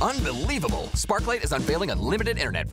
Unbelievable. Sparklight is unveiling unlimited internet.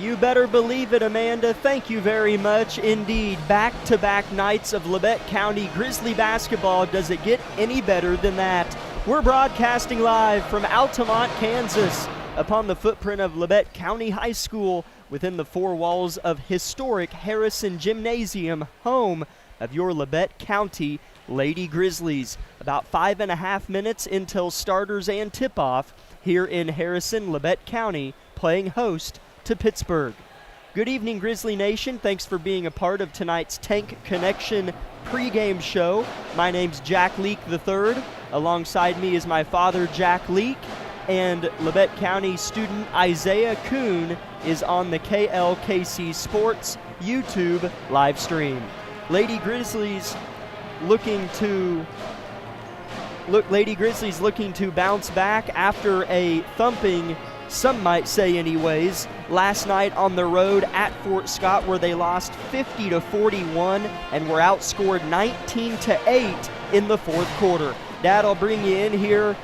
You better believe it, Amanda. Thank you very much indeed. Back-to-back nights of Labette County Grizzly basketball. Does it get any better than that? We're broadcasting live from Altamont, Kansas, upon the footprint of Labette County High School within the four walls of historic Harrison Gymnasium, home of your Labette County Lady Grizzlies. About 5.5 minutes until starters and tip-off here in Harrison, Labette County, playing host to Pittsburg. Good evening, Grizzly Nation. Thanks for being a part of tonight's Tank Connection pregame show. My name's Jack Leake III. Alongside me is my father, Jack Leake, and Labette County student Isaiah Kuhn is on the KLKC Sports YouTube live stream. Lady Grizzlies looking to bounce back after a thumping, some might say anyways, last night on the road at Fort Scott, where they lost 50-41 and were outscored 19-8 in the fourth quarter. Dad, I'll bring you in here.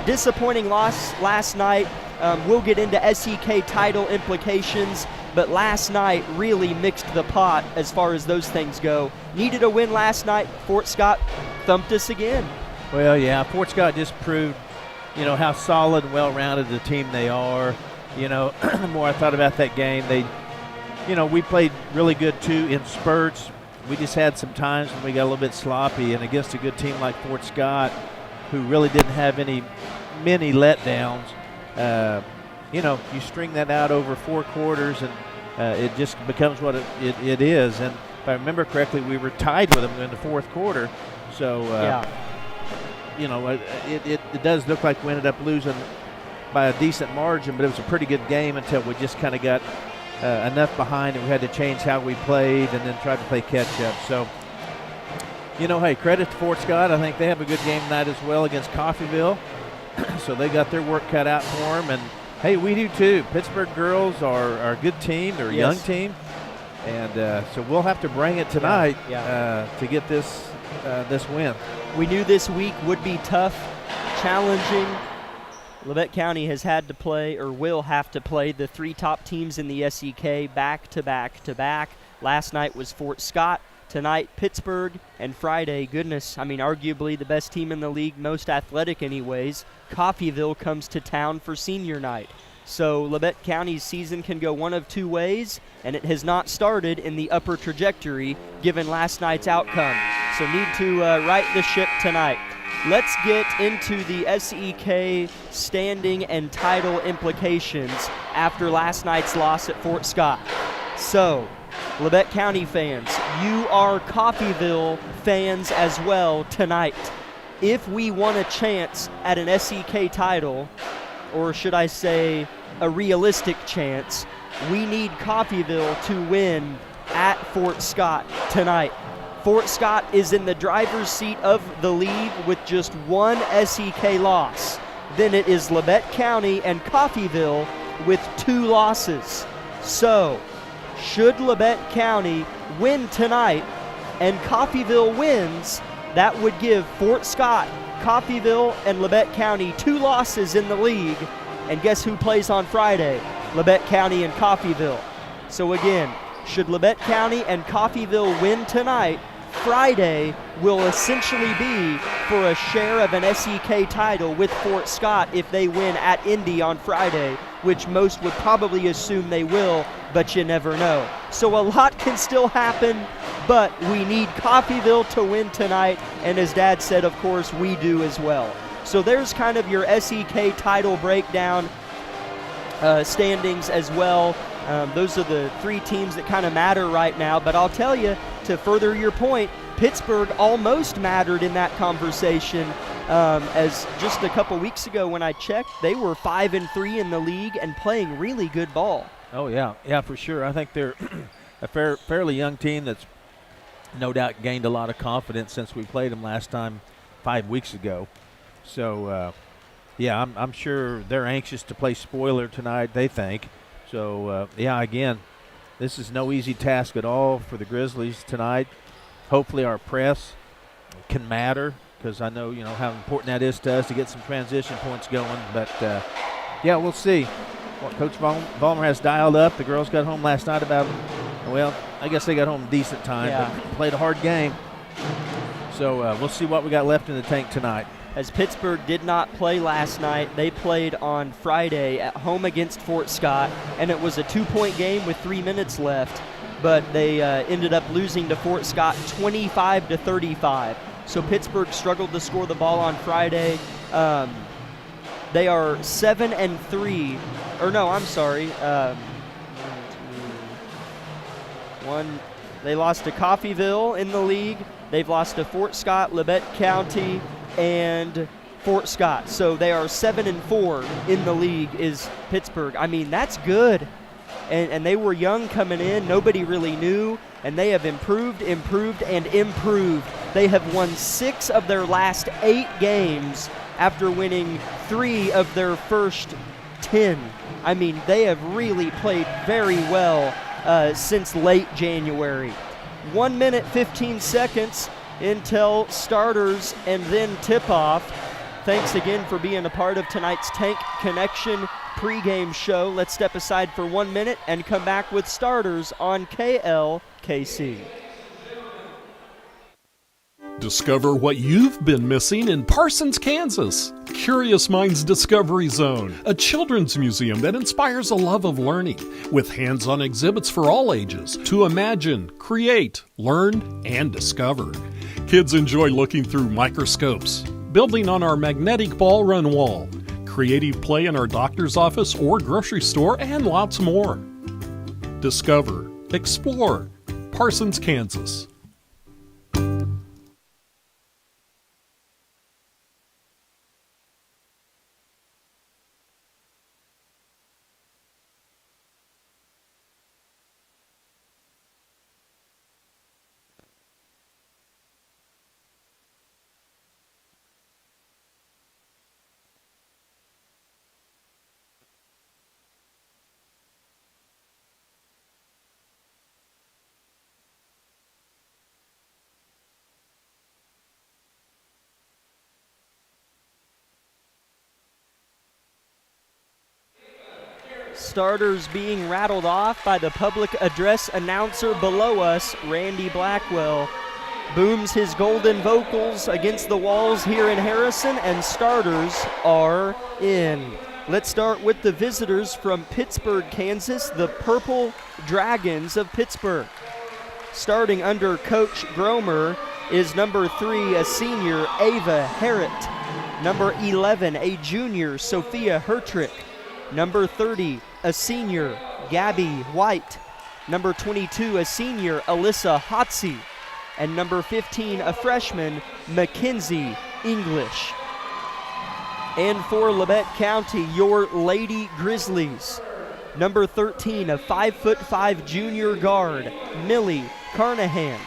Disappointing loss last night. We'll get into SEK title implications, but last night really mixed the pot as far as those things go. Needed a win last night. Fort Scott thumped us again. Well, yeah, Fort Scott just proved, how solid and well-rounded the team they are. The more I thought about that game, we played really good too in spurts. We just had some times when we got a little bit sloppy, and against a good team like Fort Scott, who really didn't have many letdowns, you string that out over 4 quarters, and it just becomes what it is. And if I remember correctly, we were tied with them in the fourth quarter. So, it does look like we ended up losing by a decent margin, but it was a pretty good game until we just kind of got enough behind and we had to change how we played and then tried to play catch-up. So, hey, credit to Fort Scott. I think they have a good game tonight as well against Coffeyville. So they got their work cut out for them. And, hey, we do too. Pittsburg girls are a good team. They're a young team. And so we'll have to bring it tonight to get this win. We knew this week would be tough, challenging. Labette County has had to play, or will have to play, the 3 top teams in the SEK back to back. Last night was Fort Scott. Tonight, Pittsburg. And Friday, arguably the best team in the league, most athletic anyways, Coffeyville comes to town for senior night. So Labette County's season can go one of 2 ways, and it has not started in the upper trajectory given last night's outcome. So need to right the ship tonight. Let's get into the SEK standing and title implications after last night's loss at Fort Scott. So, Labette County fans, you are Coffeyville fans as well tonight. If we want a chance at an SEK title, or should I say a realistic chance, we need Coffeyville to win at Fort Scott tonight. Fort Scott is in the driver's seat of the league with just 1 SEK loss. Then it is Labette County and Coffeyville with 2 losses. So, should Labette County win tonight and Coffeyville wins, that would give Fort Scott, Coffeyville, and Labette County 2 losses in the league. And guess who plays on Friday? Labette County and Coffeyville. So again, should Labette County and Coffeyville win tonight, Friday will essentially be for a share of an SEK title with Fort Scott if they win at Indy on Friday, which most would probably assume they will, but you never know. So a lot can still happen, but we need Coffeyville to win tonight, and as Dad said, of course, we do as well. So there's kind of your SEK title breakdown standings as well. Those are the 3 teams that kind of matter right now, but I'll tell you, to further your point, Pittsburg almost mattered in that conversation, as just a couple weeks ago when I checked, they were 5-3 in the league and playing really good ball. Oh, yeah, for sure. I think they're a fairly young team that's no doubt gained a lot of confidence since we played them last time 5 weeks ago. So, I'm sure they're anxious to play spoiler tonight, they think. So, again, this is no easy task at all for the Grizzlies tonight. Hopefully our press can matter, because I know, how important that is to us to get some transition points going. But, Yeah, we'll see what Coach Vollmer has dialed up. The girls got home last night about, well, I guess they got home a decent time, but played a hard game. So we'll see what we got left in the tank tonight. As Pittsburg did not play last night, they played on Friday at home against Fort Scott, and it was a 2-point game with 3 minutes left, but they ended up losing to Fort Scott 25-35. So Pittsburg struggled to score the ball on Friday. They are 7-3, or no, I'm sorry. They lost to Coffeyville in the league. They've lost to Fort Scott, Labette County, and Fort Scott. So they are 7-4 in the league is Pittsburg. I mean, that's good. And they were young coming in. Nobody really knew. And they have improved. They have won 6 of their last 8 games after winning 3 of their first 10. I mean, they have really played very well since late January. 1 minute, 15 seconds until starters and then tip-off. Thanks again for being a part of tonight's Tank Connection pregame show. Let's step aside for 1 minute and come back with starters on KLKC. Discover what you've been missing in Parsons, Kansas. Curious Minds Discovery Zone, a children's museum that inspires a love of learning, with hands-on exhibits for all ages to imagine, create, learn, and discover. Kids enjoy looking through microscopes, building on our magnetic ball run wall, creative play in our doctor's office or grocery store, and lots more. Discover, explore, Parsons, Kansas. Starters being rattled off by the public address announcer below us, Randy Blackwell. Booms his golden vocals against the walls here in Harrison, and starters are in. Let's start with the visitors from Pittsburg, Kansas, the Purple Dragons of Pittsburg. Starting under Coach Gromer is number 3, a senior, Ava Harrett. Number 11, a junior, Sophia Hertrick. Number 30, a senior, Gabby White. Number 22, a senior, Alyssa Hotsey. And number 15, a freshman, Mackenzie English. And for Labette County, your Lady Grizzlies. Number 13, a 5'5" junior guard, Millie Carnahan.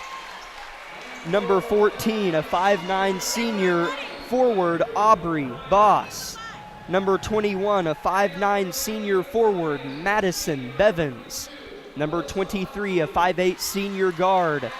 Number 14, a 5'9" senior forward, Aubrey Boss. Number 21, a 5'9" senior forward, Madison Bevins. Number 23, a 5'8" senior guard,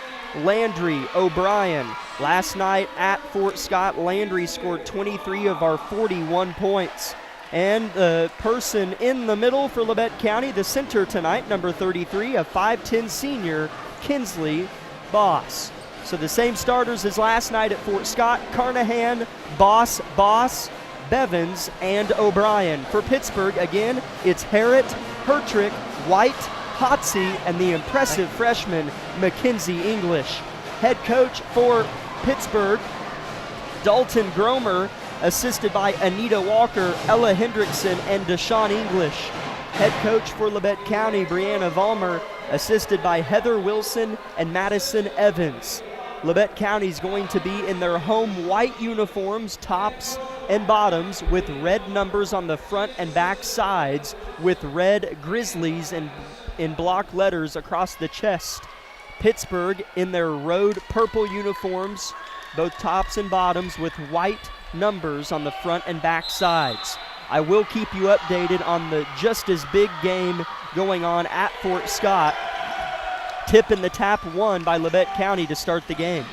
Landry O'Brien. Last night at Fort Scott, Landry scored 23 of our 41 points. And the person in the middle for Labette County, the center tonight, number 33, a 5'10" senior, Kinsley Boss. So the same starters as last night at Fort Scott: Carnahan, Boss, Bevins, and O'Brien. For Pittsburgh, again, it's Harrett, Hertrick, White, Hotsey, and the impressive freshman, Mackenzie English. Head coach for Pittsburgh, Dalton Gromer, assisted by Anita Walker, Ella Hendrickson, and Deshaun English. Head coach for Labette County, Brianna Vollmer, assisted by Heather Wilson and Madison Evans. Labette County is going to be in their home white uniforms, tops and bottoms, with red numbers on the front and back sides, with red Grizzlies and in block letters across the chest. Pittsburgh in their road purple uniforms, both tops and bottoms, with white numbers on the front and back sides. I will keep you updated on the just as big game going on at Fort Scott. Tip in the tap won by Labette County to start the game.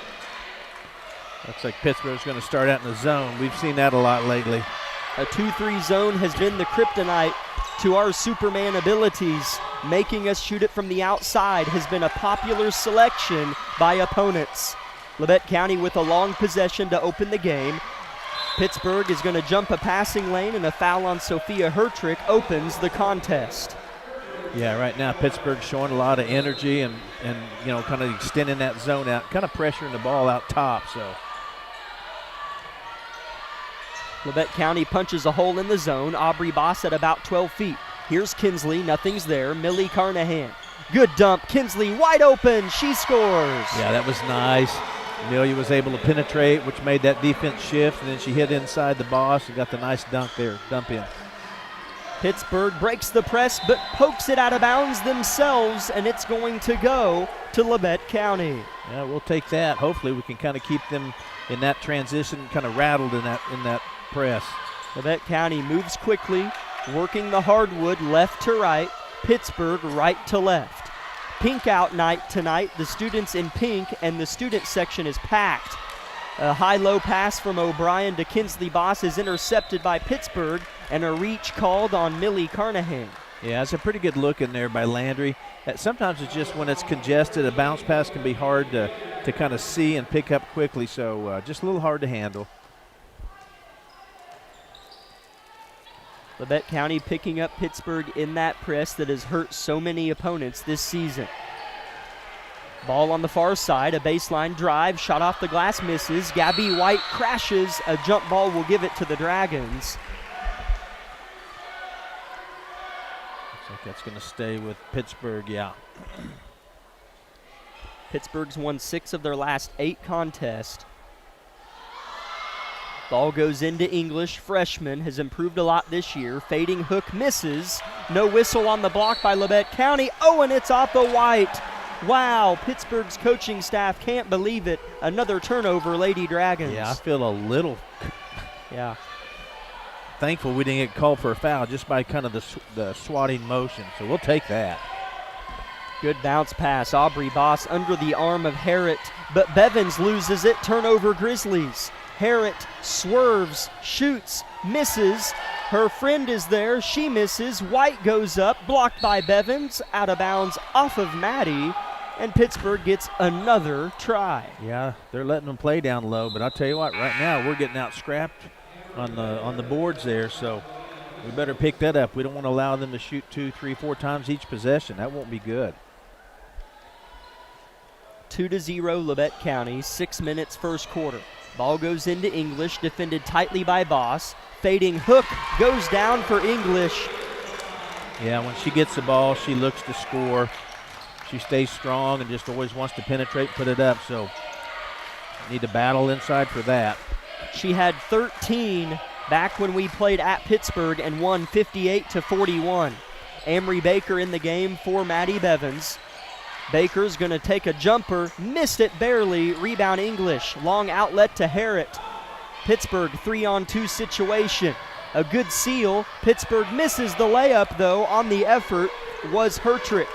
Looks like Pittsburgh's going to start out in the zone. We've seen that a lot lately. A 2-3 zone has been the kryptonite to our Superman abilities. Making us shoot it from the outside has been a popular selection by opponents. Labette County with a long possession to open the game. Pittsburg is going to jump a passing lane, and a foul on Sophia Hertrick opens the contest. Yeah, right now Pittsburgh's showing a lot of energy and kind of extending that zone out, kind of pressuring the ball out top. So Labette County punches a hole in the zone. Aubrey Boss at about 12 feet. Here's Kinsley, nothing's there. Millie Carnahan. Good dump. Kinsley wide open. She scores. Yeah, that was nice. Amelia was able to penetrate, which made that defense shift, and then she hit inside the Boss and got the nice dump in. Pittsburgh breaks the press but pokes it out of bounds themselves, and it's going to go to Labette County. Yeah, we'll take that. Hopefully we can kind of keep them in that transition, kind of rattled in that press. Labette County moves quickly, working the hardwood left to right, Pittsburgh right to left. Pink out night tonight, the students in pink, and the student section is packed. A high-low pass from O'Brien to Kinsley Boss is intercepted by Pittsburgh, and a reach called on Millie Carnahan. Yeah, it's a pretty good look in there by Landry. Sometimes it's just when it's congested, a bounce pass can be hard to kind of see and pick up quickly, so just a little hard to handle. Labette County picking up Pittsburgh in that press that has hurt so many opponents this season. Ball on the far side, a baseline drive, shot off the glass misses. Gabby White crashes, a jump ball will give it to the Dragons. Looks like that's going to stay with Pittsburgh, yeah. Pittsburgh's won 6 of their last 8 contests. Ball goes into English. Freshman has improved a lot this year. Fading hook misses. No whistle on the block by Labette County. Oh, and it's off the White. Wow, Pittsburgh's coaching staff can't believe it. Another turnover, Lady Dragons. Yeah, I feel a little thankful we didn't get called for a foul just by kind of the swatting motion, so we'll take that. Good bounce pass. Aubrey Boss under the arm of Harrett, but Bevins loses it. Turnover Grizzlies. Harrett swerves, shoots, misses. Her friend is there. She misses. White goes up, blocked by Bevins, out of bounds off of Maddie, and Pittsburgh gets another try. Yeah, they're letting them play down low, but I'll tell you what, right now we're getting out scrapped on the boards there, so we better pick that up. We don't want to allow them to shoot 2, 3, 4 times each possession. That won't be good. 2-0 Labette County, 6 minutes first quarter. Ball goes into English, defended tightly by Boss. Fading hook goes down for English. Yeah, when she gets the ball, she looks to score. She stays strong and just always wants to penetrate, put it up, so need to battle inside for that. She had 13 back when we played at Pittsburgh and won 58-41. Amory Baker in the game for Maddie Bevins. Baker's going to take a jumper, missed it barely, rebound English, long outlet to Harrett. Pittsburgh 3-on-2 situation, a good seal. Pittsburgh misses the layup though. On the effort was Hertrick.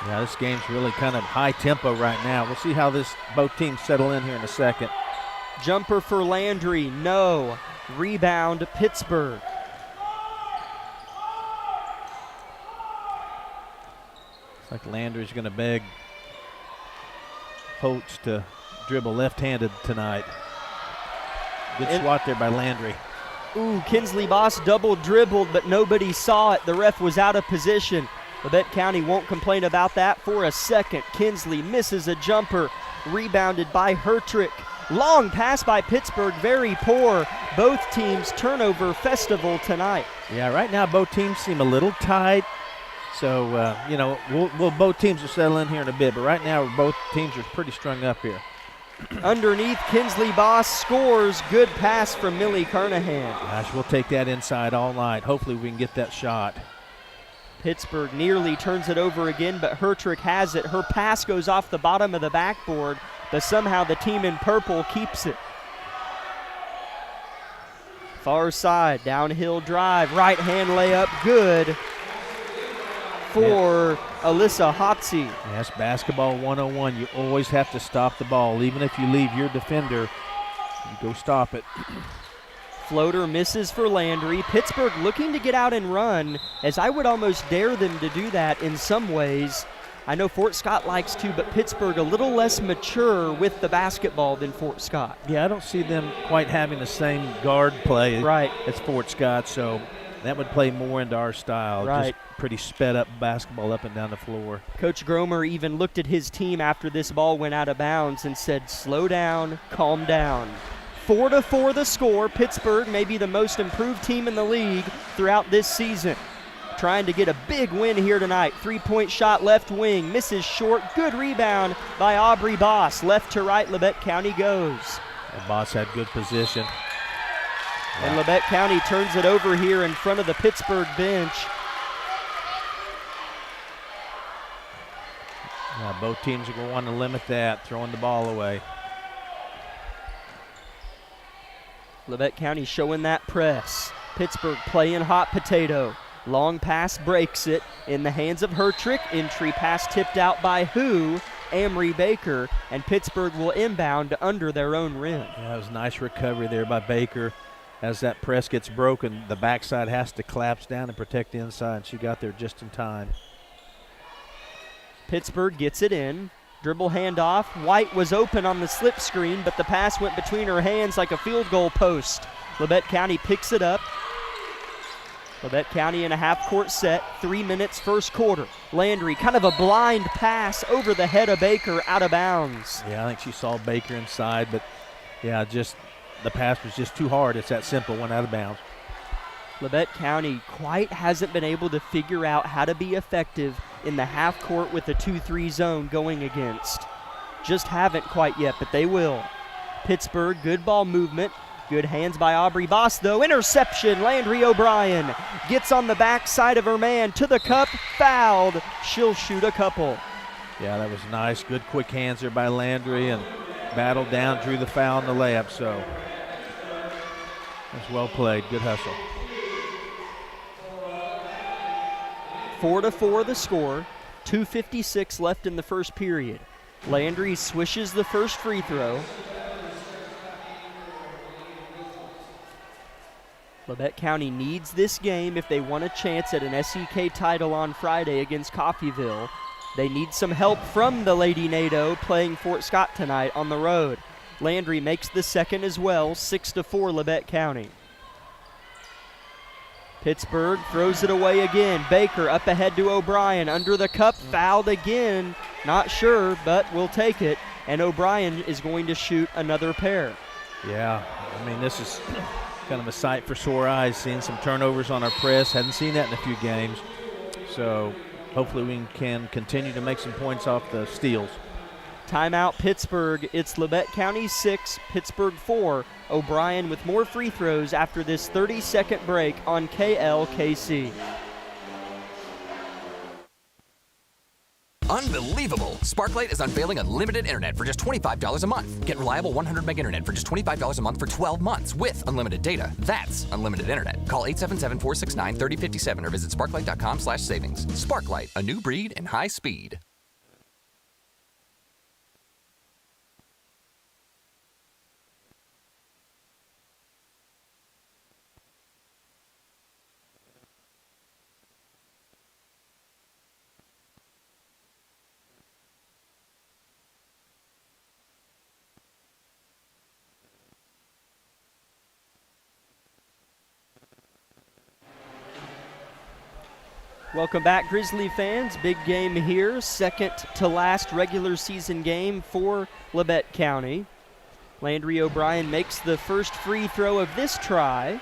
Yeah, this game's really kind of high tempo right now. We'll see how both teams settle in here in a second. Jumper for Landry, no. Rebound Pittsburgh. Looks like Landry's going to beg Holtz to dribble left-handed tonight. Good swat there by Landry. Ooh, Kinsley Boss double dribbled, but nobody saw it. The ref was out of position. Labette County won't complain about that for a second. Kinsley misses a jumper, rebounded by Hertrick. Long pass by Pittsburgh, very poor. Both teams turnover festival tonight. Yeah, right now both teams seem a little tight. So, we'll both teams will settle in here in a bit. But right now, both teams are pretty strung up here. Underneath, Kinsley Boss scores. Good pass from Millie Carnahan. Gosh, we'll take that inside all night. Hopefully we can get that shot. Pittsburgh nearly turns it over again, but Hertrick has it. Her pass goes off the bottom of the backboard, but somehow the team in purple keeps it. Far side, downhill drive, right hand layup, good for Alyssa Hotze. Yes, basketball 101. You always have to stop the ball. Even if you leave your defender, you go stop it. Floater misses for Landry. Pittsburgh looking to get out and run, as I would almost dare them to do that in some ways. I know Fort Scott likes to, but Pittsburgh a little less mature with the basketball than Fort Scott. Yeah, I don't see them quite having the same guard play as Fort Scott, so that would play more into our style. Right. Just pretty sped up basketball up and down the floor. Coach Gromer even looked at his team after this ball went out of bounds and said, slow down, calm down. 4-4 the score. Pittsburgh may be the most improved team in the league throughout this season. Trying to get a big win here tonight. 3-point shot left wing, misses short. Good rebound by Aubrey Boss. Left to right, Labette County goes. And Boss had good position. And Labette County turns it over here in front of the Pittsburgh bench. Yeah, both teams are going to want to limit that, throwing the ball away. Labette County showing that press. Pittsburgh playing hot potato. Long pass breaks it in the hands of Hertrick. Entry pass tipped out by who? Amory Baker, and Pittsburgh will inbound under their own rim. Yeah, it was a nice recovery there by Baker. As that press gets broken, the backside has to collapse down and protect the inside, and she got there just in time. Pittsburgh gets it in. Dribble handoff. White was open on the slip screen, but the pass went between her hands like a field goal post. Labette County picks it up. Labette County in a half-court set, 3 minutes first quarter. Landry, kind of a blind pass over the head of Baker, out of bounds. Yeah, I think she saw Baker inside, but yeah, just the pass was just too hard. It's that simple, went out of bounds. Labette County quite hasn't been able to figure out how to be effective in the half-court with the 2-3 zone going against. Just haven't quite yet, but they will. Pittsburgh, good ball movement. Good hands by Aubrey Boss, though. Interception. Landry O'Brien gets on the backside of her man to the cup. Fouled. She'll shoot a couple. Yeah, that was nice. Good quick hands there by Landry, and battled down, drew the foul in the layup. So that's well played. Good hustle. 4-4 the score. 2:56 left in the first period. Landry swishes the first free throw. Labette County needs this game if they want a chance at an SEK title on Friday against Coffeyville. They need some help from the Lady NATO playing Fort Scott tonight on the road. Landry makes the second as well, 6-4 Labette County. Pittsburgh throws it away again. Baker up ahead to O'Brien. Under the cup, fouled again. Not sure, but we'll take it. And O'Brien is going to shoot another pair. Yeah, I mean, this is kind of a sight for sore eyes, seeing some turnovers on our press. Hadn't seen that in a few games. So hopefully we can continue to make some points off the steals. Timeout Pittsburgh. It's Labette County 6, Pittsburgh 4. O'Brien with more free throws after this 30-second break on KLKC. Unbelievable! Sparklight is unveiling unlimited internet for just $25 a month. Get reliable 100 meg internet for just $25 a month for 12 months with unlimited data. That's unlimited internet. Call 877-469-3057 or visit sparklight.com/savings. Sparklight, a new breed in high speed. Welcome back, Grizzly fans. Big game here. Second to last regular season game for Labette County. Landry O'Brien makes the first free throw of this try.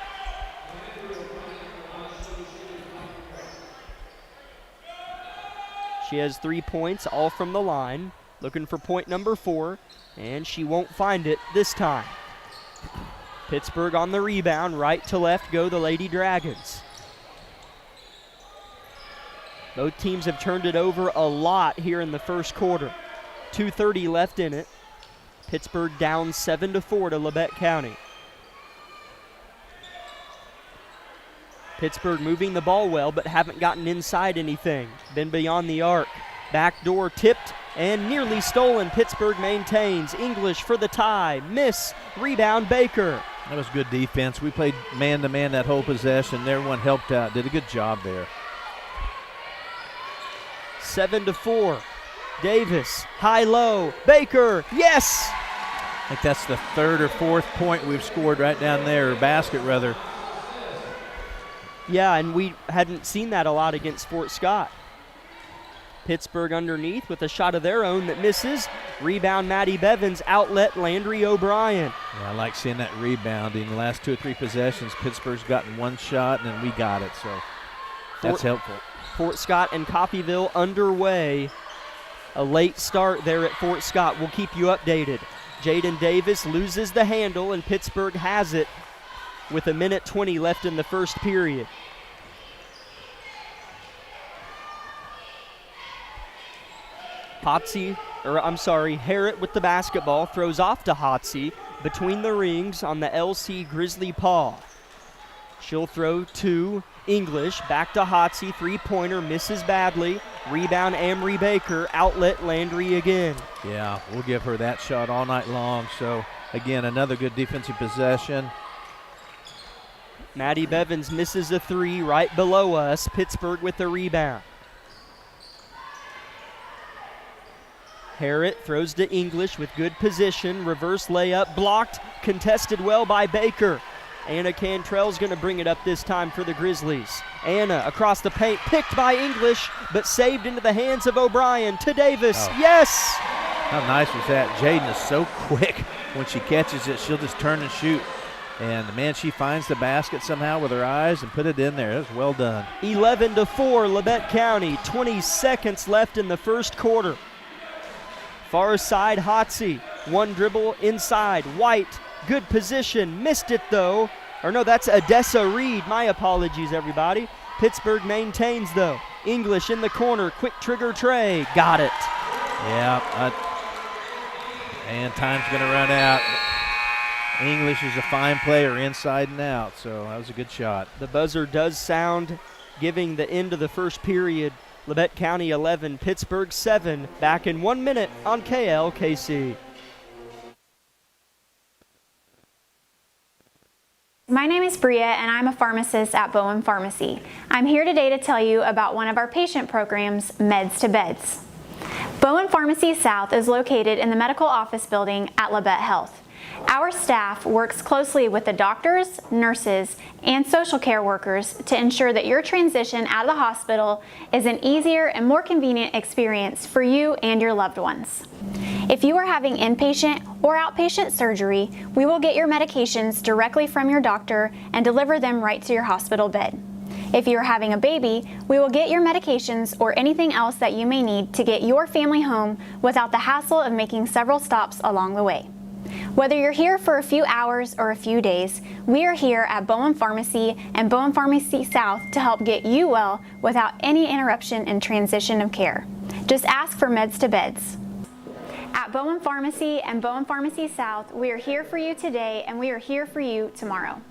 She has 3 points, all from the line. Looking for point number 4, and she won't find it this time. Pittsburgh on the rebound. Right to left go the Lady Dragons. Both teams have turned it over a lot here in the first quarter. 2:30 left in it. Pittsburgh down 7-4 to Labette County. Pittsburgh moving the ball well, but haven't gotten inside anything. Been beyond the arc. Backdoor tipped and nearly stolen. Pittsburgh maintains. English for the tie. Miss. Rebound Baker. That was good defense. We played man-to-man that whole possession. Everyone helped out, did a good job there. 7-4. Davis, high-low, Baker, yes! I think that's the third or fourth point we've scored right down there, or basket rather. Yeah, and we hadn't seen that a lot against Fort Scott. Pittsburg underneath with a shot of their own that misses. Rebound, Maddie Bevins. Outlet, Landry O'Brien. Yeah, I like seeing that rebounding. The last 2 or 3 possessions, Pittsburgh's gotten one shot, and then we got it, so that's helpful. Fort Scott and Coffeyville underway. A late start there at Fort Scott. We'll keep you updated. Jaden Davis loses the handle, and Pittsburgh has it with 1:20 left in the first period. Harrett with the basketball, throws off to Hotsey between the rings on the LC Grizzly paw. She'll throw to English, back to Hotsey, three-pointer, misses badly. Rebound, Amory Baker, outlet, Landry again. Yeah, we'll give her that shot all night long. So, again, another good defensive possession. Maddie Bevins misses a three right below us. Pittsburgh with the rebound. Harrett throws to English with good position. Reverse layup blocked, contested well by Baker. Anna Cantrell's going to bring it up this time for the Grizzlies. Anna across the paint, picked by English, but saved into the hands of O'Brien to Davis. Oh. Yes! How nice was that? Jaden is so quick. When she catches it, she'll just turn and shoot. And, man, she finds the basket somehow with her eyes and put it in there. That was well done. 11-4, Labette County. 20 seconds left in the first quarter. Far side, Hotsey. One dribble inside. White, good position. Missed it, though. Or no, that's Odessa Reed. My apologies, everybody. Pittsburgh maintains, though. English in the corner. Quick trigger tray. Got it. Yeah. And time's going to run out. English is a fine player inside and out, so that was a good shot. The buzzer does sound, giving the end of the first period. Labette County 11, Pittsburgh 7. Back in 1 minute on KLKC. My name is Bria, and I'm a pharmacist at Bowen Pharmacy. I'm here today to tell you about one of our patient programs, Meds to Beds. Bowen Pharmacy South is located in the medical office building at Labette Health. Our staff works closely with the doctors, nurses, and social care workers to ensure that your transition out of the hospital is an easier and more convenient experience for you and your loved ones. If you are having inpatient or outpatient surgery, we will get your medications directly from your doctor and deliver them right to your hospital bed. If you are having a baby, we will get your medications or anything else that you may need to get your family home without the hassle of making several stops along the way. Whether you're here for a few hours or a few days, we are here at Bowen Pharmacy and Bowen Pharmacy South to help get you well without any interruption in transition of care. Just ask for Meds to Beds. At Bowen Pharmacy and Bowen Pharmacy South, we are here for you today and we are here for you tomorrow.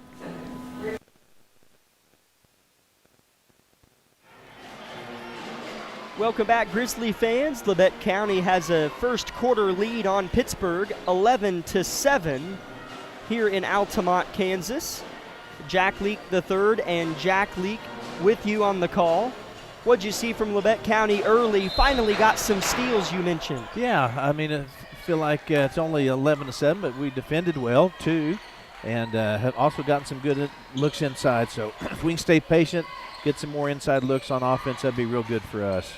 Welcome back, Grizzly fans. Labette County has a first quarter lead on Pittsburgh, 11-7 here in Altamont, Kansas. Jack Leak III and Jack Leak with you on the call. What'd you see from Labette County early? Finally got some steals, you mentioned. Yeah, I mean, I feel like it's only 11-7, but we defended well, too, and have also gotten some good looks inside. So if we can stay patient, get some more inside looks on offense, that'd be real good for us.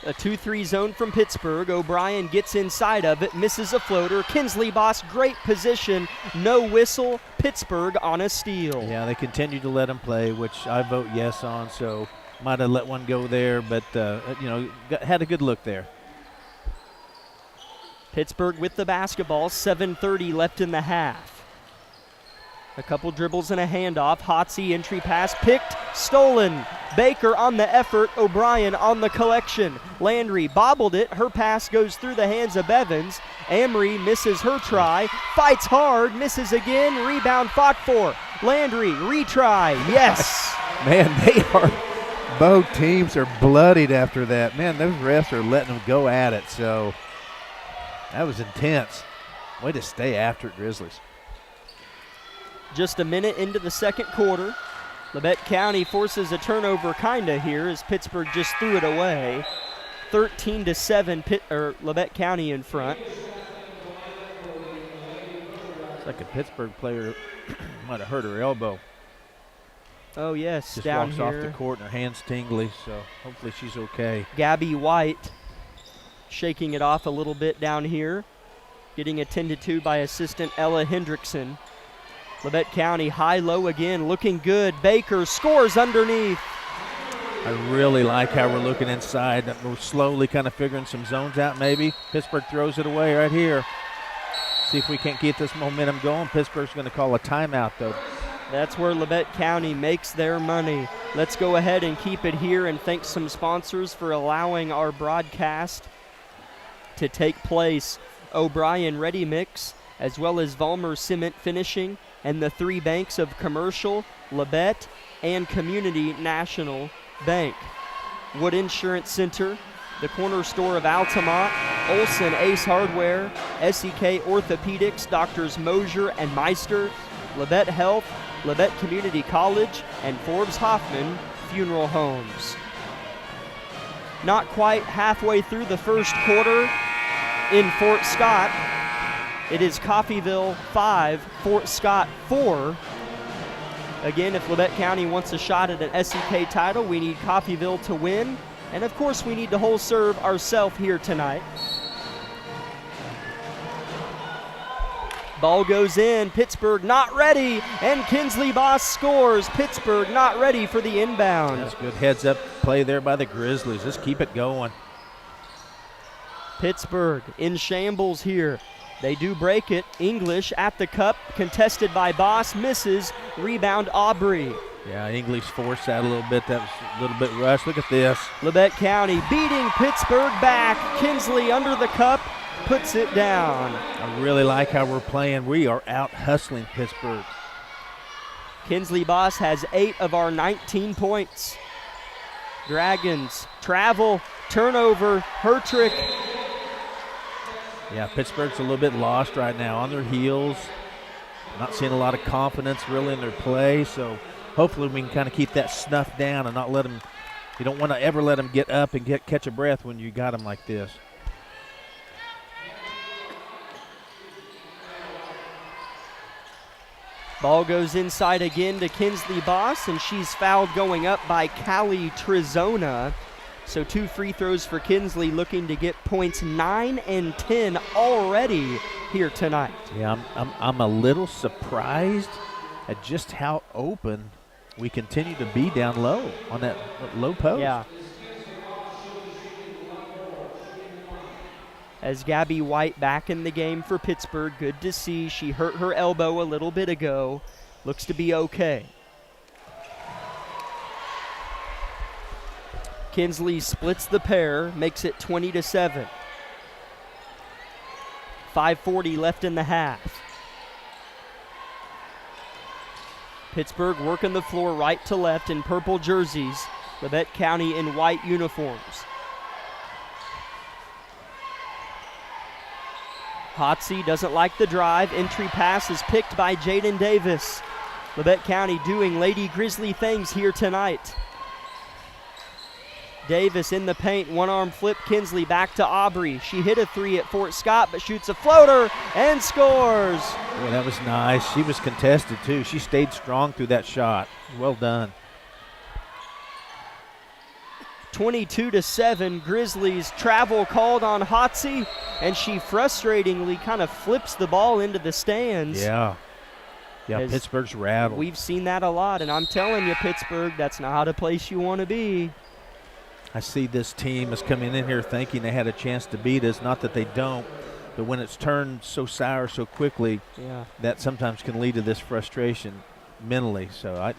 A 2-3 zone from Pittsburgh. O'Brien gets inside of it, misses a floater. Kinsley Boss, great position. No whistle. Pittsburgh on a steal. Yeah, they continue to let him play, which I vote yes on, so might have let one go there, but, had a good look there. Pittsburgh with the basketball, 7:30 left in the half. A couple dribbles and a handoff. Hotsey entry pass picked, stolen. Baker on the effort, O'Brien on the collection. Landry bobbled it. Her pass goes through the hands of Bevins. Amory misses her try, fights hard, misses again. Rebound fought for. Landry, retry, yes. Man, both teams are bloodied after that. Man, those refs are letting them go at it, so that was intense. Way to stay after it, Grizzlies. Just a minute into the second quarter. Labette County forces a turnover kinda here as Pittsburg just threw it away. 13-7, Labette County in front. It's like a Pittsburg player might have hurt her elbow. Oh yes, Just down walks here. off the court and her hand's tingly, so hopefully she's okay. Gabby White shaking it off a little bit down here. Getting attended to by assistant Ella Hendrickson. Labette County high-low again, looking good. Baker scores underneath. I really like how we're looking inside. We're slowly kind of figuring some zones out maybe. Pittsburg throws it away right here. See if we can't get this momentum going. Pittsburgh's going to call a timeout, though. That's where Labette County makes their money. Let's go ahead and keep it here and thank some sponsors for allowing our broadcast to take place. O'Brien Ready Mix, as well as Vollmer Cement Finishing, and the 3 banks of Commercial, Labette, and Community National Bank. Wood Insurance Center, the corner store of Altamont, Olson Ace Hardware, SEK Orthopedics, Doctors Mosier and Meister, Labette Health, Labette Community College, and Forbes Hoffman Funeral Homes. Not quite halfway through the first quarter in Fort Scott. It is Coffeyville 5, Fort Scott 4. Again, if Labette County wants a shot at an SEK title, we need Coffeyville to win. And of course, we need to whole serve ourselves here tonight. Ball goes in, Pittsburg not ready, and Kinsley Boss scores. Pittsburg not ready for the inbound. That's good heads-up play there by the Grizzlies. Just keep it going. Pittsburg in shambles here. They do break it. English at the cup, contested by Boss, misses. Rebound Aubrey. Yeah, English forced that a little bit. That was a little bit rushed. Look at this. Labette County beating Pittsburg back. Kinsley under the cup, puts it down. I really like how we're playing. We are out hustling Pittsburg. Kinsley Boss has 8 of our 19 points. Dragons travel, turnover, Hertrick. Yeah, Pittsburgh's a little bit lost right now, on their heels. Not seeing a lot of confidence really in their play, so hopefully we can kind of keep that snuff down and not let them, you don't want to ever let them get up and catch a breath when you got them like this. Ball goes inside again to Kinsley Boss, and she's fouled going up by Callie Trizona. So 2 free throws for Kinsley, looking to get points 9 and 10 already here tonight. Yeah, I'm a little surprised at just how open we continue to be down low on that low post. Yeah. As Gabby White back in the game for Pittsburgh, good to see. She hurt her elbow a little bit ago. Looks to be okay. Kinsley splits the pair, makes it 20-7. 5:40 left in the half. Pittsburgh working the floor right to left in purple jerseys. Labette County in white uniforms. Hotsey doesn't like the drive. Entry pass is picked by Jaden Davis. Labette County doing Lady Grizzly things here tonight. Davis in the paint, one-arm flip. Kinsley back to Aubrey. She hit a 3 at Fort Scott, but shoots a floater and scores. Boy, that was nice. She was contested, too. She stayed strong through that shot. Well done. 22-7, Grizzlies travel called on Hotsey, and she frustratingly kind of flips the ball into the stands. Yeah, Pittsburgh's rattled. We've seen that a lot, and I'm telling you, Pittsburgh, that's not a place you want to be. I see this team is coming in here thinking they had a chance to beat us. Not that they don't, but when it's turned so sour so quickly, that sometimes can lead to this frustration mentally. So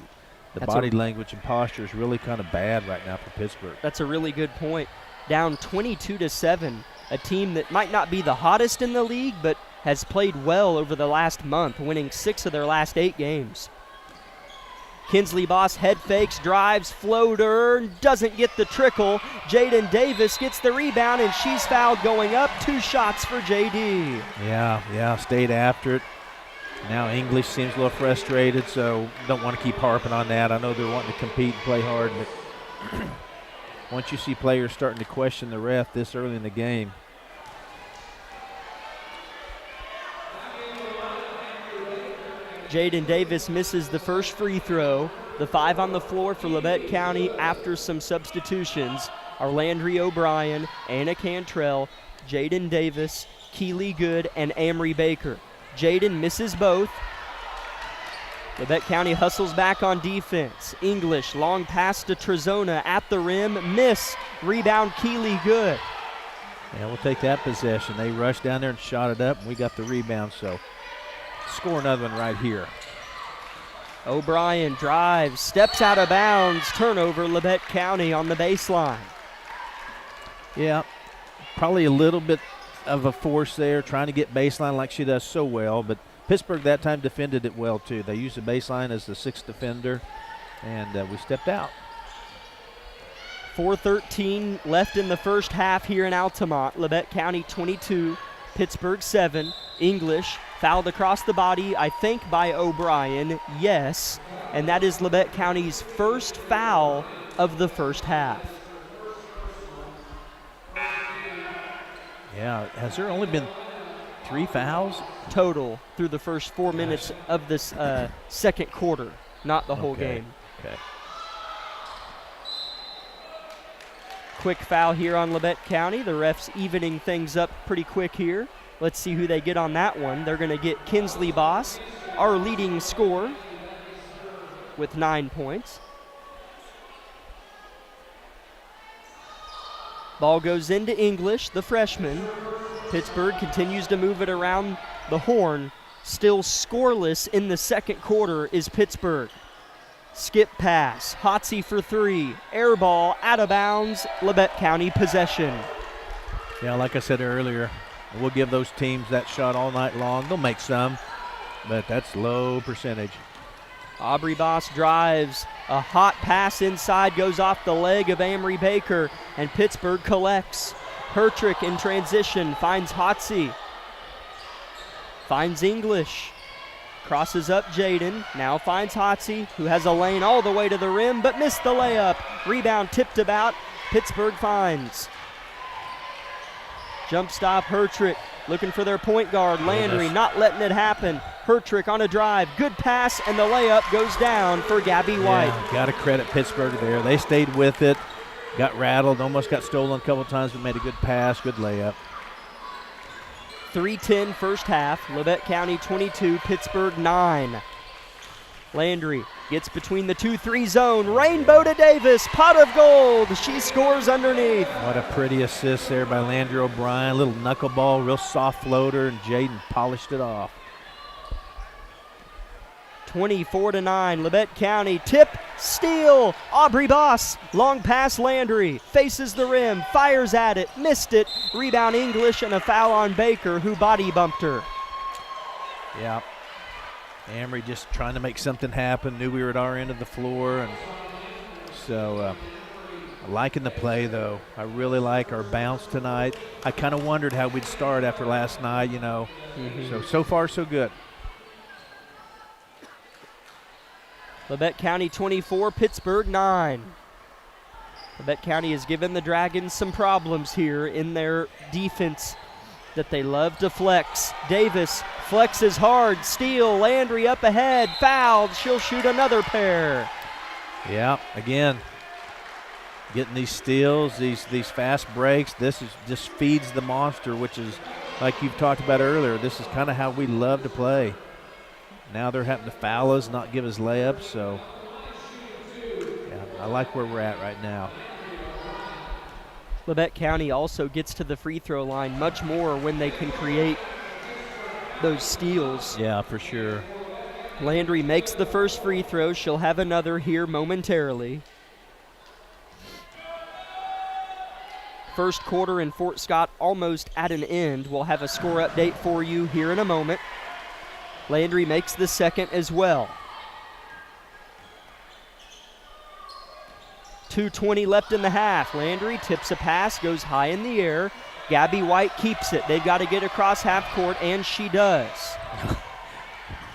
the body language and posture is really kind of bad right now for Pittsburgh. That's a really good point. Down 22-7, a team that might not be the hottest in the league, but has played well over the last month, winning 6 of their last 8 games. Kinsley Boss head fakes, drives, floater, doesn't get the trickle. Jaden Davis gets the rebound, and she's fouled going up. 2 shots for JD. Yeah, stayed after it. Now English seems a little frustrated, so don't want to keep harping on that. I know they're wanting to compete and play hard, but once you see players starting to question the ref this early in the game. Jaden Davis misses the first free throw. The 5 on the floor for Labette County after some substitutions are Landry O'Brien, Anna Cantrell, Jaden Davis, Keely Good, and Amory Baker. Jaden misses both. Labette County hustles back on defense. English, long pass to Trezona at the rim, miss. Rebound, Keely Good. Yeah, we'll take that possession. They rushed down there and shot it up, and we got the rebound, so score another one right here. O'Brien drives, steps out of bounds, turnover Labette County on the baseline. Yeah, probably a little bit of a force there, trying to get baseline like she does so well, but Pittsburg that time defended it well too. They used the baseline as the 6th defender, and we stepped out. 4:13 left in the first half here in Altamont. Labette County 22, Pittsburg 7. English fouled across the body, I think by O'Brien, yes, and that is Labette County's first foul of the first half. Yeah, has there only been 3 fouls? Total through the first 4 minutes of this second quarter, not the whole game. Okay. Quick foul here on Labette County. The refs evening things up pretty quick here. Let's see who they get on that one. They're going to get Kinsley Boss, our leading scorer, with 9 points. Ball goes into English, the freshman. Pittsburg continues to move it around the horn. Still scoreless in the second quarter is Pittsburg. Skip pass, Hotsy for 3, air ball, out of bounds, Labette County possession. Yeah, like I said earlier, we'll give those teams that shot all night long. They'll make some, but that's low percentage. Aubrey Boss drives, a hot pass inside goes off the leg of Amory Baker, and Pittsburg collects. Hertrick in transition finds Hotsy, finds English. Crosses up Jaden, now finds Hotsy, who has a lane all the way to the rim, but missed the layup. Rebound tipped about, Pittsburg finds. Jump stop, Hertrick, looking for their point guard. Landry not letting it happen. Hertrick on a drive, good pass, and the layup goes down for Gabby White. Yeah, got to credit Pittsburg there. They stayed with it, got rattled, almost got stolen a couple times, but made a good pass, good layup. 3:10 first half. Labette County 22, Pittsburg 9. Landry gets between the 2-3 zone. Rainbow to Davis. Pot of gold. She scores underneath. What a pretty assist there by Landry O'Brien. Little knuckleball, real soft floater, and Jaden polished it off. 24-9. Labette County tip, steal. Aubrey Boss, long pass Landry, faces the rim, fires at it, missed it. Rebound English and a foul on Baker, who body bumped her. Yeah, Amory just trying to make something happen. Knew we were at our end of the floor, and so liking the play though. I really like our bounce tonight. I kind of wondered how we'd start after last night, you know. So far so good. Labette County 24, Pittsburg 9. Labette County has given the Dragons some problems here in their defense that they love to flex. Davis flexes hard, steal, Landry up ahead, fouled, she'll shoot another pair. Yeah, again, getting these steals, these fast breaks, this is just feeds the monster, which is, like you've talked about earlier, this is kind of how we love to play. Now they're having to foul us, not give us layups, so yeah, I like where we're at right now. Labette County also gets to the free throw line much more when they can create those steals. Yeah, for sure. Landry makes the first free throw. She'll have another here momentarily. First quarter in Fort Scott almost at an end. We'll have a score update for you here in a moment. Landry makes the second as well. 2:20 left in the half. Landry tips a pass, goes high in the air. Gabby White keeps it. They've got to get across half court, and she does.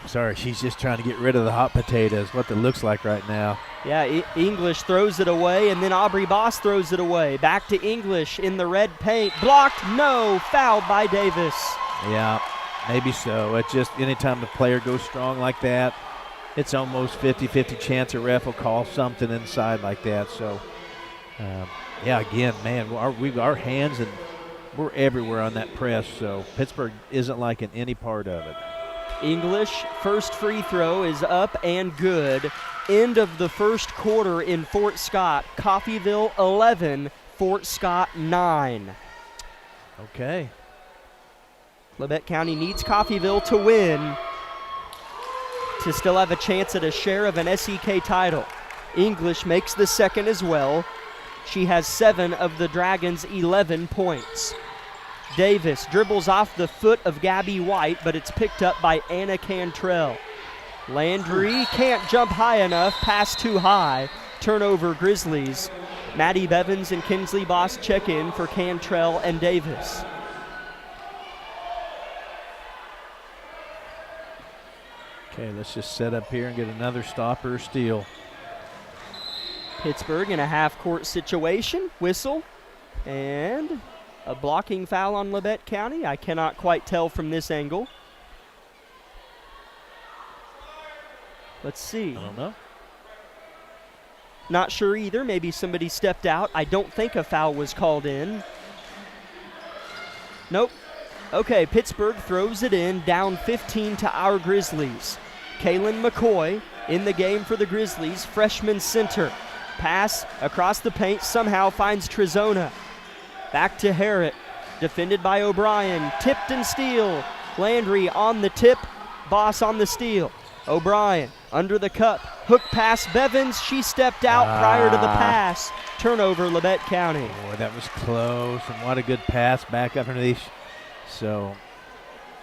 Sorry, she's just trying to get rid of the hot potatoes, what it looks like right now. Yeah, English throws it away, and then Aubrey Boss throws it away. Back to English in the red paint. Blocked, no, fouled by Davis. Yeah, maybe so. It's just anytime the player goes strong like that, it's almost 50-50 chance a ref will call something inside like that. So, yeah, again, man, our hands, and we're everywhere on that press, so Pittsburgh isn't liking any part of it. English, first free throw is up and good. End of the first quarter in Fort Scott. Coffeyville 11, Fort Scott 9. Okay. Labette County needs Coffeyville to win to still have a chance at a share of an SEK title. English makes the second as well. She has 7 of the Dragons' 11 points. Davis dribbles off the foot of Gabby White, but it's picked up by Anna Cantrell. Landry can't jump high enough, pass too high. Turnover Grizzlies. Maddie Bevins and Kinsley Boss check in for Cantrell and Davis. Okay, let's just set up here and get another stopper or steal. Pittsburgh in a half-court situation. Whistle. And a blocking foul on Labette County. I cannot quite tell from this angle. Let's see. I don't know. Not sure either. Maybe somebody stepped out. I don't think a foul was called in. Nope. Okay, Pittsburgh throws it in, down 15 to our Grizzlies. Kaylin McCoy in the game for the Grizzlies, freshman center. Pass across the paint, somehow finds Trezona. Back to Harrett, defended by O'Brien, tipped and steal. Landry on the tip, Boss on the steal. O'Brien under the cup, hook pass Bevins, she stepped out prior to the pass. Turnover Labette County. Boy, that was close, and what a good pass back up underneath. So,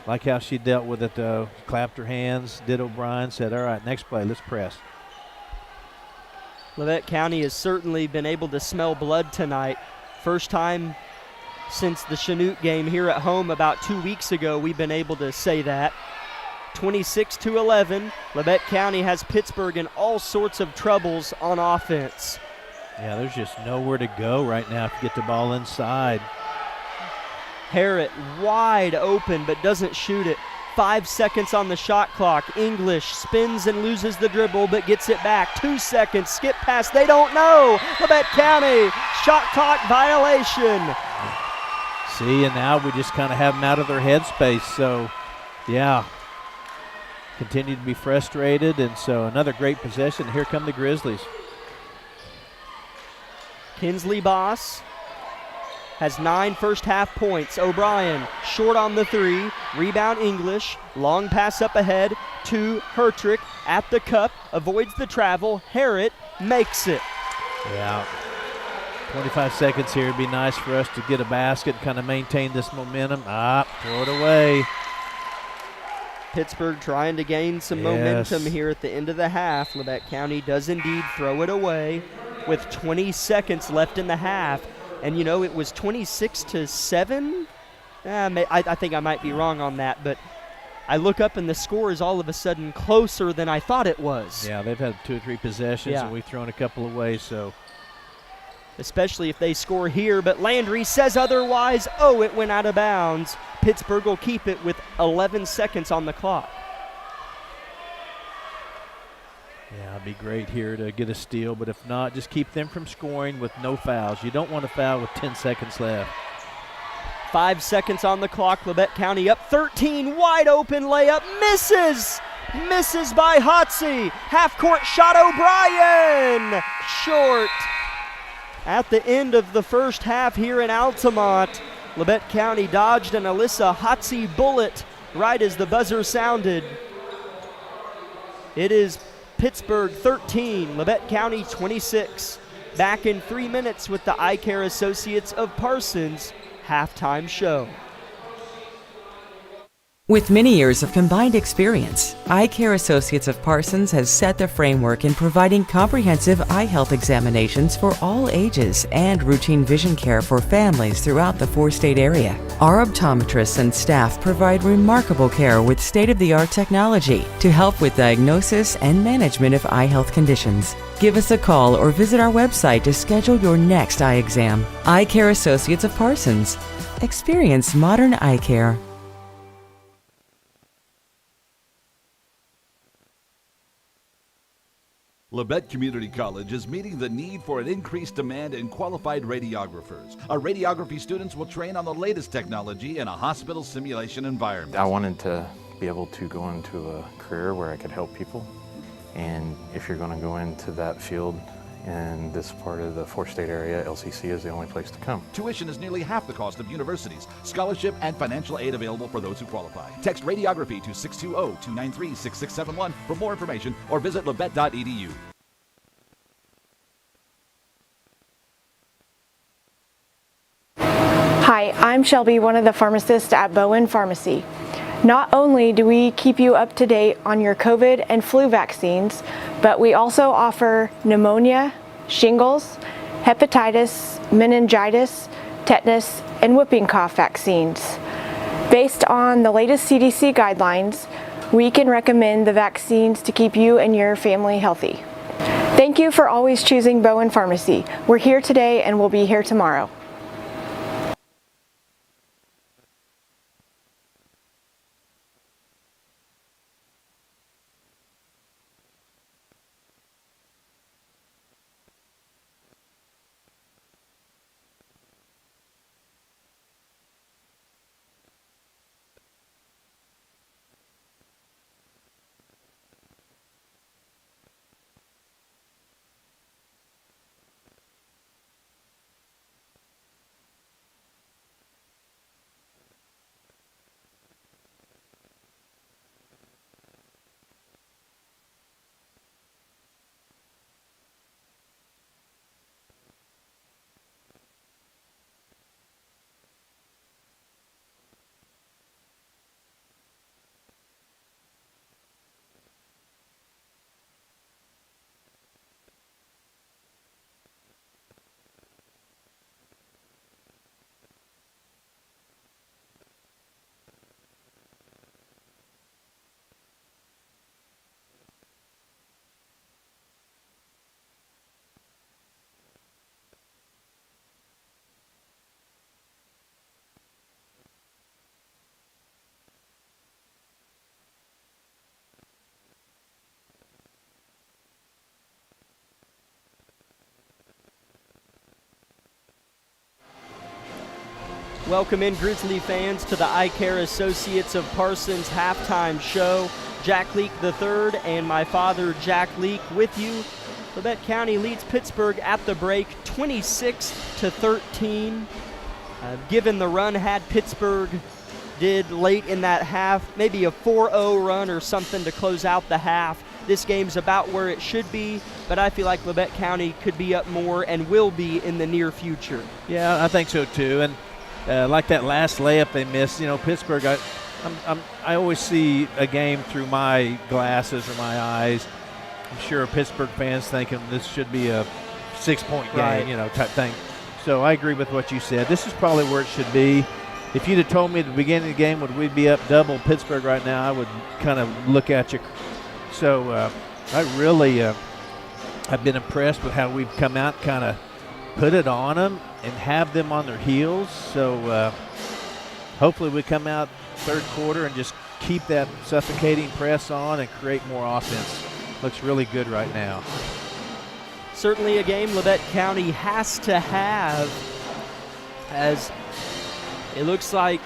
like how she dealt with it though, clapped her hands, did O'Brien, said, all right, next play, let's press. Labette County has certainly been able to smell blood tonight. First time since the Chanute game here at home about 2 weeks ago we've been able to say that. 26-11, Labette County has Pittsburgh in all sorts of troubles on offense. Yeah, there's just nowhere to go right now if you get the ball inside. Harrett wide open but doesn't shoot it. 5 seconds on the shot clock. English spins and loses the dribble but gets it back. 2 seconds, skip pass, they don't know. Labette County, shot clock violation. See, and now we just kind of have them out of their headspace. So, yeah, continue to be frustrated. And so another great possession. Here come the Grizzlies. Kinsley Boss has 9 first half points. O'Brien short on the 3. Rebound English. Long pass up ahead to Hertrick at the cup. Avoids the travel. Harrett makes it. Yeah. 25 seconds here. It'd be nice for us to get a basket and kind of maintain this momentum. Throw it away. Pittsburgh trying to gain some momentum here at the end of the half. Labette County does indeed throw it away with 20 seconds left in the half. And, you know, it was 26-7. I think I might be wrong on that, but I look up and the score is all of a sudden closer than I thought it was. Yeah, they've had 2 or 3 possessions, and we've thrown a couple away, so. Especially if they score here, but Landry says otherwise. Oh, it went out of bounds. Pittsburgh will keep it with 11 seconds on the clock. Yeah, it'd be great here to get a steal, but if not, just keep them from scoring with no fouls. You don't want to foul with 10 seconds left. 5 seconds on the clock. Labette County up 13. Wide open layup. Misses. Misses by Hotsey. Half-court shot O'Brien. Short. At the end of the first half here in Altamont, Labette County dodged an Alyssa Hotsey bullet right as the buzzer sounded. It is Pittsburgh 13, Labette County 26. Back in 3 minutes with the Eye Care Associates of Parsons halftime show. With many years of combined experience, Eye Care Associates of Parsons has set the framework in providing comprehensive eye health examinations for all ages and routine vision care for families throughout the four-state area. Our optometrists and staff provide remarkable care with state-of-the-art technology to help with diagnosis and management of eye health conditions. Give us a call or visit our website to schedule your next eye exam. Eye Care Associates of Parsons. Experience modern eye care. Labette Community College is meeting the need for an increased demand in qualified radiographers. Our radiography students will train on the latest technology in a hospital simulation environment. I wanted to be able to go into a career where I could help people. And if you're going to go into that field in this part of the four-state area, LCC is the only place to come. Tuition is nearly half the cost of universities. Scholarship and financial aid available for those who qualify. Text radiography to 620-293-6671 for more information or visit labette.edu. Hi, I'm Shelby, one of the pharmacists at Bowen Pharmacy. Not only do we keep you up to date on your COVID and flu vaccines, but we also offer pneumonia, shingles, hepatitis, meningitis, tetanus, and whooping cough vaccines. Based on the latest CDC guidelines, we can recommend the vaccines to keep you and your family healthy. Thank you for always choosing Bowen Pharmacy. We're here today and we'll be here tomorrow. Welcome in, Grizzly fans, to the Eye Care Associates of Parsons halftime show. Jack Leak III and my father, Jack Leak, with you. Labette County leads Pittsburg at the break, 26-13. Given the run had Pittsburg did late in that half, maybe a 4-0 run or something to close out the half, this game's about where it should be, but I feel like Labette County could be up more and will be in the near future. Yeah, I think so too. And like that last layup they missed, you know, Pittsburgh, I always see a game through my glasses or my eyes. I'm sure Pittsburgh fans thinking this should be a 6-point game, right, you know, type thing. So I agree with what you said. This is probably where it should be. If you'd have told me at the beginning of the game would we be up double Pittsburgh right now, I would kind of look at you. So I really have been impressed with how we've come out, kind of put it on them and have them on their heels. So hopefully we come out third quarter and just keep that suffocating press on and create more offense. Looks really good right now. Certainly a game Labette County has to have, as it looks like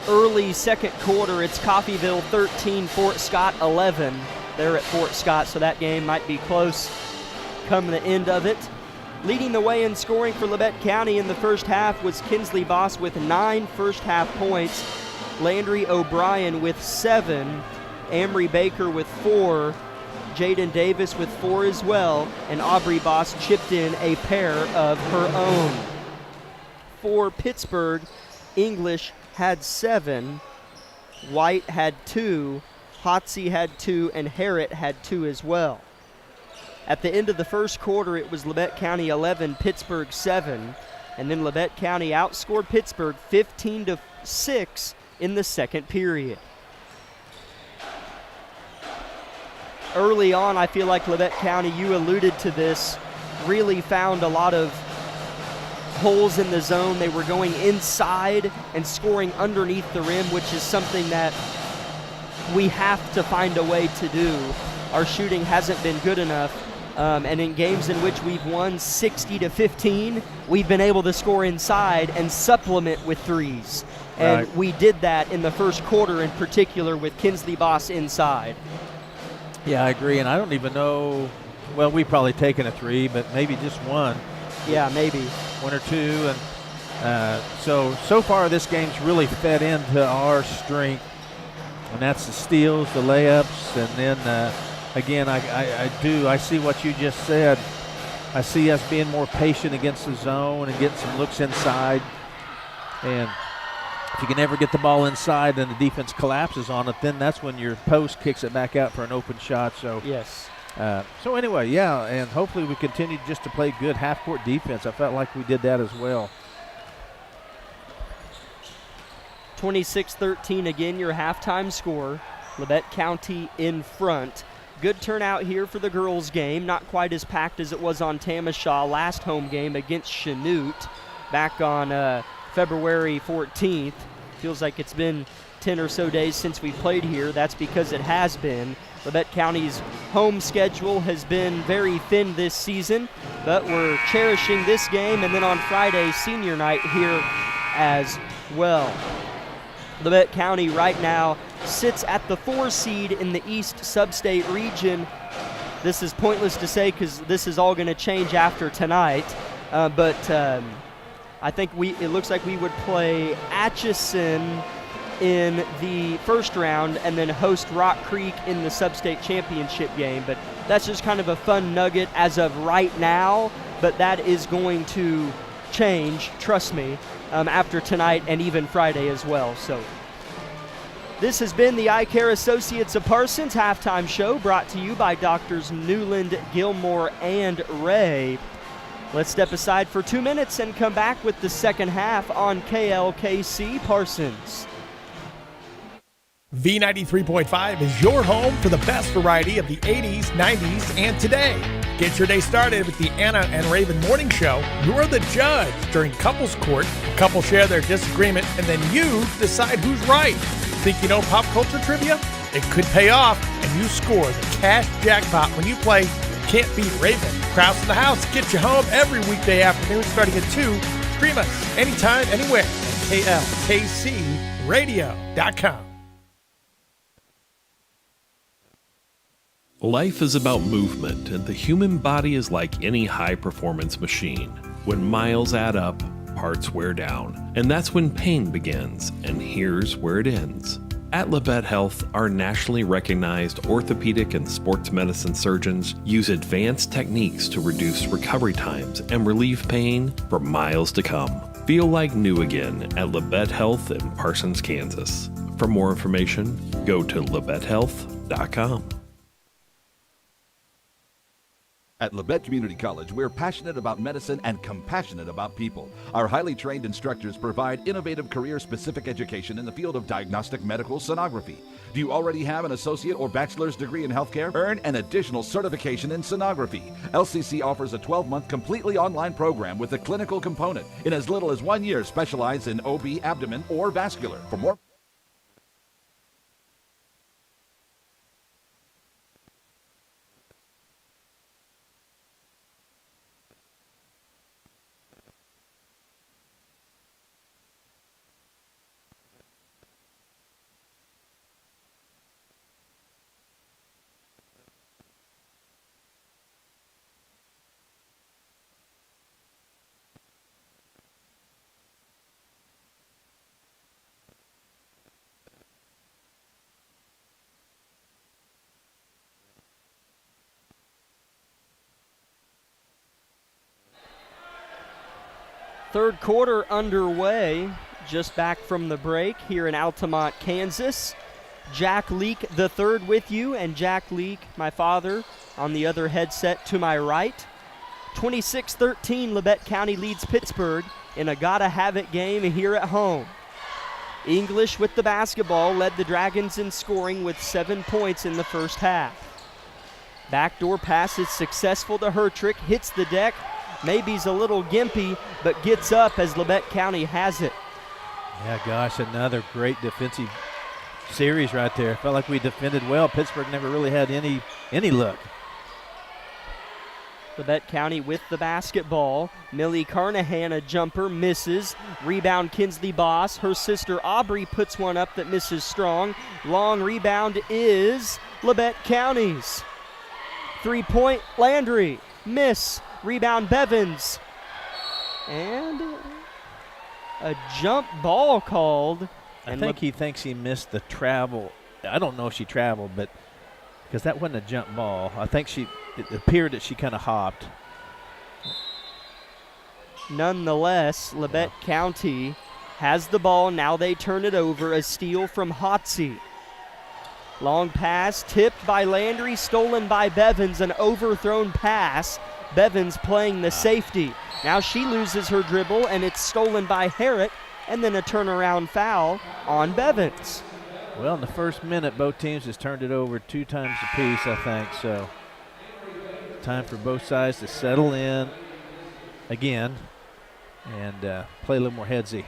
early second quarter, it's Coffeyville 13, Fort Scott 11. They're at Fort Scott, so that game might be close come the end of it. Leading the way in scoring for Labette County in the first half was Kinsley Voss with 9 first-half points, Landry O'Brien with 7, Amory Baker with 4, Jaden Davis with 4 as well, and Aubrey Voss chipped in a pair of her own. For Pittsburgh, English had 7, White had 2, Hotsey had 2, and Harrod had 2 as well. At the end of the first quarter, it was Labette County 11, Pittsburg 7, and then Labette County outscored Pittsburg 15-6 in the second period. Early on, I feel like Labette County, you alluded to this, really found a lot of holes in the zone. They were going inside and scoring underneath the rim, which is something that we have to find a way to do. Our shooting hasn't been good enough, and in games in which we've won 60-15, we've been able to score inside and supplement with threes. And Right. we did that in the first quarter in particular with Kinsley Boss inside. Yeah, I agree, and I don't even know. Well, we've probably taken a 3, but maybe just 1. Yeah, maybe. 1 or 2, and so far this game's really fed into our strength, and that's the steals, the layups, and then again, I see what you just said. I see us being more patient against the zone and getting some looks inside, and if you can ever get the ball inside and the defense collapses on it, then that's when your post kicks it back out for an open shot. So yes. So anyway, yeah, and hopefully we continue just to play good half-court defense. I felt like we did that as well. 26-13 again, your halftime score. Labette County in front. Good turnout here for the girls' game. Not quite as packed as it was on Tamashaw last home game against Chanute back on February 14th. Feels like it's been 10 or so days since we played here. That's because it has been. Labette County's home schedule has been very thin this season, but we're cherishing this game, and then on Friday, senior night here as well. Labette County right now sits at the 4 seed in the East Sub-State region. This is pointless to say because this is all going to change after tonight, but I think it looks like we would play Atchison in the first round and then host Rock Creek in the Sub-State Championship game. But that's just kind of a fun nugget as of right now, but that is going to change, trust me, after tonight and even Friday as well. So this has been the Eye Care Associates of Parsons halftime show, brought to you by Doctors Newland, Gilmore, and Ray. Let's step aside for 2 minutes and come back with the second half on KLKC Parsons. V93.5 is your home for the best variety of the 80s, 90s, and today. Get your day started with the Anna and Raven Morning Show. You're the judge during couples court. A couple share their disagreement, and then you decide who's right. Think you know pop culture trivia? It could pay off, and you score the cash jackpot when you play Can't Beat Raven. Kraus in the house gets you home every weekday afternoon starting at 2. Stream us anytime, anywhere at klkcradio.com. Life is about movement, and the human body is like any high-performance machine. When miles add up, parts wear down, and that's when pain begins, and here's where it ends. At Labette Health, our nationally recognized orthopedic and sports medicine surgeons use advanced techniques to reduce recovery times and relieve pain for miles to come. Feel like new again at Labette Health in Parsons, Kansas. For more information, go to labettehealth.com. At Labette Community College, we're passionate about medicine and compassionate about people. Our highly trained instructors provide innovative career-specific education in the field of diagnostic medical sonography. Do you already have an associate or bachelor's degree in healthcare? Earn an additional certification in sonography. LCC offers a 12-month completely online program with a clinical component. In as little as 1 year, specialize in OB, abdomen, or vascular. For more Third quarter underway. just back from the break here in Altamont, Kansas. Jack Leake III with you, and Jack Leake, my father, on the other headset to my right. 26-13, Labette County leads Pittsburg in a gotta-have-it game here at home. English with the basketball led the Dragons in scoring with 7 points in the first half. Backdoor pass is successful to Hertrick, hits the deck. Maybe's a little gimpy, but gets up as Labette County has it. Yeah, gosh, another great defensive series right there. Felt like we defended well. Pittsburgh never really had any look. Labette County with the basketball. Millie Carnahan, a jumper, misses. Rebound Kinsley Boss. Her sister Aubrey puts one up that misses strong. Long rebound is Labette County's. 3-point Landry. Miss. Rebound Bevins. And a jump ball called. I think he thinks he missed the travel. I don't know if she traveled, but because that wasn't a jump ball. I think it appeared that she kind of hopped. Nonetheless, Labette County has the ball. Now they turn it over. A steal from Hotsy. Long pass tipped by Landry, stolen by Bevins. An overthrown pass. Bevins playing the safety. Now she loses her dribble, and it's stolen by Harrett, and then a turnaround foul on Bevins. Well, in the first minute, both teams has turned it over 2 times apiece, I think. So time for both sides to settle in again and play a little more headsy.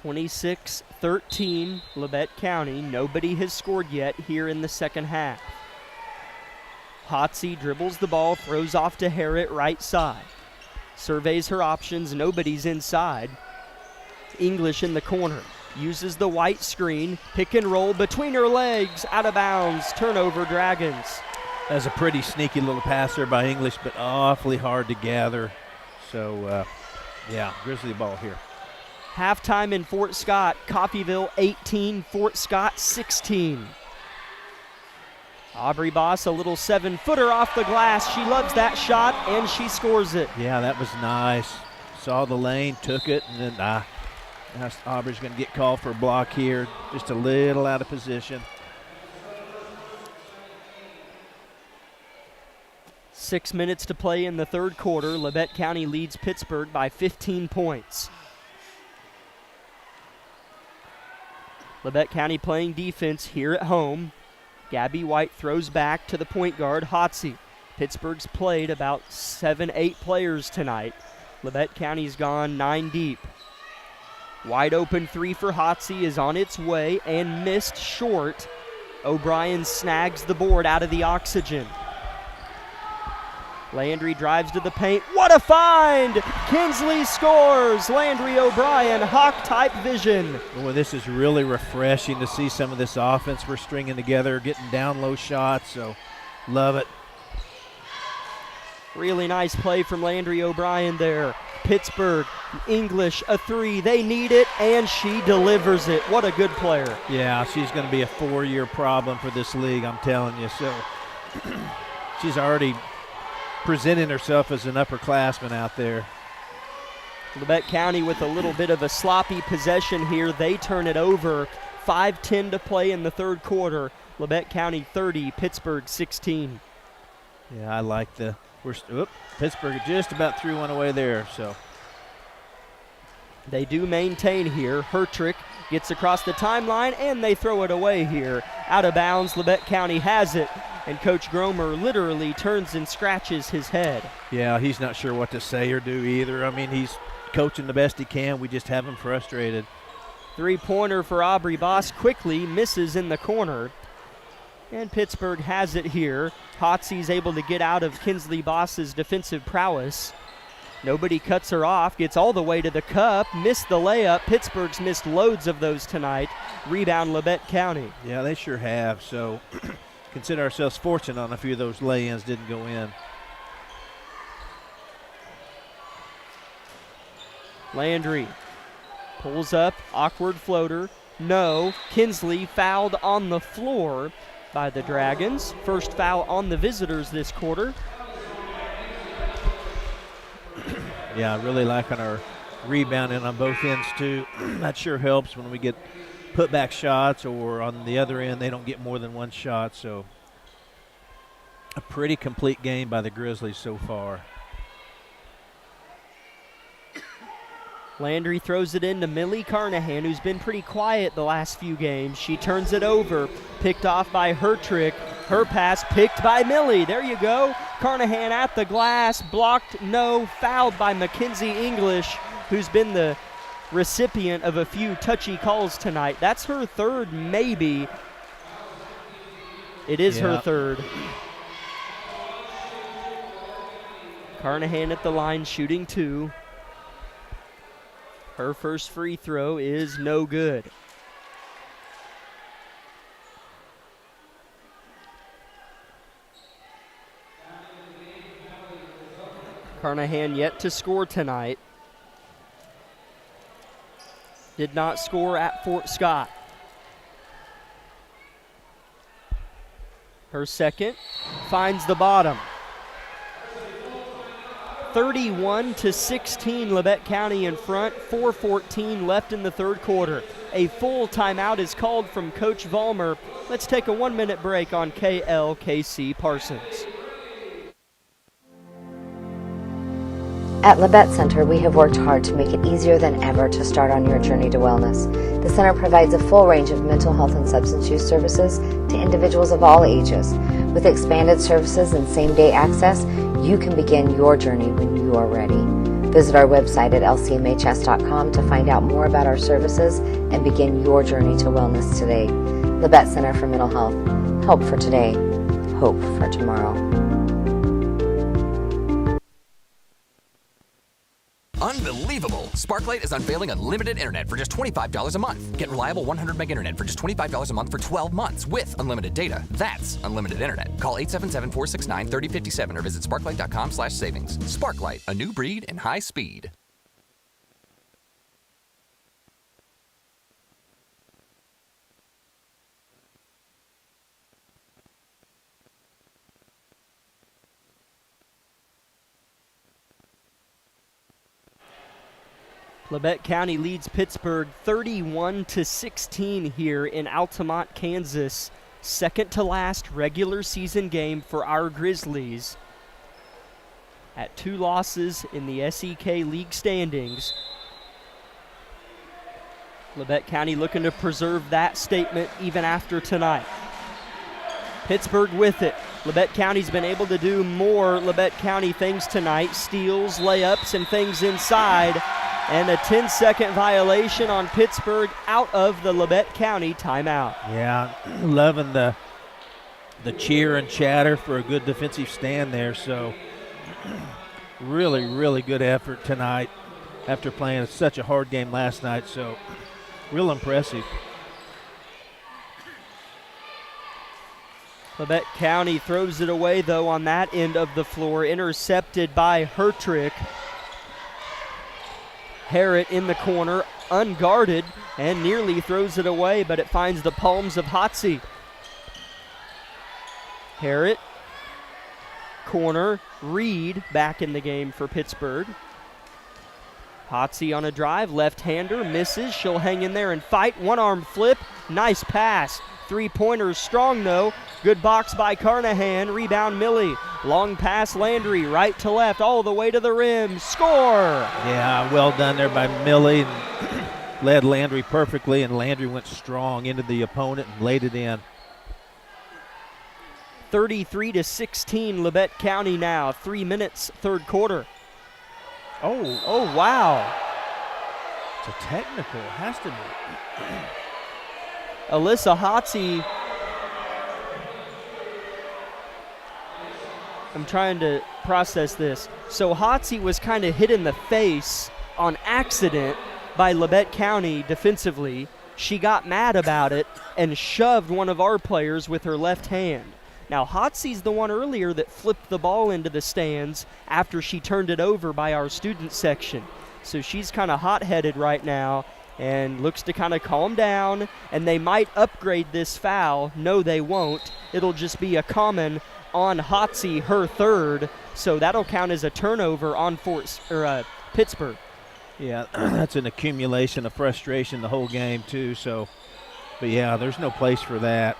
26-13, Labette County. Nobody has scored yet here in the second half. Hotsy dribbles the ball, throws off to Harrett, right side. Surveys her options, nobody's inside. English in the corner, uses the white screen, pick and roll between her legs, out of bounds, turnover Dragons. That's a pretty sneaky little pass there by English, but awfully hard to gather. So, yeah, Grizzly ball here. Halftime in Fort Scott, Coffeyville 18, Fort Scott 16. Aubrey Boss, a little 7-footer off the glass. She loves that shot, and she scores it. Yeah, that was nice. Saw the lane, took it, and then now Aubrey's going to get called for a block here. Just a little out of position. 6 minutes to play in the third quarter. Labette County leads Pittsburgh by 15 points. Labette County playing defense here at home. Gabby White throws back to the point guard, Hotsy. Pittsburgh's played about 7-8 players tonight. Labette County's gone 9 deep. Wide open 3 for Hotsy is on its way and missed short. O'Brien snags the board out of the oxygen. Landry drives to the paint. What a find! Kinsley scores! Landry O'Brien, Hawk-type vision. Boy, this is really refreshing to see some of this offense we're stringing together, getting down low shots, so love it. Really nice play from Landry O'Brien there. Pittsburgh, English, a 3. They need it, and she delivers it. What a good player. Yeah, she's going to be a 4-year problem for this league, I'm telling you. So she's already presenting herself as an upperclassman out there. Labette County with a little bit of a sloppy possession here. They turn it over. 5:10 to play in the third quarter. Labette County 30, Pittsburgh 16. Yeah, I like Pittsburgh just about threw one away there. So they do maintain here. Hertrick gets across the timeline, and they throw it away here. Out of bounds, Labette County has it. And Coach Gromer literally turns and scratches his head. Yeah, he's not sure what to say or do either. I mean, he's coaching the best he can. We just have him frustrated. 3-pointer for Aubrey Boss quickly misses in the corner. And Pittsburgh has it here. Hotsy's able to get out of Kinsley Boss's defensive prowess. Nobody cuts her off, gets all the way to the cup, missed the layup. Pittsburgh's missed loads of those tonight. Rebound Labette County. Yeah, they sure have. So consider ourselves fortunate on a few of those lay-ins didn't go in. Landry pulls up, awkward floater. No, Kinsley fouled on the floor by the Dragons. First foul on the visitors this quarter. Yeah, really liking our rebounding on both ends too. That sure helps when we get putback shots, or on the other end they don't get more than one shot. So a pretty complete game by the Grizzlies so far. Landry throws it into Millie Carnahan, who's been pretty quiet the last few games. She turns it over, picked off by Hertrick. Her pass picked by Millie. There you go. Carnahan at the glass, blocked, no, fouled by Mackenzie English, who's been the recipient of a few touchy calls tonight. That's her third, maybe. It is her third. Carnahan at the line shooting 2. Her first free throw is no good. Carnahan yet to score tonight. Did not score at Fort Scott. Her second finds the bottom. 31-16, Labette County in front, 4:14 left in the third quarter. A full timeout is called from Coach Vollmer. Let's take a 1-minute break on KLKC Parsons. At Labette Center, we have worked hard to make it easier than ever to start on your journey to wellness. The center provides a full range of mental health and substance use services to individuals of all ages. With expanded services and same-day access, you can begin your journey when you are ready. Visit our website at lcmhs.com to find out more about our services and begin your journey to wellness today. Labette Center for Mental Health. Help for today. Hope for tomorrow. Unbelievable! Sparklight is unveiling unlimited internet for just $25 a month. Get reliable 100 meg internet for just $25 a month for 12 months with unlimited data. That's unlimited internet. Call 877-469-3057 or visit sparklight.com/savings. Sparklight, a new breed in high speed. Labette County leads Pittsburg 31-16 here in Altamont, Kansas. Second to last regular season game for our Grizzlies. At 2 losses in the SEK League standings. Labette County looking to preserve that statement even after tonight. Pittsburg with it. Labette County's been able to do more Labette County things tonight. Steals, layups, and things inside. And a 10-second violation on Pittsburg out of the Labette County timeout. Yeah, loving the cheer and chatter for a good defensive stand there. So really, really good effort tonight after playing such a hard game last night. So real impressive. Labette County throws it away, though, on that end of the floor. Intercepted by Hertrick. Harrett in the corner, unguarded, and nearly throws it away, but it finds the palms of Hotsy. Harrett, corner, Reed back in the game for Pittsburgh. Hotsy on a drive, left-hander, misses. She'll hang in there and fight. One-arm flip, nice pass. Three-pointers strong, though. Good box by Carnahan. Rebound, Millie. Long pass, Landry, right to left, all the way to the rim. Score! Yeah, well done there by Millie. Led Landry perfectly, and Landry went strong into the opponent and laid it in. 33-16, Labette County now. 3 minutes, third quarter. Oh, wow. It's a technical, has to be. Alyssa Hotsy. I'm trying to process this. So Hotsy was kind of hit in the face on accident by Labette County defensively. She got mad about it and shoved one of our players with her left hand. Now, Hotsy's the one earlier that flipped the ball into the stands after she turned it over by our student section. So she's kind of hot-headed right now and looks to kind of calm down, and they might upgrade this foul. No, they won't. It'll just be a common on Hotsy, her third, so that'll count as a turnover on Pittsburg. Yeah, that's an accumulation of frustration the whole game too. So, but yeah, there's no place for that.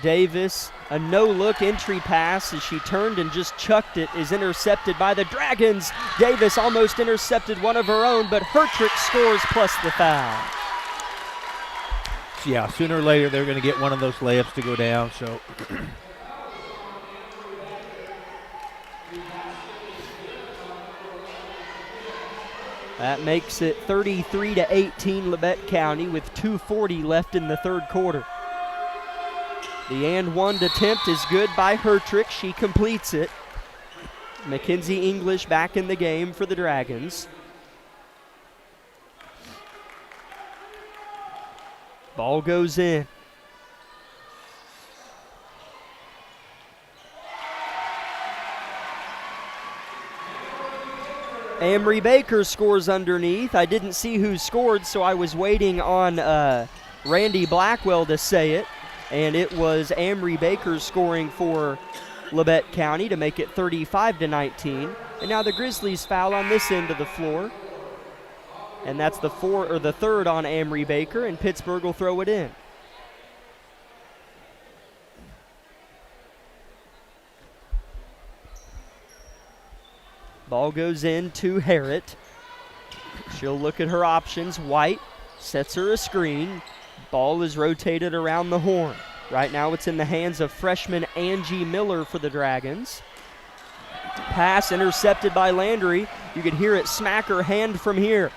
Davis, a no-look entry pass as she turned and just chucked it, is intercepted by the Dragons. Davis almost intercepted one of her own, but Hertrick scores plus the foul. Yeah, sooner or later they're going to get one of those layups to go down. So. That makes it 33-18 Labette County with 2:40 left in the third quarter. The and one attempt is good by Hertrick. She completes it. Mackenzie English back in the game for the Dragons. Ball goes in. Amory Baker scores underneath. I didn't see who scored, so I was waiting on Randy Blackwell to say it. And it was Amory Baker scoring for Labette County to make it 35-19. And now the Grizzlies foul on this end of the floor. And that's the third on Amory Baker, and Pittsburg will throw it in. Ball goes in to Harrett. She'll look at her options. White sets her a screen. Ball is rotated around the horn. Right now it's in the hands of freshman Angie Miller for the Dragons. Pass intercepted by Landry. You could hear it smack her hand from here.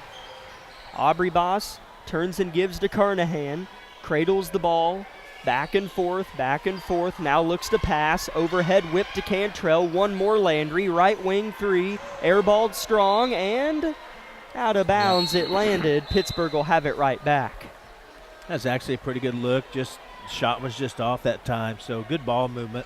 Aubrey Boss turns and gives to Carnahan. Cradles the ball. Back and forth, back and forth. Now looks to pass. Overhead whip to Cantrell. One more Landry. Right wing three. Airballed strong and out of bounds it landed. Pittsburg will have it right back. That's actually a pretty good look. Just shot was just off that time. So good ball movement.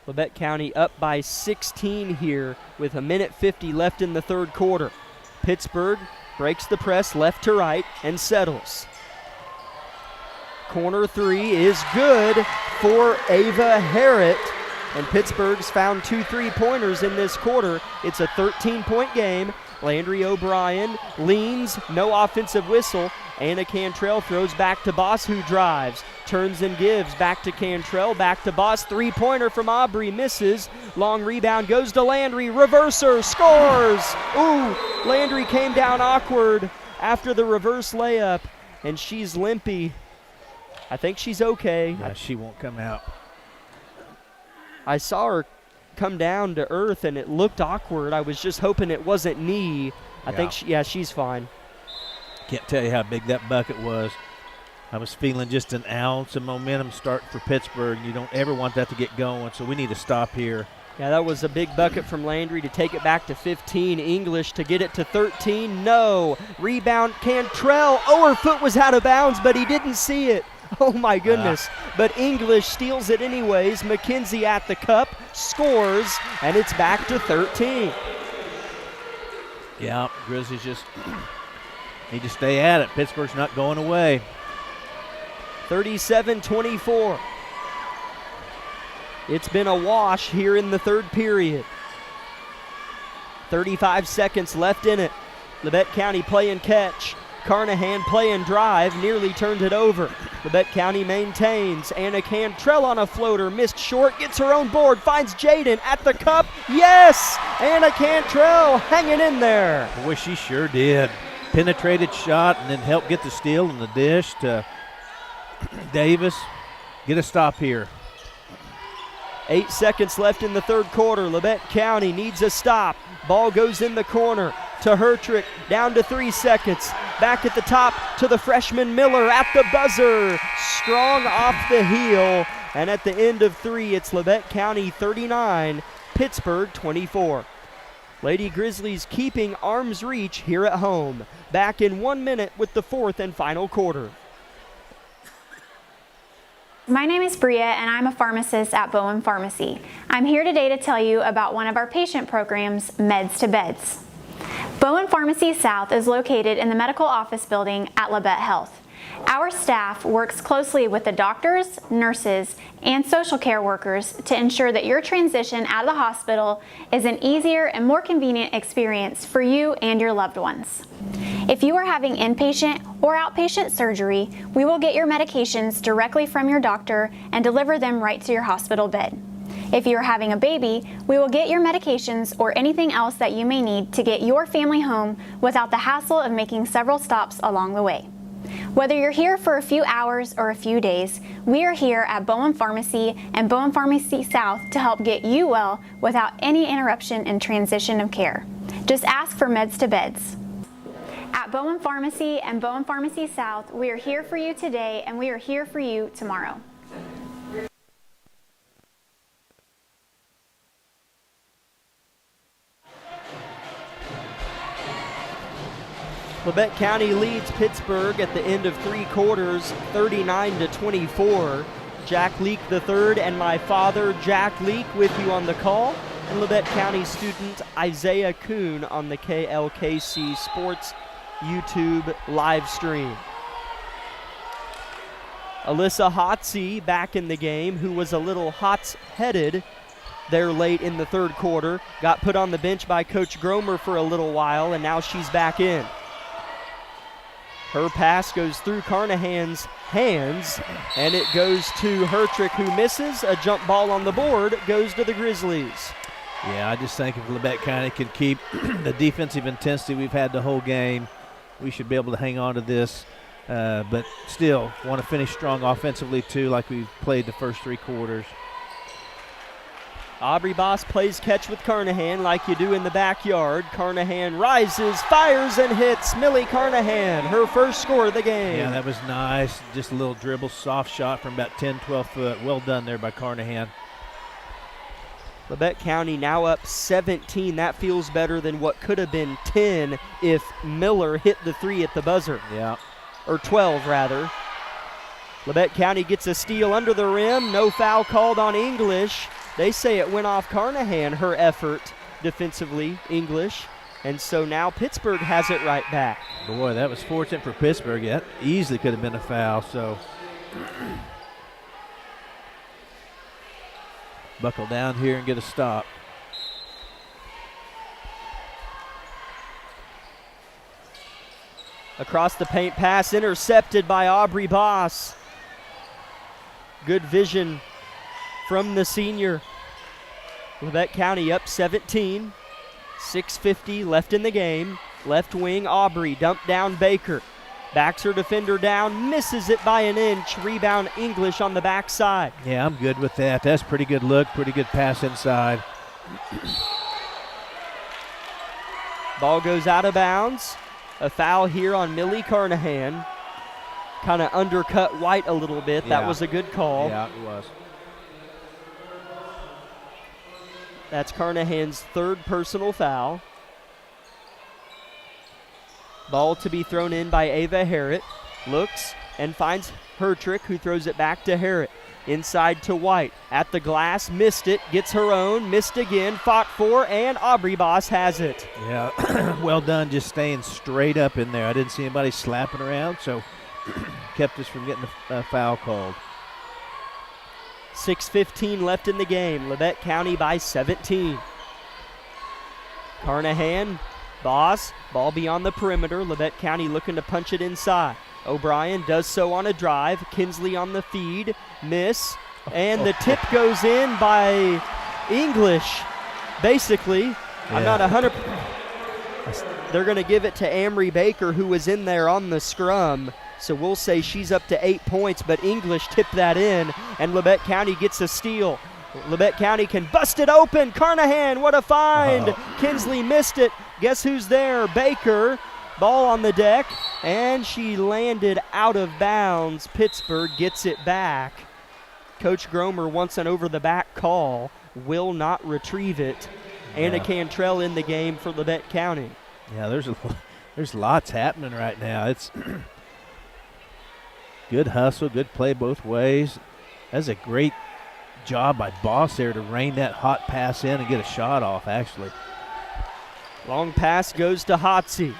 Labette County up by 16 here with 1:50 left in the third quarter. Pittsburg breaks the press left to right and settles. Corner three is good for Ava Harrett. And Pittsburgh's found 2 3-pointers in this quarter. It's a 13-point game. Landry O'Brien leans, no offensive whistle. Anna Cantrell throws back to Boss, who drives. Turns and gives, back to Cantrell, back to Boss. 3-pointer from Aubrey, misses. Long rebound goes to Landry, reverser, scores! Ooh, Landry came down awkward after the reverse layup, and she's limpy. I think she's okay. Yeah, she won't come out. I saw her come down to earth, and it looked awkward. I was just hoping it wasn't knee. I think, she's fine. Can't tell you how big that bucket was. I was feeling just an ounce of momentum starting for Pittsburgh. You don't ever want that to get going, so we need to stop here. Yeah, that was a big bucket from Landry to take it back to 15. English to get it to 13. No. Rebound, Cantrell. Oh, her foot was out of bounds, but he didn't see it. Oh, my goodness. But English steals it anyways. McKenzie at the cup, scores, and it's back to 13. Yeah, Grizzlies just need to stay at it. Pittsburgh's not going away. 37-24. It's been a wash here in the third period. 35 seconds left in it. Labette County playing catch. Carnahan playing drive, nearly turned it over. Labette County maintains. Anna Cantrell on a floater, missed short, gets her own board, finds Jaden at the cup. Yes! Anna Cantrell hanging in there. Boy, she sure did. Penetrated shot and then helped get the steal and the dish to Davis. Get a stop here. 8 seconds left in the third quarter. Labette County needs a stop. Ball goes in the corner to Hertrick, down to 3 seconds. Back at the top to the freshman Miller at the buzzer. Strong off the heel. And at the end of 3, it's Labette County 39, Pittsburgh 24. Lady Grizzlies keeping arm's reach here at home. Back in 1 minute with the fourth and final quarter. My name is Bria, and I'm a pharmacist at Bowen Pharmacy. I'm here today to tell you about one of our patient programs, Meds to Beds. Bowen Pharmacy South is located in the medical office building at Labette Health. Our staff works closely with the doctors, nurses, and social care workers to ensure that your transition out of the hospital is an easier and more convenient experience for you and your loved ones. If you are having inpatient or outpatient surgery, we will get your medications directly from your doctor and deliver them right to your hospital bed. If you are having a baby, we will get your medications or anything else that you may need to get your family home without the hassle of making several stops along the way. Whether you're here for a few hours or a few days, we are here at Bowen Pharmacy and Bowen Pharmacy South to help get you well without any interruption in transition of care. Just ask for Meds to Beds. At Bowen Pharmacy and Bowen Pharmacy South, we are here for you today and we are here for you tomorrow. Labette County leads Pittsburg at the end of 3 quarters, 39-24. Jack Leak III and my father, Jack Leak, with you on the call, and Labette County student Isaiah Kuhn on the KLKC Sports YouTube live stream. Alyssa Hotsey back in the game, who was a little hot-headed there late in the 3rd quarter, got put on the bench by Coach Gromer for a little while, and now she's back in. Her pass goes through Carnahan's hands, and it goes to Hertrick, who misses. A jump ball on the board goes to the Grizzlies. Yeah, I just think if Labette County could keep the defensive intensity we've had the whole game, we should be able to hang on to this. But still, want to finish strong offensively, too, like we played the first 3 quarters. Aubrey Boss plays catch with Carnahan like you do in the backyard. Carnahan rises, fires, and hits Millie Carnahan, her first score of the game. Yeah, that was nice. Just a little dribble, soft shot from about 10, 12 foot. Well done there by Carnahan. Labette County now up 17. That feels better than what could have been 10 if Miller hit the 3 at the buzzer. Yeah. Or 12, rather. Labette County gets a steal under the rim. No foul called on English. They say it went off Carnahan, her effort defensively, English. And so now Pittsburgh has it right back. Boy, that was fortunate for Pittsburgh. That easily could have been a foul, so buckle down here and get a stop. Across the paint pass, intercepted by Aubrey Boss. Good vision from the senior. Labette County up 17. 6:50 left in the game. Left wing, Aubrey, dumped down Baker. Backs her defender down, misses it by an inch. Rebound English on the backside. Yeah, I'm good with that. That's pretty good look, pretty good pass inside. Ball goes out of bounds. A foul here on Millie Carnahan. Kind of undercut White a little bit. Yeah. That was a good call. Yeah, it was. That's Carnahan's 3rd personal foul. Ball to be thrown in by Ava Harrett. Looks and finds Hertrick, who throws it back to Harrett. Inside to White. At the glass, missed it. Gets her own, missed again, fought for, and Aubrey Boss has it. Yeah, well done just staying straight up in there. I didn't see anybody slapping around, so kept us from getting a foul called. 6:15 left in the game. Labette County by 17. Carnahan, Boss, ball beyond the perimeter. Labette County looking to punch it inside. O'Brien does so on a drive. Kinsley on the feed. Miss. And the tip goes in by English, basically. Yeah. I'm not 100%. They're going to give it to Amory Baker, who was in there on the scrum. So we'll say she's up to 8 points, but English tipped that in, and Labette County gets a steal. Labette County can bust it open. Carnahan, what a find. Kinsley missed it. Guess who's there? Baker. Ball on the deck, and she landed out of bounds. Pittsburgh gets it back. Coach Gromer wants an over-the-back call. Will not retrieve it. Yeah. Anna Cantrell in the game for Labette County. Yeah, there's lots happening right now. It's good hustle, good play both ways. That's a great job by Boss there to rein that hot pass in and get a shot off, actually. Long pass goes to Hotsey.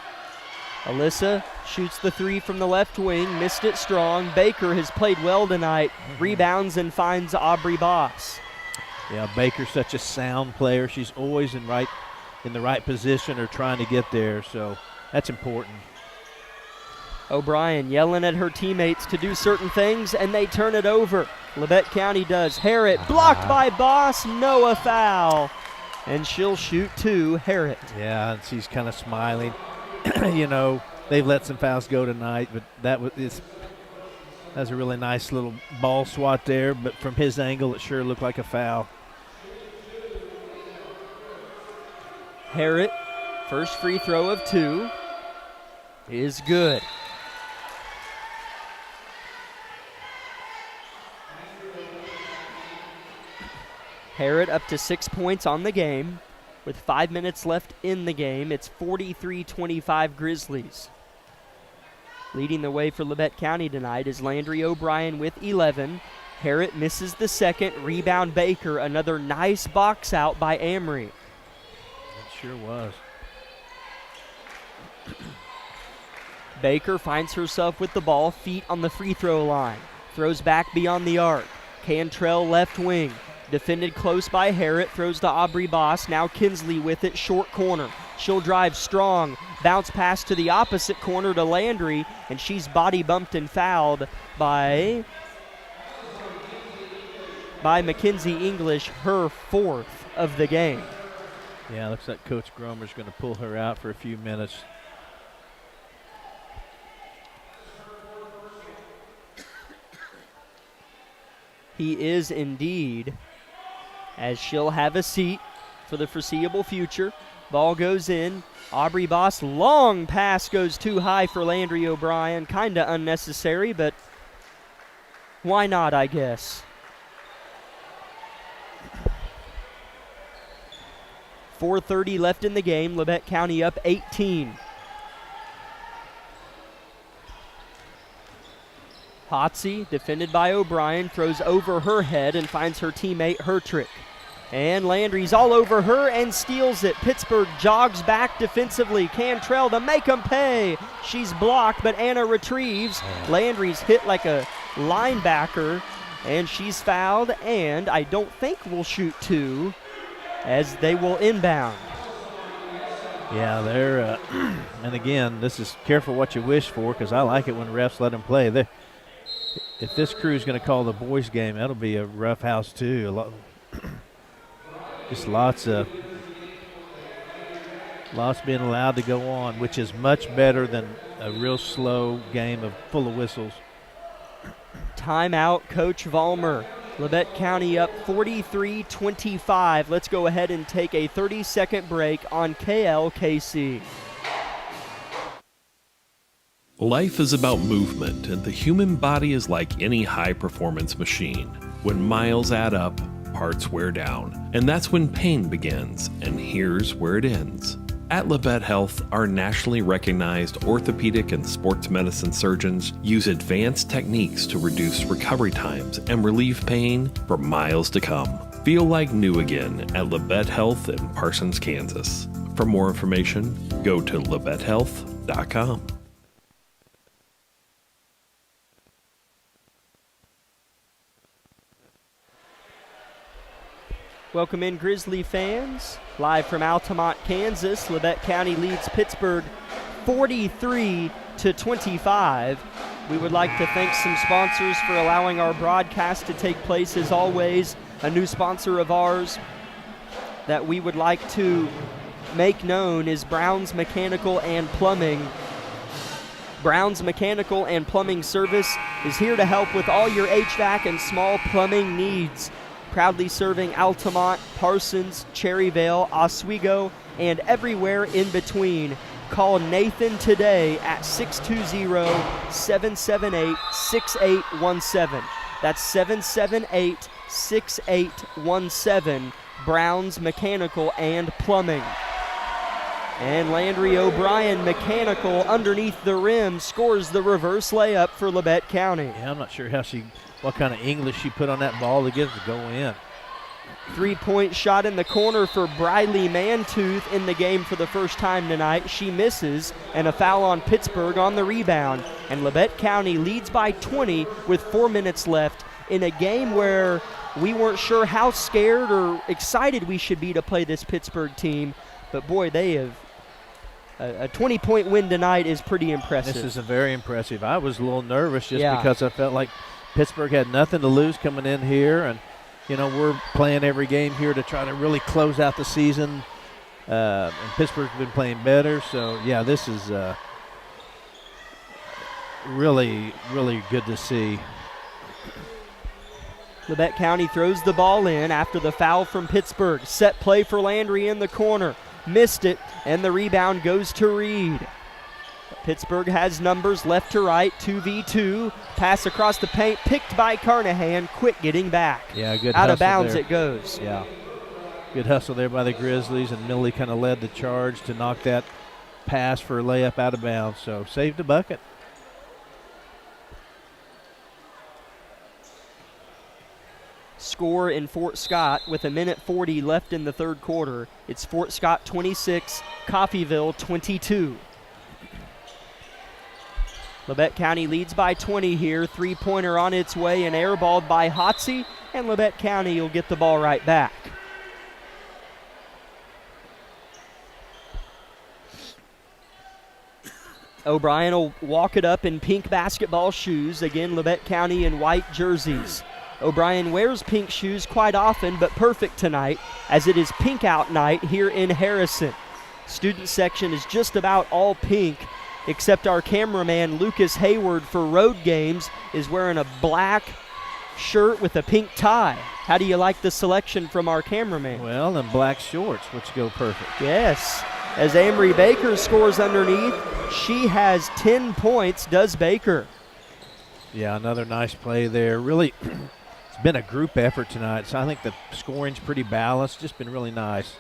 Alyssa shoots the three from the left wing, missed it strong. Baker has played well tonight, rebounds and finds Aubrey Boss. Yeah, Baker's such a sound player. She's always in the right position or trying to get there, so that's important. O'Brien yelling at her teammates to do certain things, and they turn it over. Labette County does. Harrod blocked by Boss, no a foul. And she'll shoot two, Harrod. Yeah, and she's kind of smiling. You know, they've let some fouls go tonight, but that's a really nice little ball swat there, but from his angle it sure looked like a foul. Harrod, first free throw of two, is good. Harrod up to 6 points on the game. With 5 minutes left in the game, it's 43-25 Grizzlies. Leading the way for Labette County tonight is Landry O'Brien with 11. Harrod misses the second. Rebound Baker. Another nice box out by Amory. It sure was. Baker finds herself with the ball, feet on the free throw line. Throws back beyond the arc. Cantrell left wing. Defended close by Harrod, throws to Aubrey Boss. Now Kinsley with it, short corner. She'll drive strong. Bounce pass to the opposite corner to Landry, and she's body bumped and fouled by Mackenzie English, her fourth of the game. Yeah, looks like Coach Gromer's going to pull her out for a few minutes. He is indeed, as she'll have a seat for the foreseeable future. Ball goes in. Aubrey Boss, long pass goes too high for Landry O'Brien. Kind of unnecessary, but why not, I guess. 4:30 left in the game. Labette County up 18. Hotsey, defended by O'Brien, throws over her head and finds her teammate Hertrick. And Landry's all over her and steals it. Pittsburg jogs back defensively. Cantrell to make them pay. She's blocked, but Anna retrieves. Landry's hit like a linebacker, and she's fouled, and I don't think will shoot two, as they will inbound. Yeah, they're, and again, this is careful what you wish for, because I like it when refs let them play. If this crew's going to call the boys' game, that'll be a rough house too. Just lots being allowed to go on, which is much better than a real slow game full of whistles. Timeout, Coach Vollmer. Labette County up 43-25. Let's go ahead and take a 30-second break on KLKC. Life is about movement, and the human body is like any high-performance machine. When miles add up, parts wear down, and that's when pain begins, and here's where it ends. At Labette Health, our nationally recognized orthopedic and sports medicine surgeons use advanced techniques to reduce recovery times and relieve pain for miles to come. Feel like new again at Labette Health in Parsons, Kansas. For more information, go to labettehealth.com. Welcome in, Grizzly fans. Live from Altamont, Kansas, Labette County leads Pittsburg 43-25. We would like to thank some sponsors for allowing our broadcast to take place. As always, a new sponsor of ours that we would like to make known is Brown's Mechanical and Plumbing. Brown's Mechanical and Plumbing Service is here to help with all your HVAC and small plumbing needs. Proudly serving Altamont, Parsons, Cherryvale, Oswego, and everywhere in between. Call Nathan today at 620-778-6817. That's 778-6817. Brown's Mechanical and Plumbing. And Landry O'Brien, Mechanical, underneath the rim, scores the reverse layup for Labette County. Yeah, I'm not sure what kind of English she put on that ball to get it to go in. Three-point shot in the corner for Briley Mantooth in the game for the first time tonight. She misses, and a foul on Pittsburg on the rebound. And Labette County leads by 20 with 4 minutes left in a game where we weren't sure how scared or excited we should be to play this Pittsburg team. But boy, they have a 20-point win tonight is pretty impressive. This is very impressive. I was a little nervous just because I felt like Pittsburg had nothing to lose coming in here, and you know, we're playing every game here to try to really close out the season. And Pittsburgh's been playing better. So, yeah, this is really, really good to see. Labette County throws the ball in after the foul from Pittsburg. Set play for Landry in the corner. Missed it, and the rebound goes to Reed. Pittsburgh has numbers left to right, 2v2. Pass across the paint, picked by Carnahan. Quick getting back. Yeah, good out of bounds there. It goes. Yeah, good hustle there by the Grizzlies, and Millie kind of led the charge to knock that pass for a layup out of bounds. So saved a bucket. Score in Fort Scott with 1:40 left in the third quarter. It's Fort Scott 26, Coffeyville 22. Labette County leads by 20 here. Three-pointer on its way and airballed by Hotsey, and Labette County will get the ball right back. O'Brien will walk it up in pink basketball shoes. Again, Labette County in white jerseys. O'Brien wears pink shoes quite often, but perfect tonight as it is pink out night here in Harrison. Student section is just about all pink, except our cameraman Lucas Hayward for road games is wearing a black shirt with a pink tie. How do you like the selection from our cameraman? Well, and black shorts, which go perfect. Yes. As Amory Baker scores underneath, she has 10 points, does Baker. Yeah, another nice play there. Really, it's been a group effort tonight, so I think the scoring's pretty balanced. Just been really nice.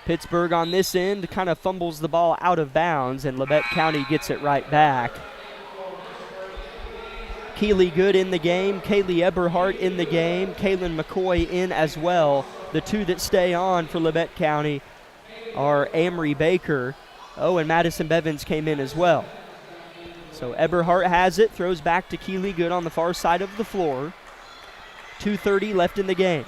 Pittsburgh on this end kind of fumbles the ball out of bounds, and Labette County gets it right back. Keely Good in the game, Kaylee Eberhardt in the game, Kaylin McCoy in as well. The two that stay on for Labette County are Amory Baker. Oh, and Madison Bevins came in as well. So Eberhardt has it, throws back to Keely Good on the far side of the floor. 2:30 left in the game.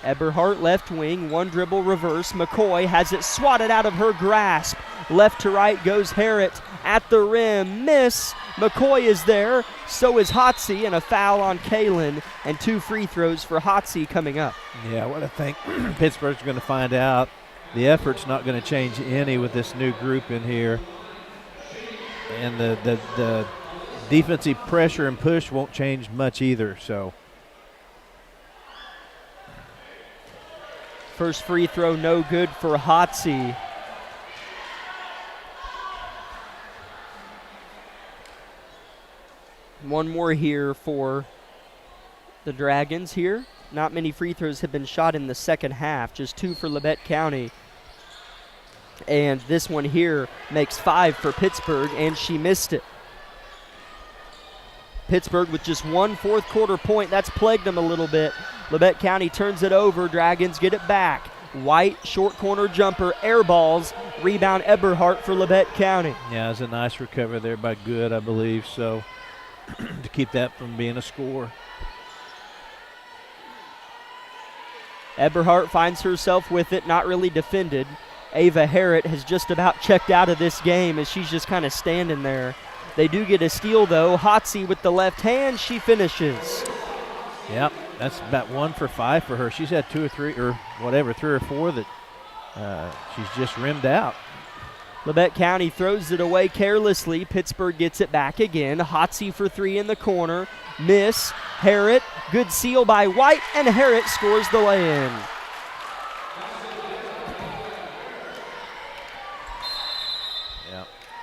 Eberhardt left wing, one dribble reverse. McCoy has it swatted out of her grasp. Left to right goes Harrett at the rim. Miss. McCoy is there. So is Hotsey, and a foul on Kaylin, and 2 free throws for Hotsey coming up. Yeah, what I think Pittsburgh's going to find out, the effort's not going to change any with this new group in here. And the defensive pressure and push won't change much either, so. First free throw no good for Hotsey. One more here for the Dragons here. Not many free throws have been shot in the second half, just 2 for Labette County. And this one here makes 5 for Pittsburgh, and she missed it. Pittsburgh with just 1 fourth quarter point. That's plagued them a little bit. Labette County turns it over. Dragons get it back. White, short corner jumper, air balls. Rebound Eberhardt for Labette County. Yeah, it's a nice recovery there by Good, I believe, so to keep that from being a score. Eberhardt finds herself with it, not really defended. Ava Harrett has just about checked out of this game as she's just kind of standing there. They do get a steal, though. Hotsey with the left hand, she finishes. Yep, that's about 1 for 5 for her. She's had 2 or 3 or whatever, 3 or 4 that she's just rimmed out. Labette County throws it away carelessly. Pittsburgh gets it back again. Hotsey for 3 in the corner. Miss. Harrett. Good seal by White, and Harrett scores the lay-in.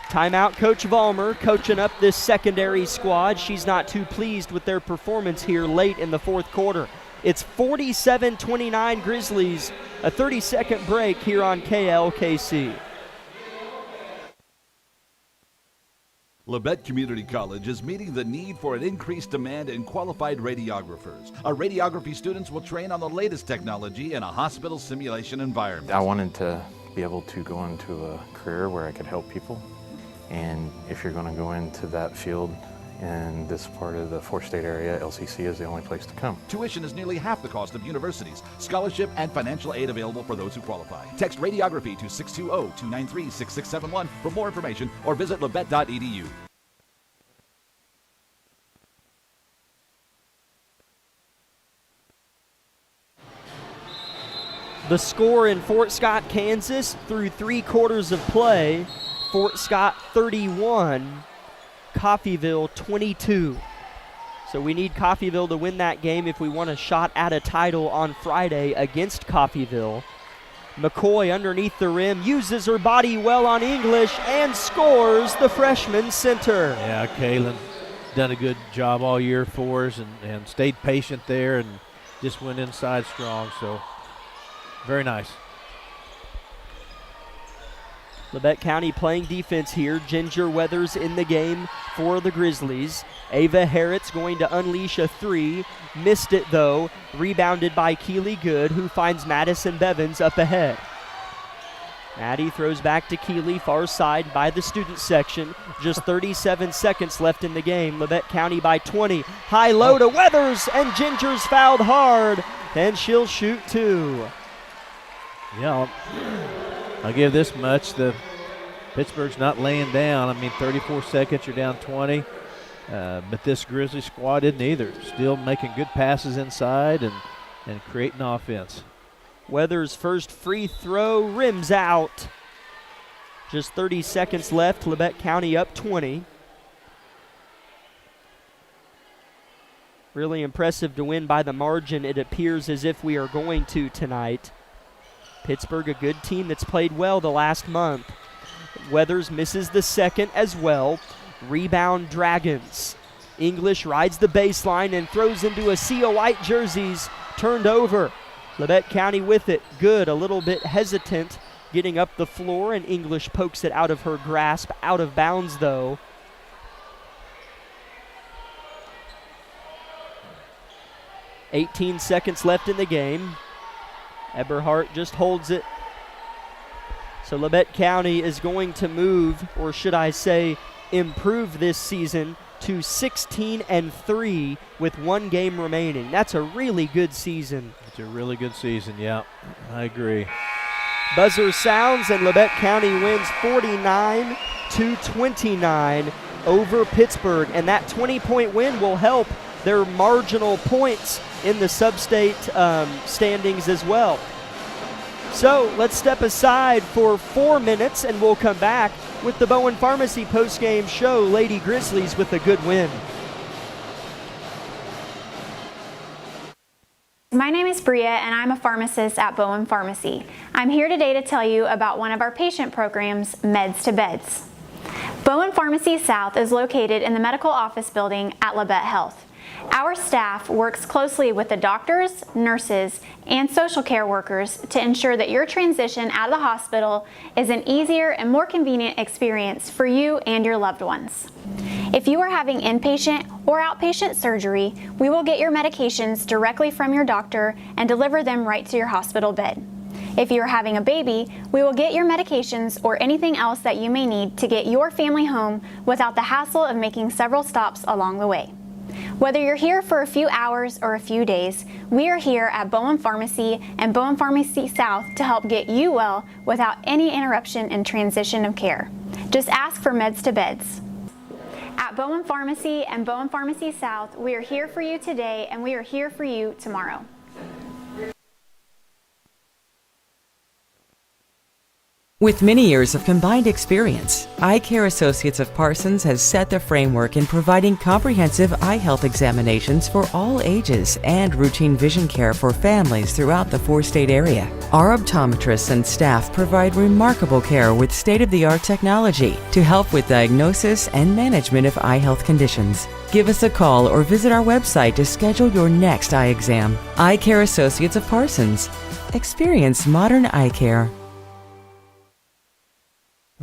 Timeout, Coach Vollmer coaching up this secondary squad. She's not too pleased with their performance here late in the fourth quarter. It's 47-29 Grizzlies, a 30-second break here on KLKC. Labette Community College is meeting the need for an increased demand in qualified radiographers. Our radiography students will train on the latest technology in a hospital simulation environment. I wanted to be able to go into a career where I could help people. And if you're going to go into that field in this part of the four-state area, LCC is the only place to come. Tuition is nearly half the cost of universities. Scholarship and financial aid available for those who qualify. Text radiography to 620-293-6671 for more information or visit labette.edu. The score in Fort Scott, Kansas, through 3 quarters of play, Fort Scott 31, Coffeyville 22. So we need Coffeyville to win that game if we want a shot at a title on Friday against Coffeyville. McCoy underneath the rim, uses her body well on English and scores the freshman center. Yeah, Kaylin done a good job all year for us and stayed patient there and just went inside strong, so very nice. Labette County playing defense here. Ginger Weathers in the game for the Grizzlies. Ava Harret's going to unleash a 3. Missed it though. Rebounded by Keely Good, who finds Madison Bevins up ahead. Maddie throws back to Keely, far side by the student section. Just 37 seconds left in the game. Labette County by 20. High low to Weathers, and Ginger's fouled hard, and she'll shoot 2. Yeah, I'll give this much. The Pittsburgh's not laying down. I mean, 34 seconds, you're down 20. But this Grizzly squad isn't either. Still making good passes inside and creating offense. Weathers' first free throw rims out. Just 30 seconds left. Labette County up 20. Really impressive to win by the margin it appears as if we are going to tonight. Pittsburgh, a good team that's played well the last month. Weathers misses the second as well. Rebound Dragons. English rides the baseline and throws into a sea of white jerseys. Turned over. Labette County with it. Good, a little bit hesitant getting up the floor, and English pokes it out of her grasp. Out of bounds though. .18 seconds left in the game. Eberhardt just holds it. So Labette County is going to move, or should I say improve this season to 16-3 with 1 game remaining. That's a really good season. It's a really good season, yeah. I agree. Buzzer sounds and Labette County wins 49-29 over Pittsburgh, and that 20-point win will help their marginal points in the sub-state standings as well. So let's step aside for 4 minutes and we'll come back with the Bowen Pharmacy postgame show. Lady Grizzlies with a good win. My name is Bria and I'm a pharmacist at Bowen Pharmacy. I'm here today to tell you about one of our patient programs, Meds to Beds. Bowen Pharmacy South is located in the medical office building at Labette Health. Our staff works closely with the doctors, nurses, and social care workers to ensure that your transition out of the hospital is an easier and more convenient experience for you and your loved ones. If you are having inpatient or outpatient surgery, we will get your medications directly from your doctor and deliver them right to your hospital bed. If you are having a baby, we will get your medications or anything else that you may need to get your family home without the hassle of making several stops along the way. Whether you're here for a few hours or a few days, we are here at Bowen Pharmacy and Bowen Pharmacy South to help get you well without any interruption in transition of care. Just ask for Meds to Beds. At Bowen Pharmacy and Bowen Pharmacy South, we are here for you today and we are here for you tomorrow. With many years of combined experience, Eye Care Associates of Parsons has set the framework in providing comprehensive eye health examinations for all ages and routine vision care for families throughout the four-state area. Our optometrists and staff provide remarkable care with state-of-the-art technology to help with diagnosis and management of eye health conditions. Give us a call or visit our website to schedule your next eye exam. Eye Care Associates of Parsons. Experience modern eye care.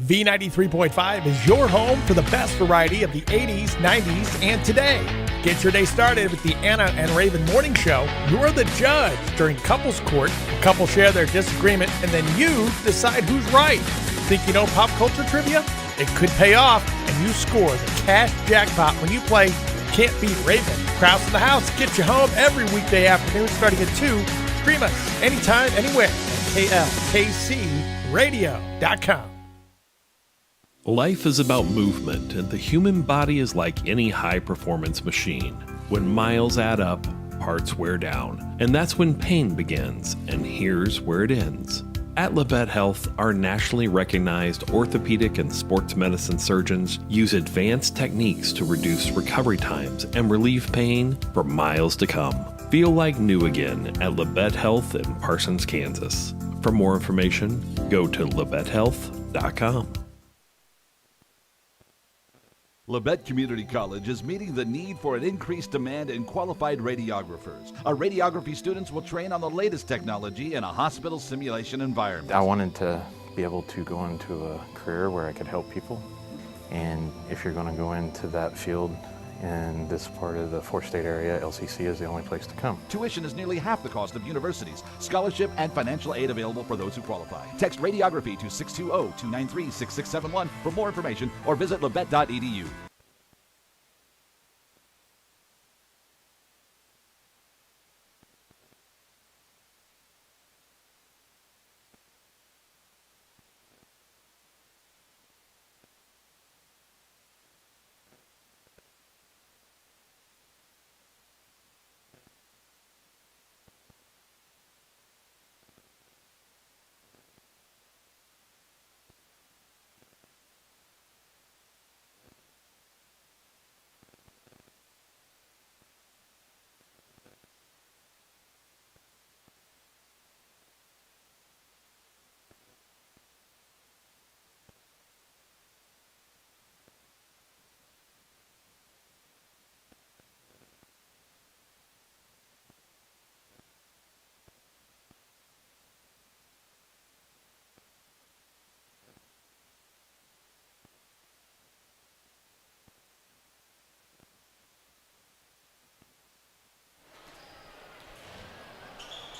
V93.5 is your home for the best variety of the 80s, 90s, and today. Get your day started with the Anna and Raven Morning Show. You're the judge during couples court. A couple share their disagreement, and then you decide who's right. Think you know pop culture trivia? It could pay off, and you score the cash jackpot when you play Can't Beat Raven. Kraus in the house gets you home every weekday afternoon starting at 2. Stream us anytime, anywhere at klkcradio.com. Life is about movement, and the human body is like any high-performance machine. When miles add up, parts wear down, and that's when pain begins, and here's where it ends. At Labette Health, our nationally recognized orthopedic and sports medicine surgeons use advanced techniques to reduce recovery times and relieve pain for miles to come. Feel like new again at Labette Health in Parsons, Kansas. For more information, go to labettehealth.com. Labette Community College is meeting the need for an increased demand in qualified radiographers. Our radiography students will train on the latest technology in a hospital simulation environment. I wanted to be able to go into a career where I could help people. And if you're going to go into that field in this part of the four-state area, LCC is the only place to come. Tuition is nearly half the cost of universities. Scholarship and financial aid available for those who qualify. Text radiography to 620-293-6671 for more information or visit labette.edu.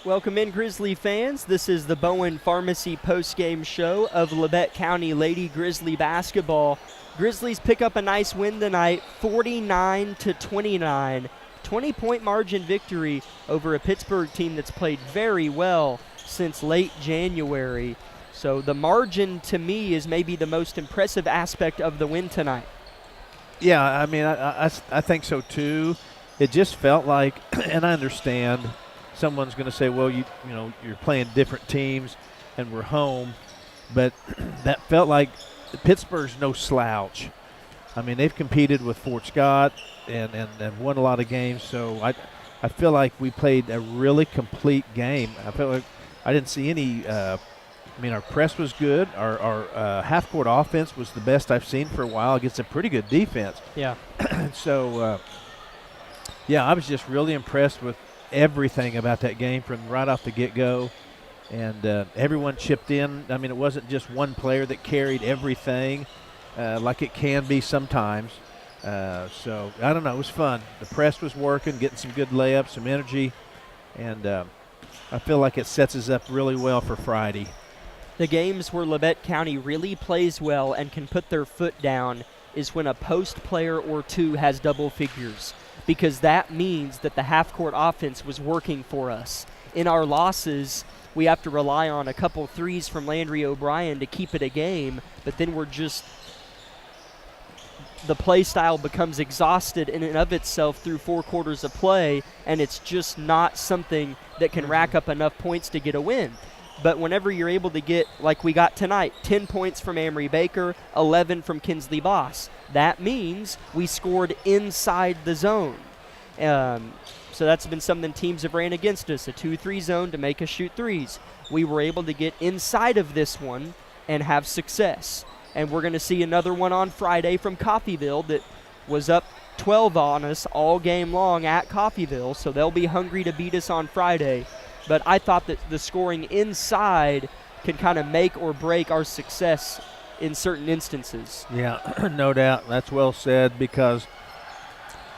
Welcome in, Grizzly fans. This is the Bowen Pharmacy postgame show of Labette County Lady Grizzly basketball. Grizzlies pick up a nice win tonight, 49-29. 20-point margin victory over a Pittsburg team that's played very well since late January. So the margin, to me, is maybe the most impressive aspect of the win tonight. Yeah, I mean, I think so too. It just felt like, and I understand, someone's going to say, well, you know, you're playing different teams and we're home, but that felt like Pittsburgh's no slouch. I mean, they've competed with Fort Scott and won a lot of games, so I feel like we played a really complete game. I felt like I didn't see any I mean, our press was good. Our half-court offense was the best I've seen for a while against a pretty good defense. Yeah. So, yeah, I was just really impressed with everything about that game from right off the get-go. And everyone chipped in. I mean, it wasn't just one player that carried everything like it can be sometimes. So, I don't know. It was fun. The press was working, getting some good layups, some energy. And I feel like it sets us up really well for Friday. The games where Labette County really plays well and can put their foot down is when a post player or two has double figures, because that means that the half-court offense was working for us. In our losses, we have to rely on a couple threes from Landry O'Brien to keep it a game, but then we're just – the play style becomes exhausted in and of itself through 4 quarters of play, and it's just not something that can rack up enough points to get a win. But whenever you're able to get, like we got tonight, 10 points from Amory Baker, 11 from Kinsley Boss, that means we scored inside the zone. So that's been something teams have ran against us, a 2-3 zone to make us shoot threes. We were able to get inside of this one and have success. And we're going to see another one on Friday from Coffeyville that was up 12 on us all game long at Coffeyville, so they'll be hungry to beat us on Friday. But I thought that the scoring inside could kind of make or break our success in certain instances. Yeah, no doubt. That's well said, because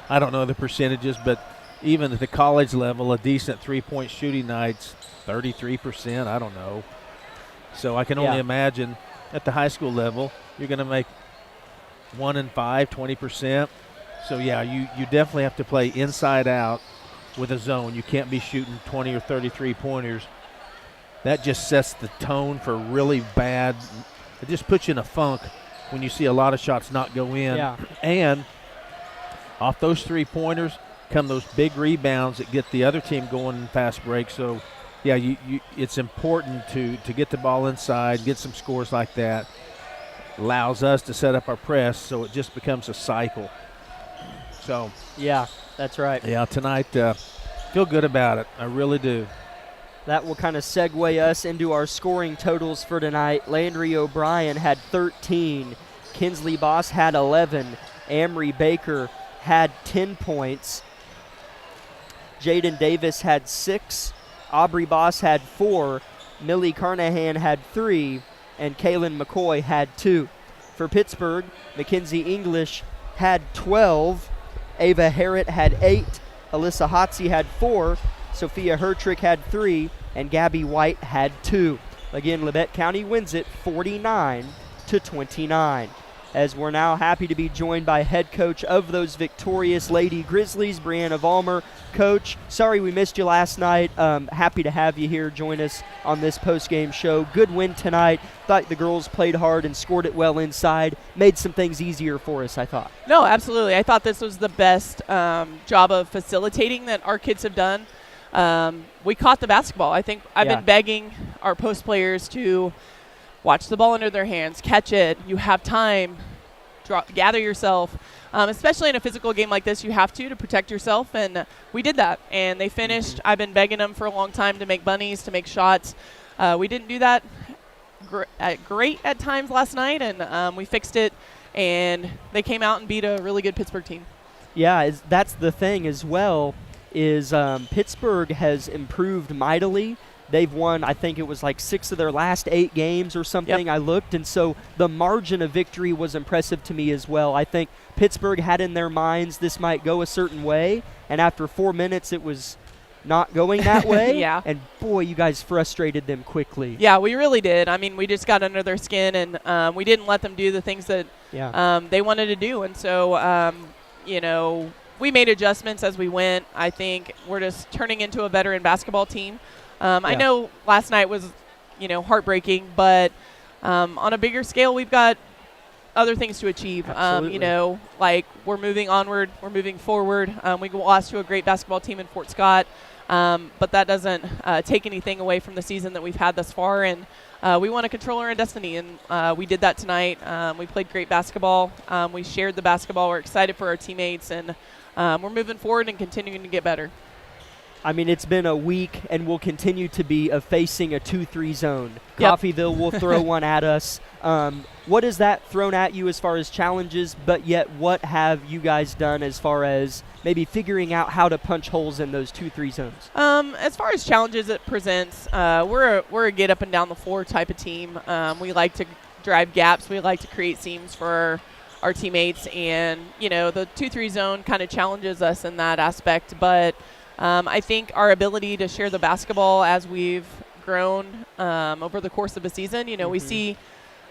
I don't know the percentages, but even at the college level, a decent three-point shooting night's 33%. I don't know. So I can only imagine at the high school level, you're going to make 1 in 5, 20%. So, yeah, you definitely have to play inside out with a zone. You can't be shooting 20 or 33 pointers. That just sets the tone for really bad. It just puts you in a funk when you see a lot of shots not go in. Yeah. And off those 3-pointers come those big rebounds that get the other team going in fast breaks. So, yeah, it's important to get the ball inside, get some scores like that. Allows us to set up our press, so it just becomes a cycle. So, yeah, that's right. Yeah, tonight, feel good about it. I really do. That will kind of segue us into our scoring totals for tonight. Landry O'Brien had 13. Kinsley Boss had 11. Amory Baker had 10 points. Jaden Davis had 6. Aubrey Boss had 4. Millie Carnahan had 3. And Kaylin McCoy had 2. For Pittsburgh, Mackenzie English had 12. Ava Harrett had 8. Alyssa Hotsey had 4. Sophia Hertrick had 3. And Gabby White had 2. Again, Labette County wins it 49-29. As we're now happy to be joined by head coach of those victorious Lady Grizzlies, Brianna Vollmer. Coach, sorry we missed you last night. Happy to have you here. Join us on this post-game show. Good win tonight. Thought the girls played hard and scored it well inside. Made some things easier for us, I thought. No, absolutely. I thought this was the best job of facilitating that our kids have done. We caught the basketball. I think I've been begging our post players to watch the ball under their hands, catch it. You have time, gather yourself. Especially in a physical game like this, you have to protect yourself, and we did that. And they finished. I've been begging them for a long time to make bunnies, to make shots. We didn't do that great at times last night, and we fixed it, and they came out and beat a really good Pittsburgh team. Yeah, that's the thing as well, is Pittsburgh has improved mightily. They've won, I think it was like 6 of their last 8 games or something. I looked, and so the margin of victory was impressive to me as well. I think Pittsburgh had in their minds this might go a certain way, and after 4 minutes it was not going that way. And boy, you guys frustrated them quickly. Yeah, we really did. I mean, we just got under their skin, and we didn't let them do the things that they wanted to do. And so, we made adjustments as we went. I think we're just turning into a veteran basketball team. I know last night was, heartbreaking, but on a bigger scale, we've got other things to achieve. Like we're moving onward, we're moving forward. We lost to a great basketball team in Fort Scott, but that doesn't take anything away from the season that we've had thus far, and we want to control our own destiny, and we did that tonight. We played great basketball. We shared the basketball. We're excited for our teammates, and we're moving forward and continuing to get better. I mean, it's been a week and will continue to be of facing a 2-3 zone. Coffeyville will throw one at us. What has that thrown at you as far as challenges, but yet what have you guys done as far as maybe figuring out how to punch holes in those 2-3 zones? As far as challenges it presents, we're a get up and down the floor type of team. We like to drive gaps. We like to create seams for our teammates, and, the 2-3 zone kind of challenges us in that aspect, but I think our ability to share the basketball as we've grown over the course of a season, we see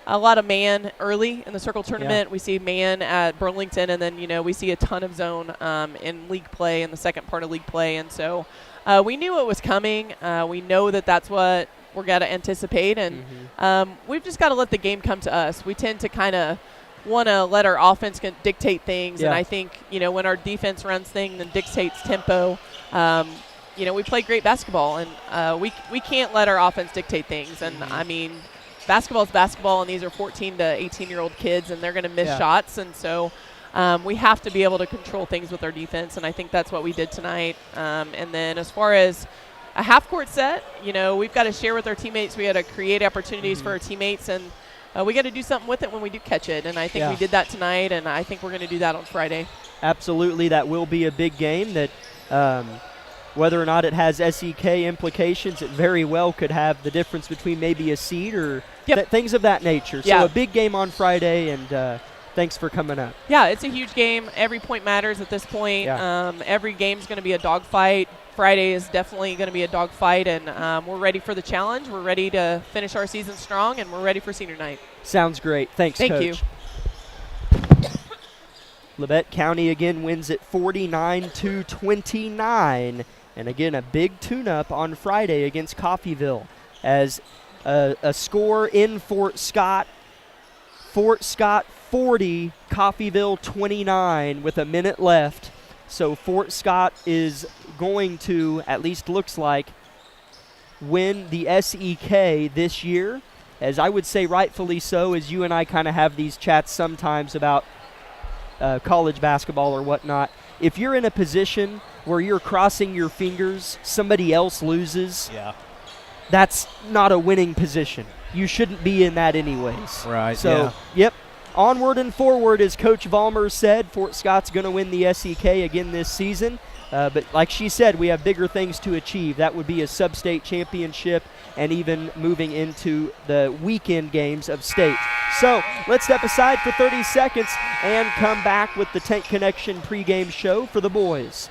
a lot of man early in the circle tournament. We see man at Burlington, and then, we see a ton of zone in league play, in the second part of league play. And so we knew it was coming. We know that that's what we're going to anticipate, and we've just got to let the game come to us. We tend to kind of want to let our offense dictate things, and I think, when our defense runs things and dictates tempo, we play great basketball, and we can't let our offense dictate things. And I mean, basketball is basketball, and these are 14 to 18-year-old kids, and they're going to miss shots, and so we have to be able to control things with our defense, and I think that's what we did tonight. And then as far as a half-court set, we've got to share with our teammates. We got to create opportunities for our teammates, and we got to do something with it when we do catch it, and I think we did that tonight, and I think we're going to do that on Friday. Absolutely. That will be a big game that Whether or not it has SEK implications, it very well could have the difference between maybe a seed or things of that nature. So a big game on Friday, and thanks for coming up. Yeah, it's a huge game. Every point matters at this point. Yeah. Every game's going to be a dogfight. Friday is definitely going to be a dogfight, and we're ready for the challenge. We're ready to finish our season strong, and we're ready for senior night. Sounds great. Thanks, Thank Coach. you. Labette County again wins it 49-29. And again, a big tune-up on Friday against Coffeyville as a score in Fort Scott. Fort Scott 40, Coffeyville 29 with a minute left. So Fort Scott is going to, at least looks like, win the SEK this year. As I would say rightfully so, as you and I kind of have these chats sometimes about college basketball or whatnot. If you're in a position where you're crossing your fingers, somebody else loses, that's not a winning position. You shouldn't be in that anyways. Right, So, onward and forward, as Coach Vollmer said. Fort Scott's going to win the SEK again this season. But like she said, we have bigger things to achieve. That would be a sub-state championship and even moving into the weekend games of state. So let's step aside for 30 seconds and come back with the Tank Connection pregame show for the boys.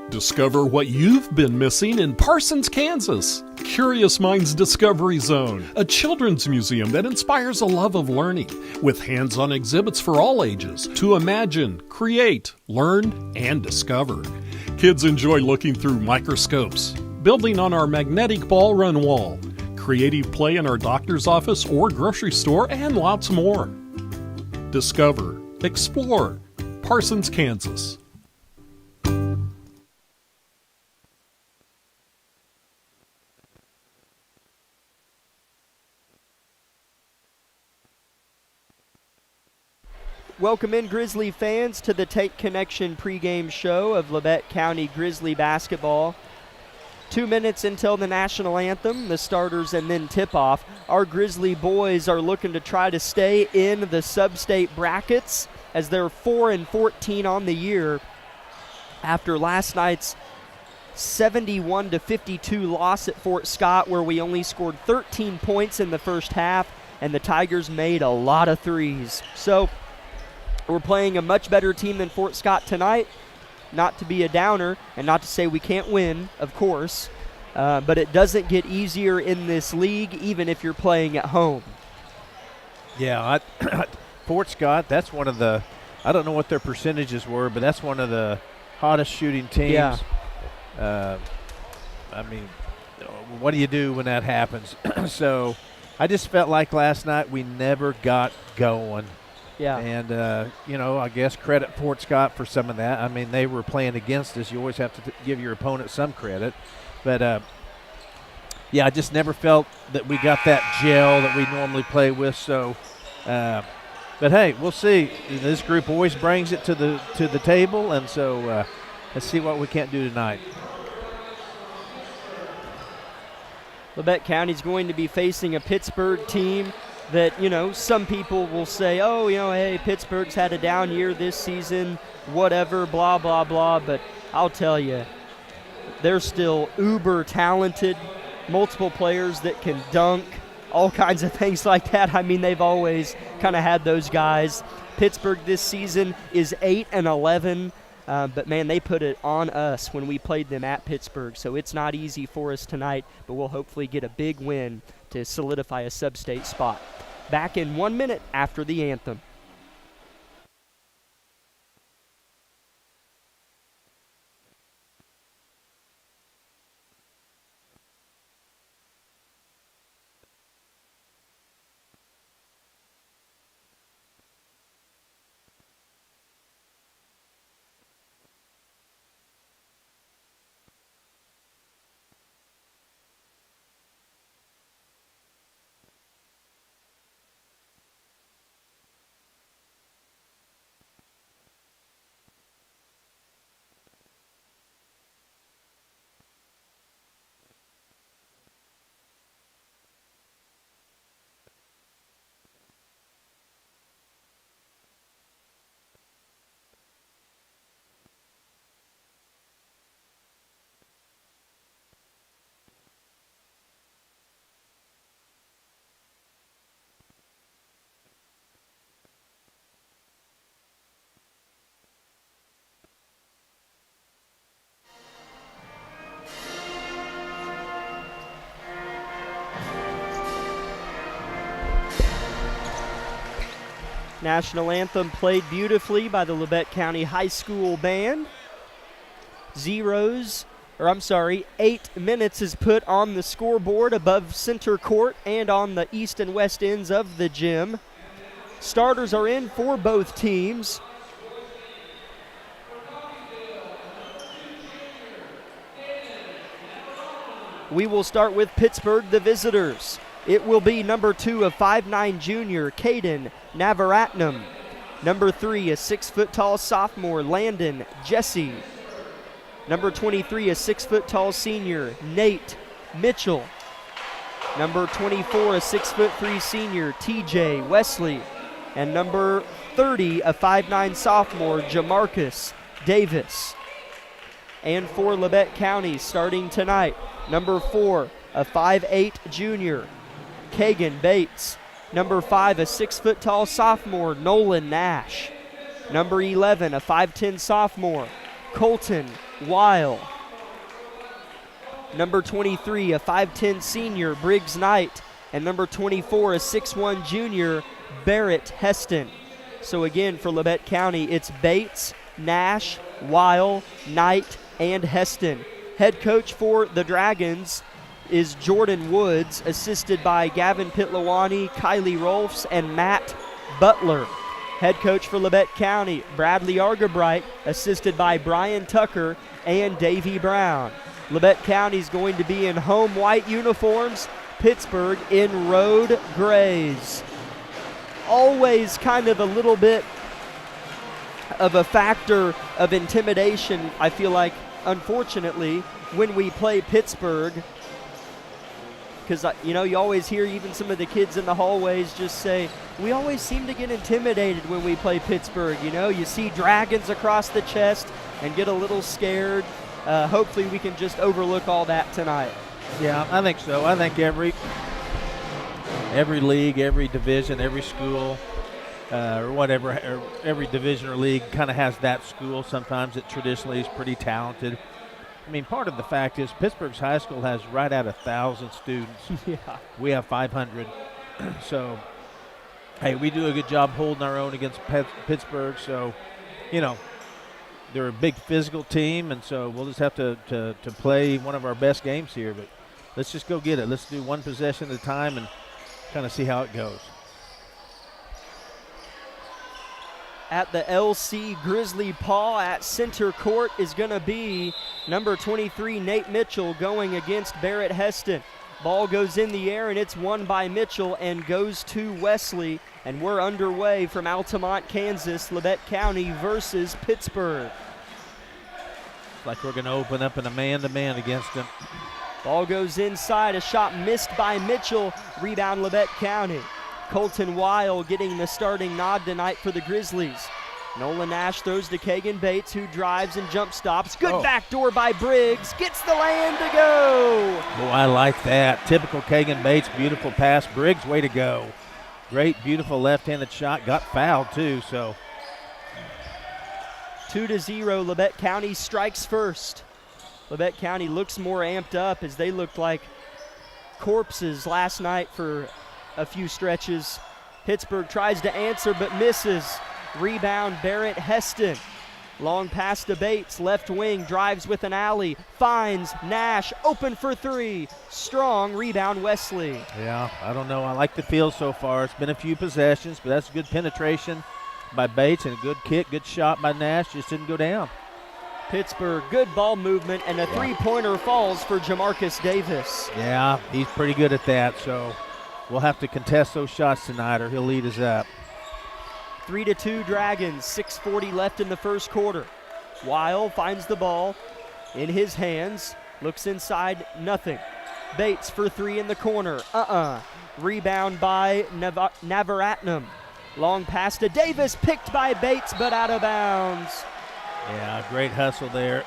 Discover what you've been missing in Parsons, Kansas. Curious Minds Discovery Zone, a children's museum that inspires a love of learning, with hands-on exhibits for all ages to imagine, create, learn, and discover. Kids enjoy looking through microscopes, building on our magnetic ball run wall, creative play in our doctor's office or grocery store, and lots more. Discover, explore, Parsons, Kansas. Welcome in, Grizzly fans, to the Take Connection pregame show of Labette County Grizzly basketball. 2 minutes until the national anthem, the starters, and then tip-off. Our Grizzly boys are looking to try to stay in the sub-state brackets as they're 4-14 on the year after last night's 71-52 loss at Fort Scott, where we only scored 13 points in the first half, and the Tigers made a lot of threes. So we're playing a much better team than Fort Scott tonight. Not to be a downer and not to say we can't win, of course, but it doesn't get easier in this league even if you're playing at home. Yeah, Fort Scott, that's one of the, I don't know what their percentages were, but that's one of the hottest shooting teams. Yeah. I mean, what do you do when that happens? So I just felt like last night we never got going. Yeah. And, I guess credit Fort Scott for some of that. I mean, they were playing against us. You always have to give your opponent some credit. But, I just never felt that we got that gel that we normally play with. So, but, hey, we'll see. This group always brings it to the table, and so let's see what we can't do tonight. Labette County's going to be facing a Pittsburg team that, some people will say, hey, Pittsburgh's had a down year this season, whatever, blah, blah, blah. But I'll tell you, they're still uber talented, multiple players that can dunk, all kinds of things like that. I mean, they've always kind of had those guys. Pittsburgh this season is 8-11. But, man, they put it on us when we played them at Pittsburgh. So it's not easy for us tonight, but we'll hopefully get a big win to solidify a sub-state spot. Back in 1 minute after the anthem. National anthem played beautifully by the Labette County High School Band. 8 minutes is put on the scoreboard above center court and on the east and west ends of the gym. Starters are in for both teams. We will start with Pittsburg, the visitors. It will be number 2, a 5'9" junior, Caden Navaratnam. Number 3, a 6-foot-tall sophomore, Landon Jesse. Number 23, a 6-foot-tall senior, Nate Mitchell. Number 24, a 6'3" senior, TJ Wesley. And number 30, a 5'9" sophomore, Jamarcus Davis. And for Labette County, starting tonight, number 4, a 5'8" junior, Kagan Bates. Number 5, a 6-foot-tall sophomore, Nolan Nash. Number 11, a 5'10" sophomore, Colton Weil. Number 23, a 5'10" senior, Briggs Knight. And number 24, a 6'1" junior, Barrett Heston. So again, for Labette County, it's Bates, Nash, Weil, Knight, and Heston. Head coach for the Dragons is Jordan Woods, assisted by Gavin Pitlawani, Kylie Rolfs, and Matt Butler. Head coach for Labette County, Bradley Argabright, assisted by Brian Tucker and Davey Brown. Labette County is going to be in home white uniforms, Pittsburg in road grays. Always kind of a little bit of a factor of intimidation, I feel like, unfortunately, when we play Pittsburg. Because, you always hear even some of the kids in the hallways just say, we always seem to get intimidated when we play Pittsburg. You see dragons across the chest and get a little scared. Hopefully we can just overlook all that tonight. Yeah, I think so. I think every league, every division, every school, or whatever, or every division or league kind of has that school sometimes that traditionally is pretty talented. I mean, part of the fact is Pittsburgh's high school has right at 1,000 students. Yeah. We have 500. So, hey, we do a good job holding our own against Pittsburgh. So, they're a big physical team, and so we'll just have to play one of our best games here. But let's just go get it. Let's do one possession at a time and kind of see how it goes. At the LC Grizzly Paw at center court is going to be number 23, Nate Mitchell, going against Barrett Heston. Ball goes in the air, and it's won by Mitchell and goes to Wesley. And we're underway from Altamont, Kansas, Labette County versus Pittsburgh. Like we're going to open up in a man-to-man against them. Ball goes inside, a shot missed by Mitchell. Rebound Labette County. Colton Weil getting the starting nod tonight for the Grizzlies. Nolan Nash throws to Kagan Bates, who drives and jump stops. Good backdoor by Briggs. Gets the lay-in to go. Oh, I like that. Typical Kagan Bates. Beautiful pass. Briggs, way to go. Great, beautiful left-handed shot. Got fouled, too, so. 2-0, Labette County strikes first. Labette County looks more amped up as they looked like corpses last night for a few stretches. Pittsburgh tries to answer but misses. Rebound Barrett Heston. Long pass to Bates, left wing, drives with an alley, finds Nash, open for three. Strong rebound Wesley. Yeah, I don't know. I like the feel so far. It's been a few possessions, but that's good penetration by Bates and a good kick, good shot by Nash. Just didn't go down. Pittsburgh, good ball movement, and a three-pointer falls for Jamarcus Davis. Yeah, he's pretty good at that, so we'll have to contest those shots tonight or he'll lead us up. 3-2 Dragons, 6:40 left in the first quarter. Weil finds the ball in his hands, looks inside, nothing. Bates for three in the corner, Rebound by Navaratnam. Long pass to Davis, picked by Bates, but out of bounds. Yeah, great hustle there.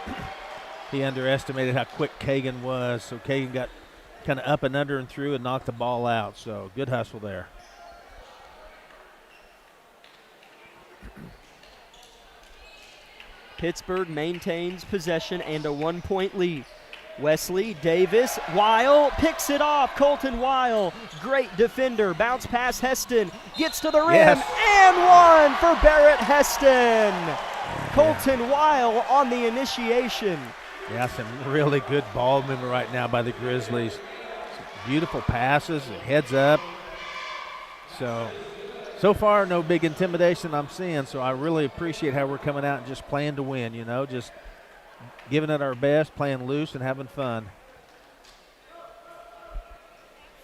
He underestimated how quick Kagan was, so Kagan got kind of up and under and through and knocked the ball out, so good hustle there. Pittsburgh maintains possession and a 1-point lead. Wesley, Davis, Weil picks it off. Colton Weil, great defender. Bounce pass Heston, gets to the rim, and one for Barrett Heston. Colton Weil on the initiation. Yeah, some really good ball movement right now by the Grizzlies. Some beautiful passes, heads up. So far, no big intimidation I'm seeing, so I really appreciate how we're coming out and just playing to win, just giving it our best, playing loose and having fun.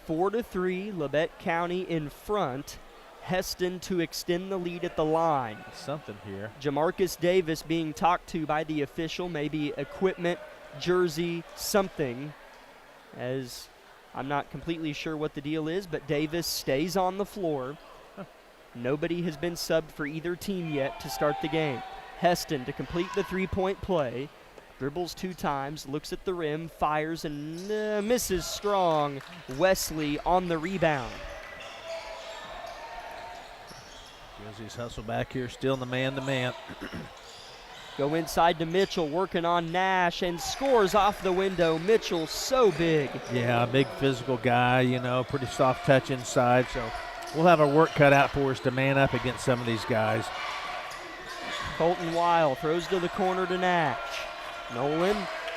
4-3, Labette County in front. Heston to extend the lead at the line. Something here. Jamarcus Davis being talked to by the official, maybe equipment, jersey, something, as I'm not completely sure what the deal is, but Davis stays on the floor. Nobody has been subbed for either team yet to start the game. Heston to complete the three-point play. Dribbles 2 times, looks at the rim, fires, and misses strong. Wesley on the rebound. Grizzlies hustle back here, still in the man-to-man. Go inside to Mitchell, working on Nash, and scores off the window. Mitchell so big. Yeah, a big physical guy, pretty soft touch inside, so we'll have our work cut out for us to man up against some of these guys. Colton Weil throws to the corner to Nash. Nolan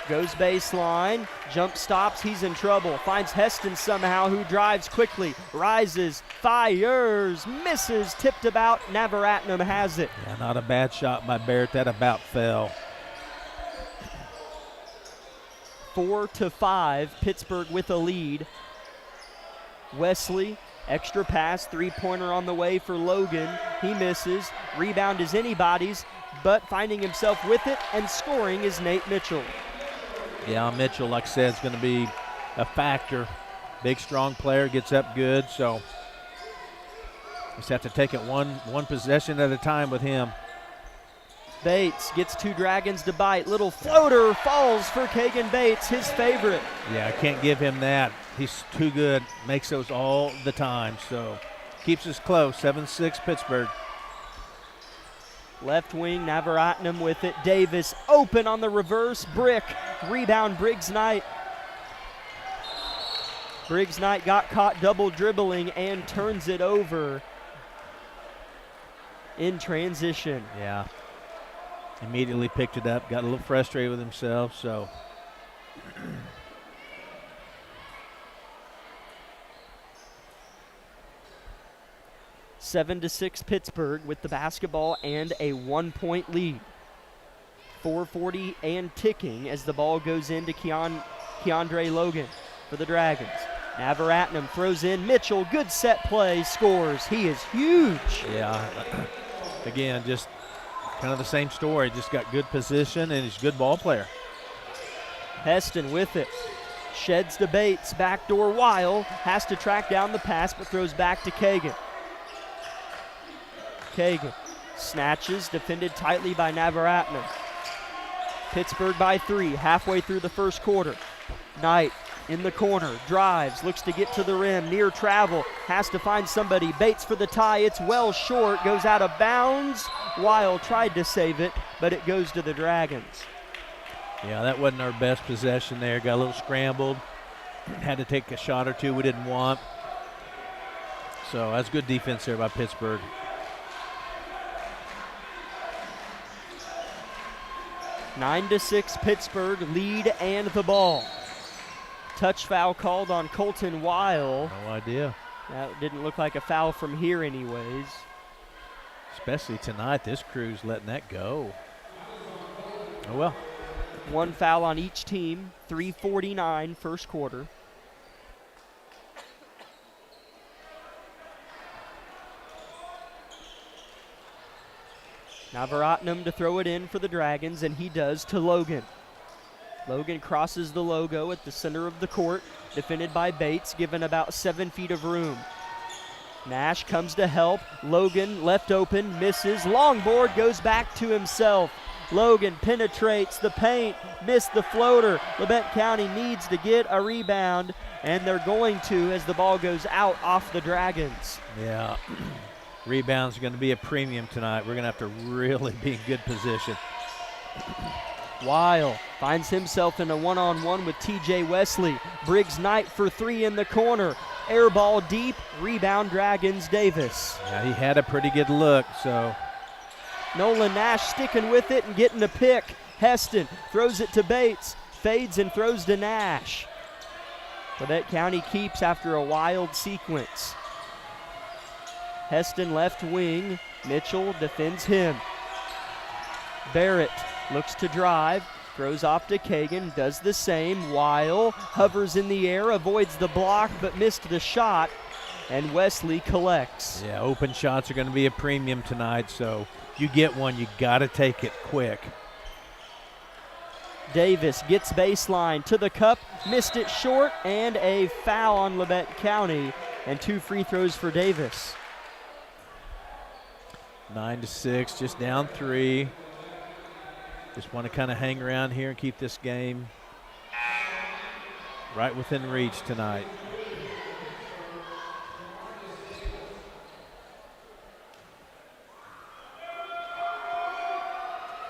goes baseline, jump stops, he's in trouble. Finds Heston somehow, who drives quickly, rises, fires, misses, tipped about. Navaratnam has it. Yeah, not a bad shot by Barrett. That about fell. 4-5, Pittsburgh with a lead. Wesley, extra pass, three-pointer on the way for Logan. He misses. Rebound is anybody's, but finding himself with it and scoring is Nate Mitchell. Yeah, Mitchell, like I said, is going to be a factor. Big, strong player, gets up good, so just have to take it one possession at a time with him. Bates gets 2 Dragons to bite. Little floater falls for Kagan Bates, his favorite. Yeah, I can't give him that. He's too good. Makes those all the time, so keeps us close. 7-6 Pittsburgh. Left wing, Navaratnam with it. Davis open on the reverse brick. Rebound, Briggs Knight. Briggs Knight got caught double dribbling and turns it over in transition. Yeah. Immediately picked it up, got a little frustrated with himself, so. Seven to 6 Pittsburgh with the basketball and a 1-point lead. 4:40 and ticking as the ball goes into Keandre Logan for the Dragons. Navaratnam throws in. Mitchell, good set play, scores. He is huge. Yeah. Again, just kind of the same story. Just got good position and he's a good ball player. Heston with it. Sheds to Bates. Backdoor Weil. Has to track down the pass but throws back to Kagan. Kagan snatches, defended tightly by Navaratnam. Pittsburgh by 3, halfway through the first quarter. Knight in the corner, drives, looks to get to the rim, near travel, has to find somebody. Bates for the tie, it's well short, goes out of bounds. Weil tried to save it, but it goes to the Dragons. Yeah, that wasn't our best possession there. Got a little scrambled, had to take a shot or two we didn't want. So that's good defense there by Pittsburgh. 9-6 Pittsburgh, lead and the ball. Touch foul called on Colton Weil. No idea. That didn't look like a foul from here anyways. Especially tonight, this crew's letting that go. Oh well. 1 foul on each team, 3:49 first quarter. Navaratnam to throw it in for the Dragons, and he does to Logan. Logan crosses the logo at the center of the court, defended by Bates, given about 7 feet of room. Nash comes to help. Logan left open, misses. Long board goes back to himself. Logan penetrates the paint, missed the floater. Labette County needs to get a rebound, and they're going to as the ball goes out off the Dragons. Yeah. Rebounds are going to be a premium tonight. We're going to have to really be in good position. Weil Finds himself in a one-on-one with TJ Wesley. Briggs Knight for three in the corner. Air ball deep. Rebound Dragons Davis. Yeah, he had a pretty good look, so. Nolan Nash sticking with it and getting a pick. Heston throws it to Bates. Fades and throws to Nash. Labette County keeps after a wild sequence. Heston left wing. Mitchell defends him. Barrett looks to drive. Throws off to Kagan. Does the same. Weil hovers in the air. Avoids the block but missed the shot. And Wesley collects. Yeah, open shots are going to be a premium tonight, so you get one, you got to take it quick. Davis gets baseline to the cup, missed it short, and a foul on Labette County, and 2 free throws for Davis. 9-6, just down 3. Just want to kind of hang around here and keep this game right within reach tonight.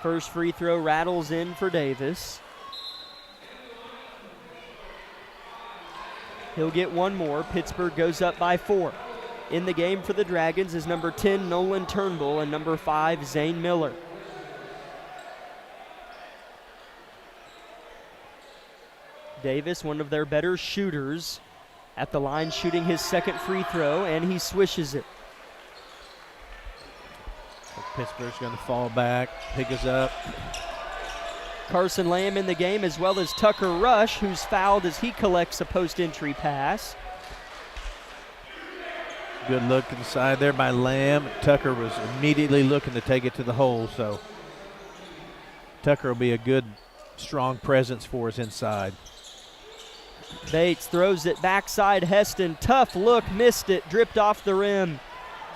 First free throw rattles in for Davis. He'll get one more. Pittsburg goes up by 4. In the game for the Dragons is number 10, Nolan Turnbull, and number 5, Zane Miller. Davis, one of their better shooters, at the line shooting his second free throw, and he swishes it. Pittsburgh's going to fall back, pick us up. Carson Lamb in the game, as well as Tucker Rush, who's fouled as he collects a post-entry pass. Good look inside there by Lamb. Tucker was immediately looking to take it to the hole, so Tucker will be a good, strong presence for us inside. Bates throws it backside Heston. Tough look, missed it, dripped off the rim.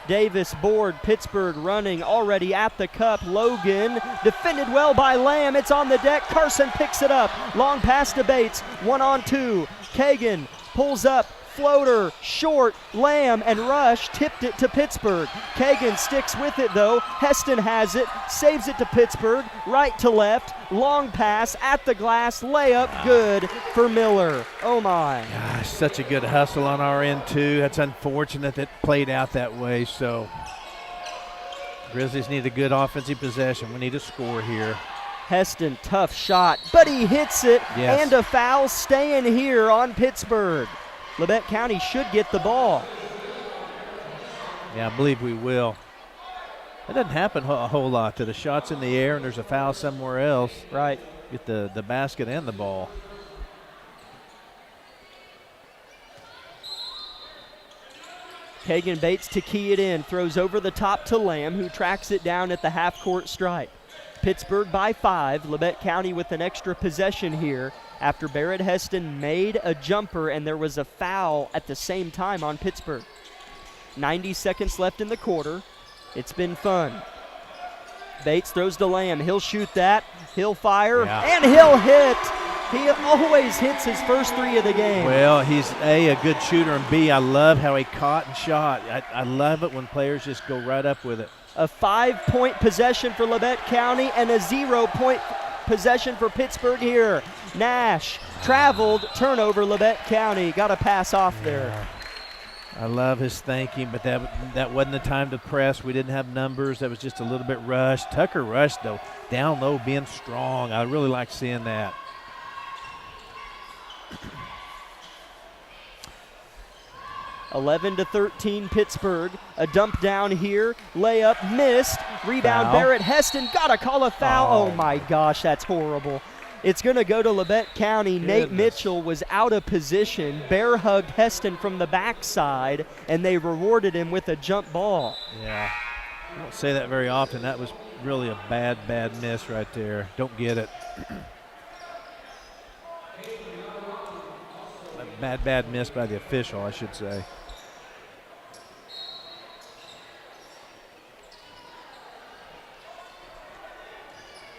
Davis board, Pittsburgh running already at the cup. Logan defended well by Lamb. It's on the deck. Carson picks it up. Long pass to Bates. 1-on-2. Kagan pulls up. Floater, short, Lamb and Rush tipped it to Pittsburgh. Kagan sticks with it though. Heston has it, saves it to Pittsburgh, right to left, long pass at the glass, layup good for Miller. Oh my. Gosh, such a good hustle on our end too. That's unfortunate that played out that way, so Grizzlies need a good offensive possession. We need a score here. Heston, tough shot, but he hits it, yes. And a foul staying here on Pittsburgh. Labette County should get the ball. Yeah, I believe we will. It doesn't happen a whole lot. The shot's in the air and there's a foul somewhere else. Right. Get the basket and the ball. Kagan Bates to key it in, throws over the top to Lamb, who tracks it down at the half-court stripe. Pittsburgh by 5. Labette County with an extra possession here after Barrett Heston made a jumper and there was a foul at the same time on Pittsburgh. 90 seconds left in the quarter. It's been fun. Bates throws to Lamb. He'll shoot that. He'll fire. Yeah. And he'll hit. He always hits his first 3 of the game. Well, he's A, good shooter, and B, I love how he caught and shot. I love it when players just go right up with it. A 5-point possession for Labette County and a 0-point possession for Pittsburgh here. Nash traveled, turnover, Labette County. Got a pass off there. I love his thinking, but that wasn't the time to press. We didn't have numbers. That was just a little bit rushed. Tucker rushed, though, down low, being strong. I really like seeing that. 11-13 Pittsburgh. A dump down here. Layup missed. Rebound Foul. Barrett Heston. Gotta call a foul. Oh my gosh, that's horrible. It's going to go to Labette County. Nate Mitchell was out of position. Bear hugged Heston from the backside, and they rewarded him with a jump ball. Yeah. I don't say that very often. That was really a bad miss right there. Don't get it. A bad miss by the official, I should say.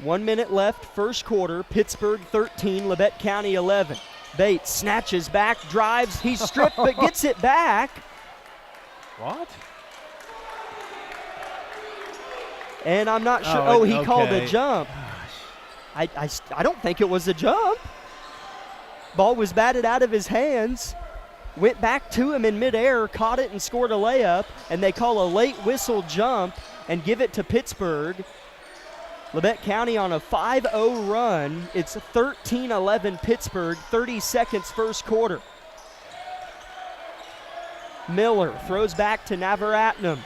One minute left, first quarter. Pittsburgh 13, Labette County 11. Bates snatches back, drives. He's stripped but gets it back. What? And I'm not sure. Oh, he called a jump. I don't think it was a jump. Ball was batted out of his hands, went back to him in midair, caught it and scored a layup, and they call a late whistle jump and give it to Pittsburg. Labette County on a 5-0 run. It's 13-11 Pittsburg, 30 seconds first quarter. Miller throws back to Navaratnam.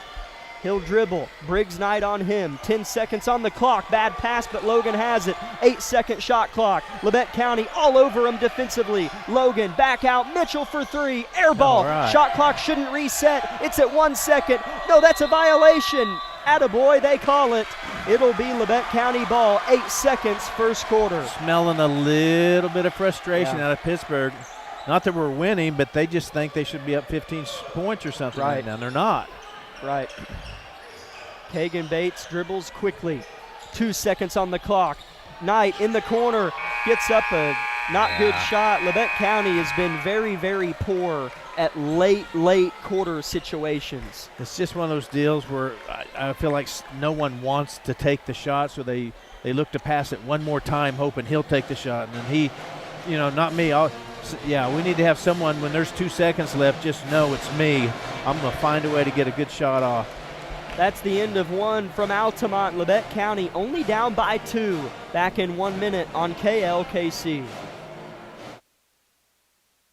He'll dribble. Briggs Knight on him. 10 seconds on the clock. Bad pass, but Logan has it. 8-second shot clock. Labette County all over him defensively. Logan back out. Mitchell for three. Air ball. Right. Shot clock shouldn't reset. It's at 1 second. No, that's a violation. Attaboy, they call it. It'll be Labette County ball. 8 seconds first quarter. Smelling a little bit of frustration out of Pittsburg. Not that we're winning, but they just think they should be up 15 points or something right now. They're not. Right. Kagan Bates dribbles quickly. 2 seconds on the clock. Knight in the corner gets up a not good shot. Labette County has been very, very poor at late quarter situations. It's just one of those deals where I feel like no one wants to take the shot, so they look to pass it one more time, hoping he'll take the shot. And then he, not me. We need to have someone, when there's 2 seconds left, just know it's me. I'm going to find a way to get a good shot off. That's the end of one from Altamont. Labette County only down by 2. Back in 1 minute on KLKC.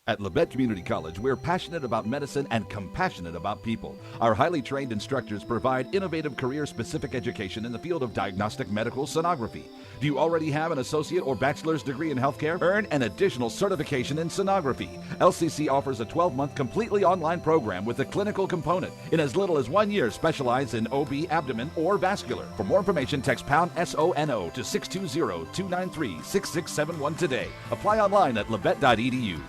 At Labette Community College, we're passionate about medicine and compassionate about people. Our highly trained instructors provide innovative career-specific education in the field of diagnostic medical sonography. Do you already have an associate or bachelor's degree in healthcare? Earn an additional certification in sonography. LCC offers a 12-month completely online program with a clinical component. In as little as 1 year, specialize in OB, abdomen, or vascular. For more information, text pound SONO to 620-293-6671 today. Apply online at labette.edu.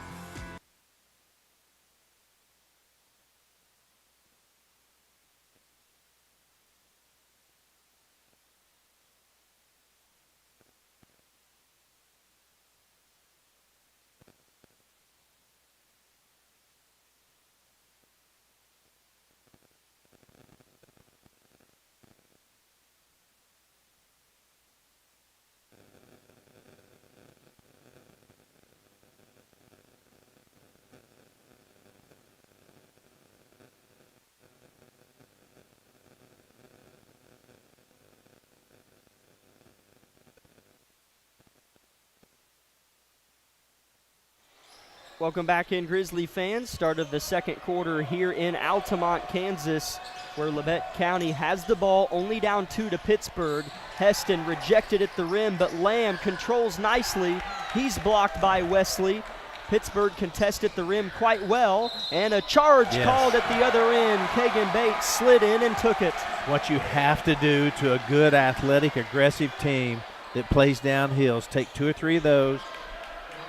Welcome back in, Grizzly fans. Start of the second quarter here in Altamont, Kansas, where Labette County has the ball, only down 2 to Pittsburg. Heston rejected at the rim, but Lamb controls nicely. He's blocked by Wesley. Pittsburgh contested the rim quite well, and a charge called at the other end. Kagan Bates slid in and took it. What you have to do to a good, athletic, aggressive team that plays downhill is take 2 or 3 of those,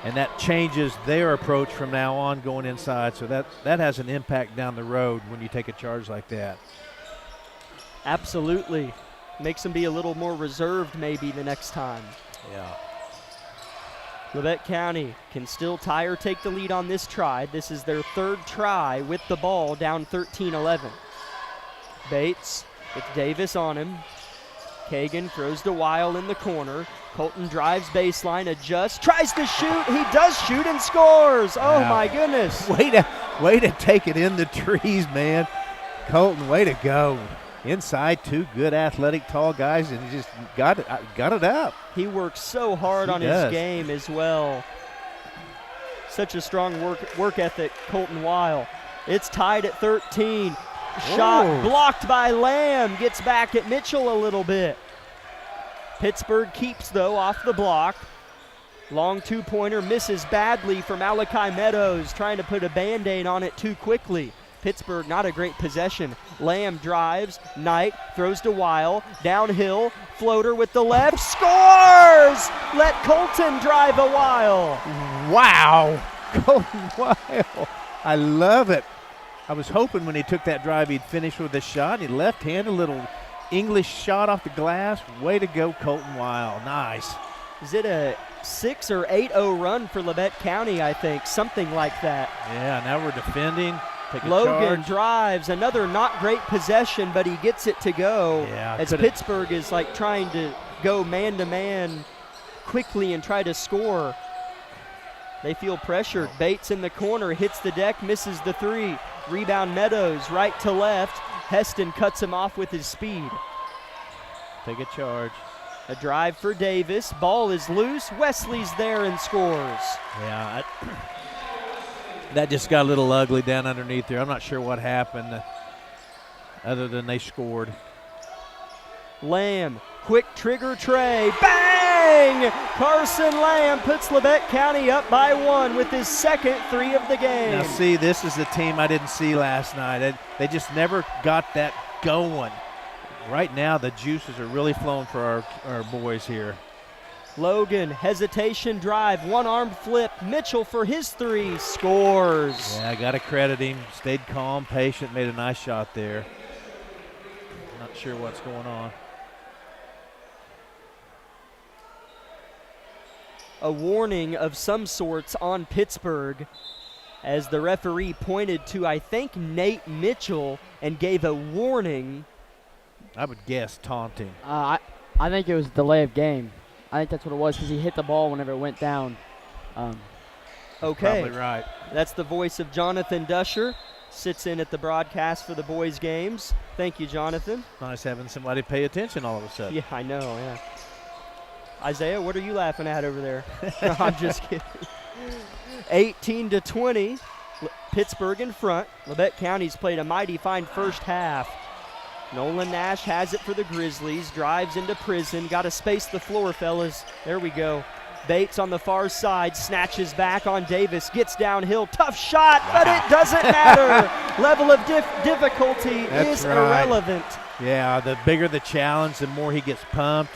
and that changes their approach from now on going inside. So that has an impact down the road when you take a charge like that. Absolutely. Makes them be a little more reserved maybe the next time. Yeah. Labette County can still tie or take the lead on this try. This is their 3rd try with the ball, down 13-11. Bates with Davis on him. Kagan throws to Weil in the corner. Colton drives baseline, adjusts, tries to shoot. He does shoot and scores. Oh, my goodness. Way to take it in the trees, man. Colton, way to go. Inside, 2 good athletic tall guys, and he just got it up. He works so hard on his game as well. Such a strong work ethic, Colton Weil. It's tied at 13. Shot blocked by Lamb. Gets back at Mitchell a little bit. Pittsburgh keeps, though, off the block. Long 2-pointer misses badly from Malachi Meadows, trying to put a Band-Aid on it too quickly. Pittsburgh, not a great possession. Lamb drives. Knight throws to Weil. Downhill. Floater with the left. Scores! Let Colton drive a Weil. Wow. Colton Weil. I love it. I was hoping when he took that drive he'd finish with a shot. He left-handed, a little English shot off the glass. Way to go, Colton Weil. Nice. Is it a 6 or 8-0 run for Labette County, I think? Something like that. Yeah, now we're defending. Logan drives. Another not great possession, but he gets it to go. Yeah, as Pittsburgh is like trying to go man-to-man quickly and try to score. They feel pressured. Bates in the corner, hits the deck, misses the three. Rebound Meadows, right to left. Heston cuts him off with his speed. Take a charge. A drive for Davis. Ball is loose. Wesley's there and scores. Yeah, that just got a little ugly down underneath there. I'm not sure what happened other than they scored. Lamb, quick trigger tray. Bang! Carson Lamb puts Labette County up by 1 with his second 3 of the game. Now, see, this is the team I didn't see last night. They just never got that going. Right now, the juices are really flowing for our boys here. Logan, hesitation drive, one-armed flip. Mitchell for his 3, scores. Yeah, I got to credit him. Stayed calm, patient, made a nice shot there. Not sure what's going on. A warning of some sorts on Pittsburg as the referee pointed to, I think, Nate Mitchell and gave a warning. I would guess taunting. I think it was delay of game. I think that's what it was because he hit the ball whenever it went down. Okay. Probably right. That's the voice of Jonathan Dusher. Sits in at the broadcast for the boys' games. Thank you, Jonathan. Nice having somebody pay attention all of a sudden. Yeah, I know, yeah. Isaiah, what are you laughing at over there? No, I'm just kidding. 18-20, Pittsburgh in front. Labette County's played a mighty fine first half. Nolan Nash has it for the Grizzlies, drives into prison, got to space the floor, fellas. There we go. Bates on the far side, snatches back on Davis, gets downhill, tough shot, but it doesn't matter. Level of difficulty is irrelevant. Yeah, the bigger the challenge, the more he gets pumped.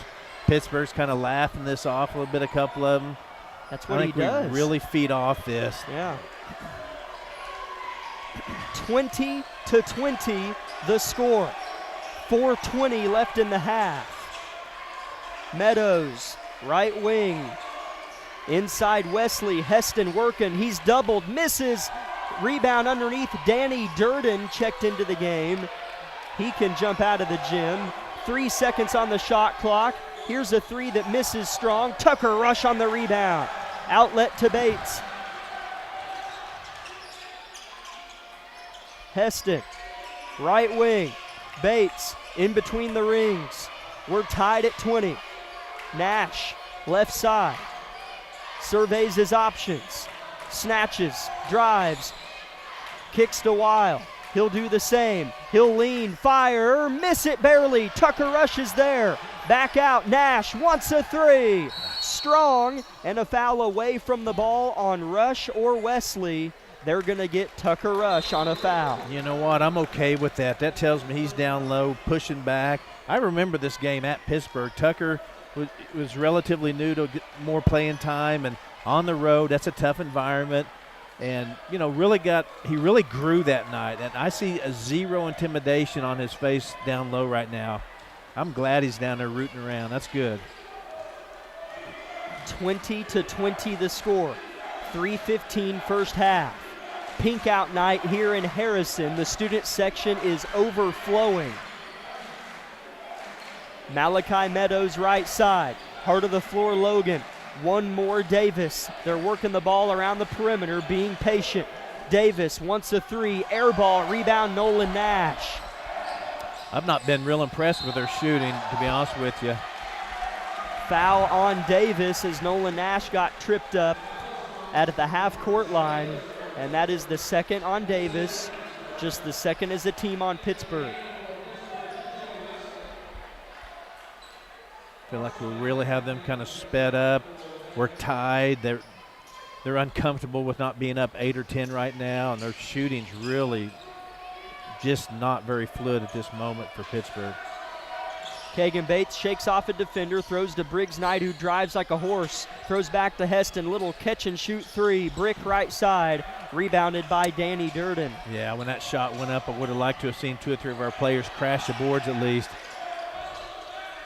Pittsburgh's kind of laughing this off a little bit, a couple of them. That's what he does. We really feed off this. Yeah. 20-20 the score. 4:20 left in the half. Meadows, right wing. Inside Wesley, Heston working. He's doubled, misses. Rebound underneath. Danny Durden checked into the game. He can jump out of the gym. 3 seconds on the shot clock. Here's a 3 that misses strong. Tucker Rush on the rebound. Outlet to Bates. Heston, right wing. Bates in between the rings. We're tied at 20. Nash, left side. Surveys his options. Snatches, drives, kicks to Weil. He'll do the same. He'll lean, fire, miss it barely. Tucker Rush is there. Back out, Nash wants a 3. Strong, and a foul away from the ball on Rush or Wesley. They're going to get Tucker Rush on a foul. You know what? I'm okay with that. That tells me he's down low, pushing back. I remember this game at Pittsburgh. Tucker was relatively new to get more playing time, and on the road, that's a tough environment. And, you know, he really grew that night. And I see a 0 intimidation on his face down low right now. I'm glad he's down there rooting around. That's good. 20-20 the score. 3:15 first half. Pink out night here in Harrison. The student section is overflowing. Malachi Meadows right side. Heart of the floor Logan. One more Davis. They're working the ball around the perimeter, being patient. Davis wants a 3. Air ball, rebound Nolan Nash. I've not been real impressed with their shooting, to be honest with you. Foul on Davis as Nolan Nash got tripped up at the half-court line, and that is the second on Davis, just the second as a team on Pittsburgh. Feel like we really have them kind of sped up. We're tied. They're uncomfortable with not being up 8 or 10 right now, and their shooting's really just not very fluid at this moment for Pittsburgh. Kagan Bates shakes off a defender, throws to Briggs Knight, who drives like a horse, throws back to Heston, little catch and shoot 3, brick right side, rebounded by Danny Durden. Yeah, when that shot went up, I would have liked to have seen 2 or 3 of our players crash the boards at least.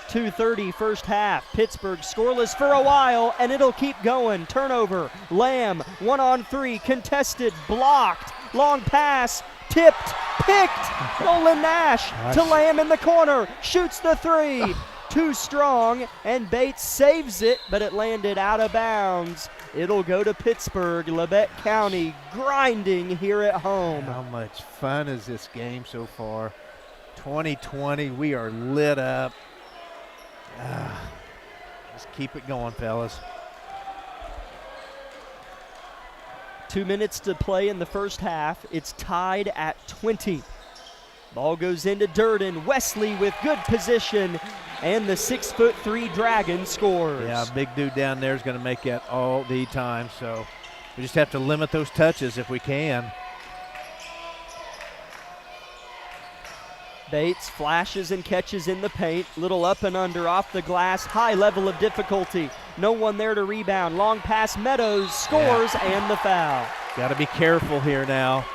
2:30 first half. Pittsburgh scoreless for a while, and it'll keep going. Turnover. Lamb, 1-on-3, contested, blocked, long pass, tipped, picked. Nolan Nash to Lamb in the corner, shoots the 3. too strong, and Bates saves it, but it landed out of bounds. It'll go to Pittsburg. Labette County grinding here at home. How much fun is this game so far? 2020, we are lit up. Just keep it going, fellas. 2 minutes to play in the first half. It's tied at 20. Ball goes into Durden. Wesley with good position, and the 6'3" Dragon scores. Yeah, big dude down there is going to make that all the time, so we just have to limit those touches if we can. Bates flashes and catches in the paint. Little up and under off the glass. High level of difficulty. No one there to rebound. Long pass. Meadows scores and the foul. Got to be careful here now.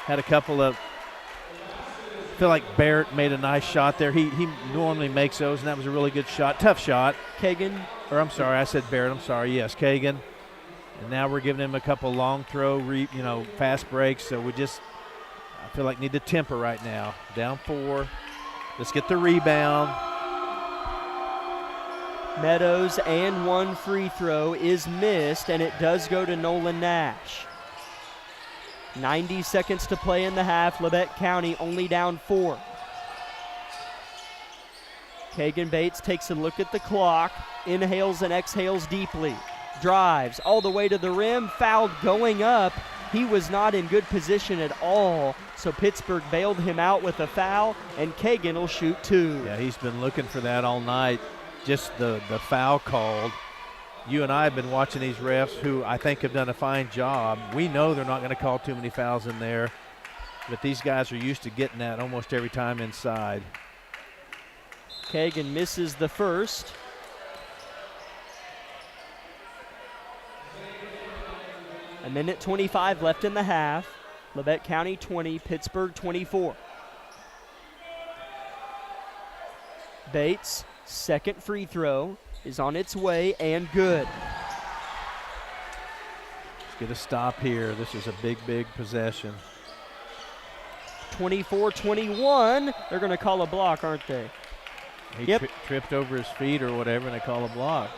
Had a couple of, I feel like Barrett made a nice shot there. He normally makes those, and that was a really good shot. Tough shot. Kagan. Or I'm sorry, I said Barrett. I'm sorry. Yes, Kagan. And now we're giving him a couple long throw, fast breaks. So we just, I feel like need to temper right now. Down 4. Let's get the rebound. Meadows and one free throw is missed, and it does go to Nolan Nash. 90 seconds to play in the half. Labette County only down 4. Kagan Bates takes a look at the clock, inhales and exhales deeply, drives all the way to the rim, fouled going up. He was not in good position at all, so Pittsburgh bailed him out with a foul, and Kagan will shoot 2. Yeah, he's been looking for that all night. Just the foul called. You and I have been watching these refs who I think have done a fine job. We know they're not going to call too many fouls in there, but these guys are used to getting that almost every time inside. Kagan misses the first. A minute 25 left in the half. Labette County 20, Pittsburgh 24. Bates, second free throw, is on its way and good. Let's get a stop here. This is a big, big possession. 24-21. They're going to call a block, aren't they? He tripped over his feet or whatever, and they call a block.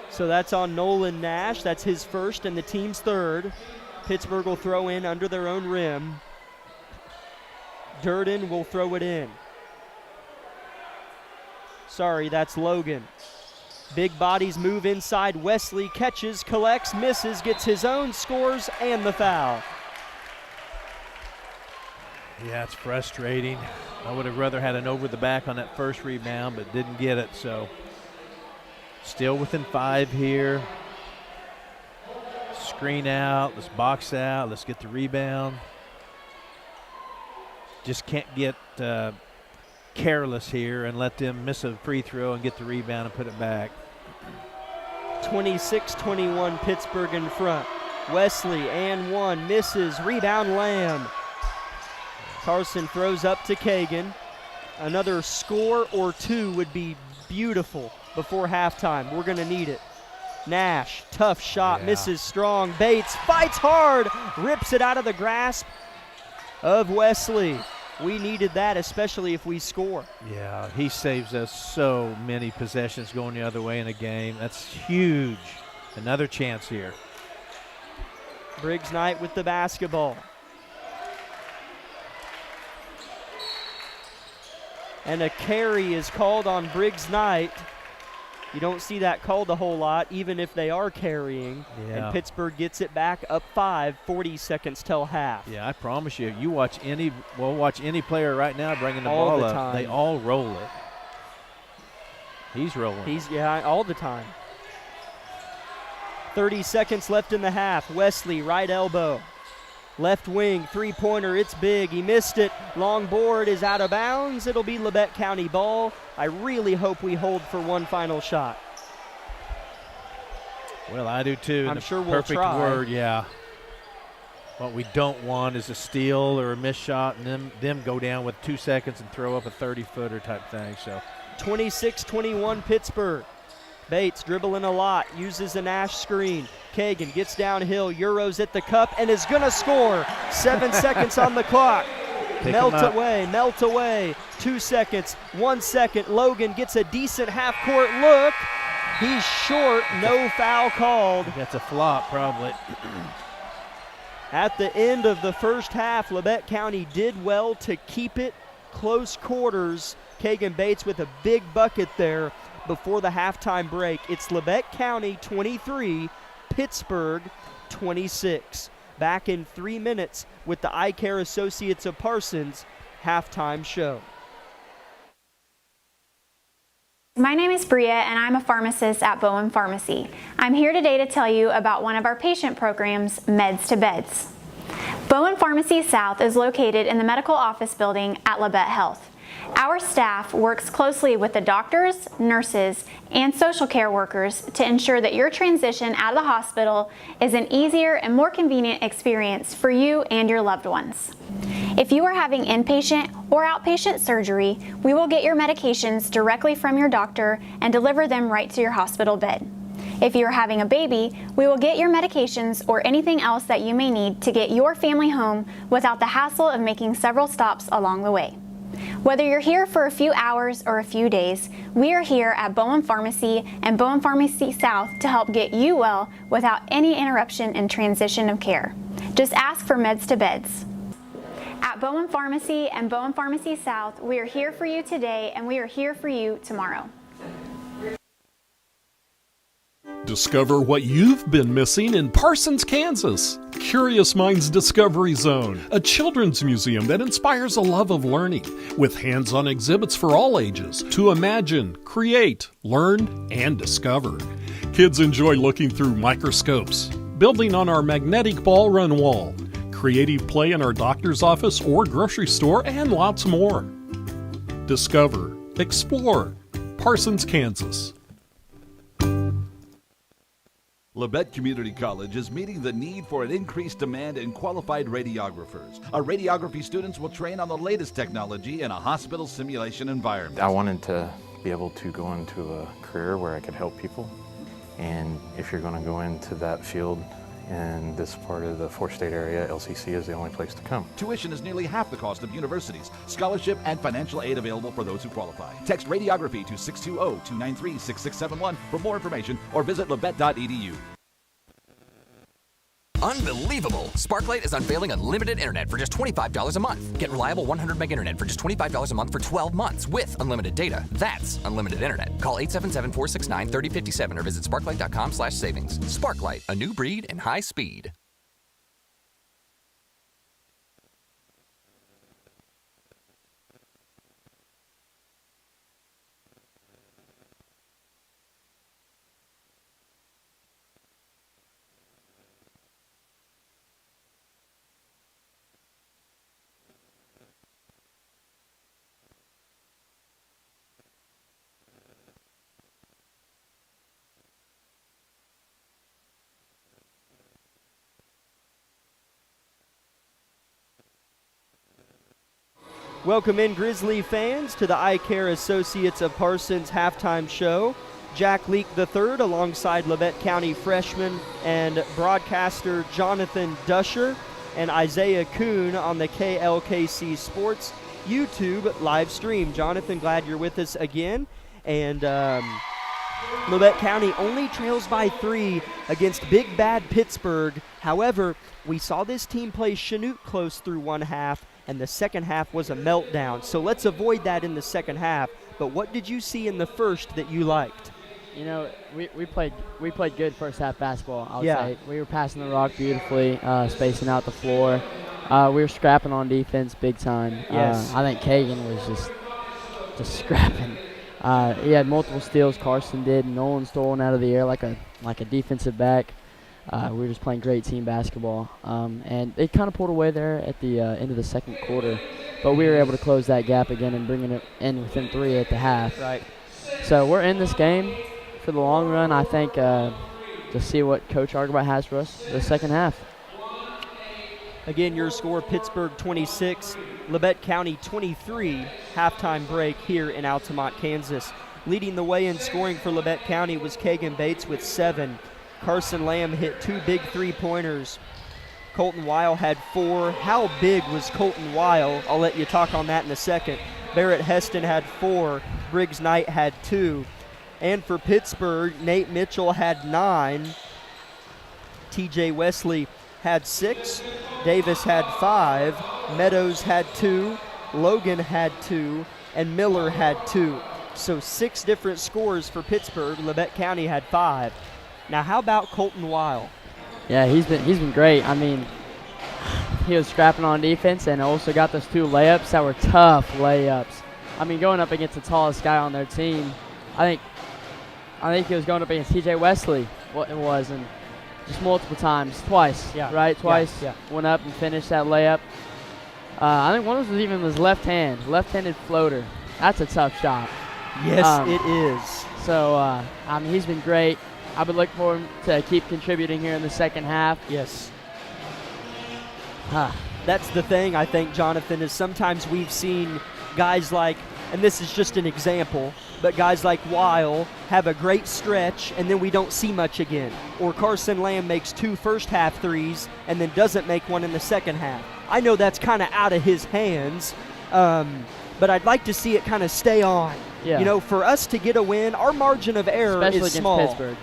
So that's on Nolan Nash. That's his first and the team's third. Pittsburgh will throw in under their own rim. Durden will throw it in. Sorry, that's Logan. Big bodies move inside. Wesley catches, collects, misses, gets his own, scores, and the foul. Yeah, it's frustrating. I would have rather had an over the back on that first rebound, but didn't get it. So still within 5 here. Screen out, let's box out, let's get the rebound. Just can't get careless here and let them miss a free throw and get the rebound and put it back. 26-21 Pittsburgh in front. Wesley and one, misses, rebound Lamb. Carson throws up to Kagan. Another score or 2 would be beautiful before halftime. We're going to need it. Nash, tough shot, misses strong. Bates fights hard, rips it out of the grasp of Wesley. We needed that, especially if we score. Yeah, he saves us so many possessions going the other way in a game. That's huge. Another chance here. Briggs Knight with the basketball. And a carry is called on Briggs Knight. You don't see that called a whole lot, even if they are carrying. Yeah. And Pittsburgh gets it back up 5, 40 seconds till half. Yeah, I promise you, watch any player right now bringing the all ball the up. time. They all roll it. He's rolling. All the time. 30 seconds left in the half. Wesley, right elbow. Left wing, three-pointer, it's big. He missed it. Long board is out of bounds. It'll be Labette County ball. I really hope we hold for one final shot. Well, I do too. I'm sure we'll perfect try. word, yeah. What we don't want is a steal or a missed shot and them go down with 2 seconds and throw up a 30-footer type thing. So 26-21 Pittsburgh. Bates dribbling a lot, uses a Nash screen. Kagan gets downhill, Euros at the cup, and is going to score. 7 seconds on the clock. Melt away. 2 seconds, 1 second. Logan gets a decent half-court look. He's short, no foul called. That's a flop, probably. At the end of the first half, Labette County did well to keep it close quarters. Kagan Bates with a big bucket there before the halftime break. It's Labette County 23, Pittsburg 26. Back in 3 minutes with the Eye Care Associates of Parsons halftime show. My name is Bria and I'm a pharmacist at Bowen Pharmacy. I'm here today to tell you about one of our patient programs, Meds to Beds. Bowen Pharmacy South is located in the medical office building at Labette Health. Our staff works closely with the doctors, nurses, and social care workers to ensure that your transition out of the hospital is an easier and more convenient experience for you and your loved ones. If you are having inpatient or outpatient surgery, we will get your medications directly from your doctor and deliver them right to your hospital bed. If you are having a baby, we will get your medications or anything else that you may need to get your family home without the hassle of making several stops along the way. Whether you're here for a few hours or a few days, we are here at Bowen Pharmacy and Bowen Pharmacy South to help get you well without any interruption in transition of care. Just ask for Meds to Beds. At Bowen Pharmacy and Bowen Pharmacy South, we are here for you today and we are here for you tomorrow. Discover what you've been missing in Parsons, Kansas. Curious Minds Discovery Zone, a children's museum that inspires a love of learning, with hands-on exhibits for all ages to imagine, create, learn, and discover. Kids enjoy looking through microscopes, building on our magnetic ball run wall, creative play in our doctor's office or grocery store, and lots more. Discover, explore, Parsons, Kansas. Labette Community College is meeting the need for an increased demand in qualified radiographers. Our radiography students will train on the latest technology in a hospital simulation environment. I wanted to be able to go into a career where I could help people. And if you're going to go into that field in this part of the four-state area, LCC is the only place to come. Tuition is nearly half the cost of universities. Scholarship and financial aid available for those who qualify. Text radiography to 620-293-6671 for more information or visit labette.edu. Unbelievable! Sparklight is unveiling unlimited internet for just $25 a month. Get reliable 100 meg internet for just $25 a month for 12 months with unlimited data. That's unlimited internet. Call 877-469-3057 or visit sparklight.com/savings. Sparklight, a new breed in high speed. Welcome in, Grizzly fans, to the Eye Care Associates of Parsons halftime show. Jack Leake III alongside Labette County freshman and broadcaster Jonathan Dusher and Isaiah Kuhn on the KLKC Sports YouTube live stream. Jonathan, glad you're with us again. And Labette County only trails by 3 against Big Bad Pittsburg. However, we saw this team play Chanute close through one half, and the second half was a meltdown. So let's avoid that in the second half. But what did you see in the first that you liked? You know, we played good first half basketball, I would Yeah. say. We were passing the rock beautifully, spacing out the floor. We were scrapping on defense big time. Yes. I think Kagan was just scrapping. He had multiple steals, Carson did. Nolan stolen out of the air like a defensive back. We were just playing great team basketball. And they kind of pulled away there at the end of the second quarter. But we were able to close that gap again and bringing it in within 3 at the half. Right. So we're in this game for the long run, I think, to see what Coach Argabat has for us the second half. Again, your score, Pittsburg 26, Labette County 23, halftime break here in Altamont, Kansas. Leading the way in scoring for Labette County was Kagan Bates with 7. Carson Lamb hit 2 big three-pointers. Colton Weil had 4. How big was Colton Weil? I'll let you talk on that in a second. Barrett Heston had 4. Briggs Knight had 2. And for Pittsburgh, Nate Mitchell had 9. TJ Wesley had 6. Davis had 5. Meadows had 2. Logan had 2. And Miller had 2. So 6 different scores for Pittsburgh. Labette County had 5. Now how about Colton Weil? Yeah, he's been great. I mean, he was scrapping on defense and also got those 2 layups that were tough layups. I mean, going up against the tallest guy on their team, I think he was going up against TJ Wesley, what it was, and just multiple times, twice, right? Twice, went up and finished that layup. I think one of them was even his left-handed floater. That's a tough shot. Yes, it is. So, I mean, he's been great. I would look for him to keep contributing here in the second half. Yes. That's the thing, I think, Jonathan, is sometimes we've seen guys like, and this is just an example, but guys like Weil have a great stretch and then we don't see much again. Or Carson Lamb makes 2 first-half threes and then doesn't make one in the second half. I know that's kind of out of his hands, but I'd like to see it kind of stay on. Yeah. You know, for us to get a win, our margin of error Especially is small. against Pittsburgh.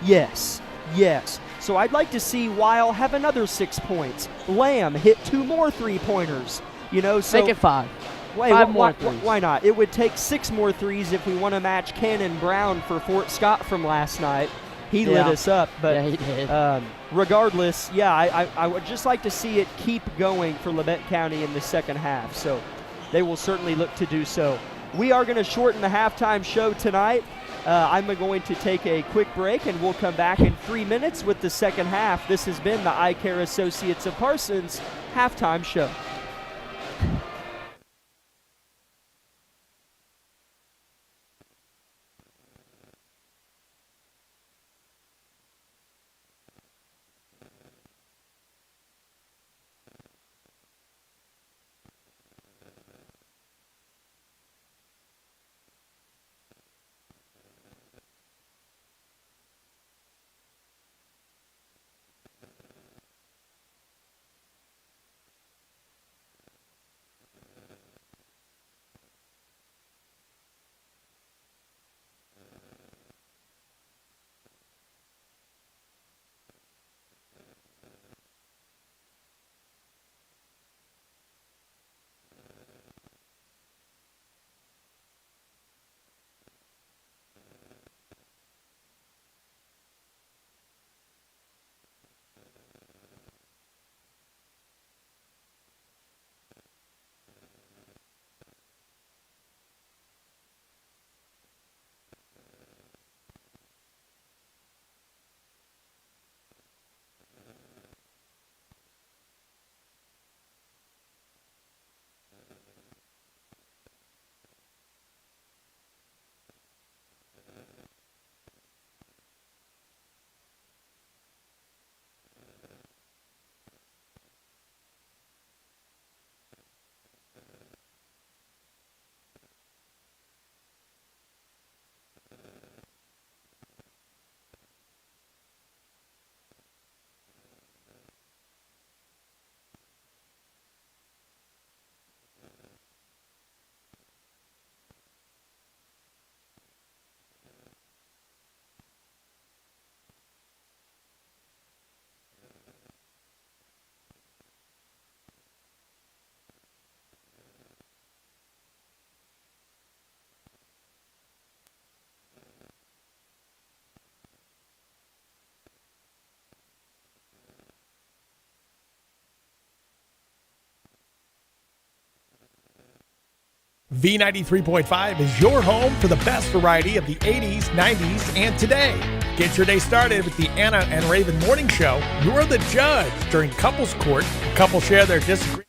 Yes. So I'd like to see Weil have another 6 points. Lamb hit 2 more 3-pointers. You know, so make it 5. Wait, 5 more threes. Why not? It would take 6 more threes if we want to match Cannon Brown for Fort Scott from last night. He lit us up, but yeah, he did. Regardless, I would just like to see it keep going for Labette County in the second half. So they will certainly look to do so. We are going to shorten the halftime show tonight. I'm going to take a quick break, and we'll come back in 3 minutes with the second half. This has been the Eye Care Associates of Parsons halftime show. V93.5 is your home for the best variety of the 80s, 90s, and today. Get your day started with the Anna and Raven Morning Show. You're the judge during Couples Court. Couples share their disagreements.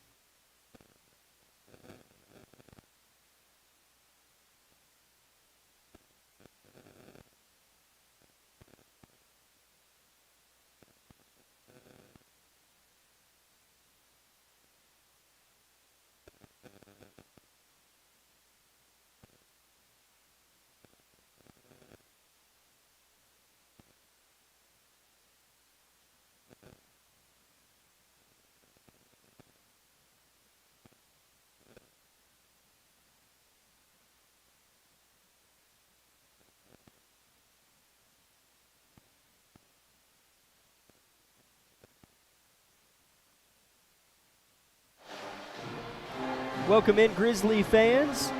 Welcome in, Grizzly fans.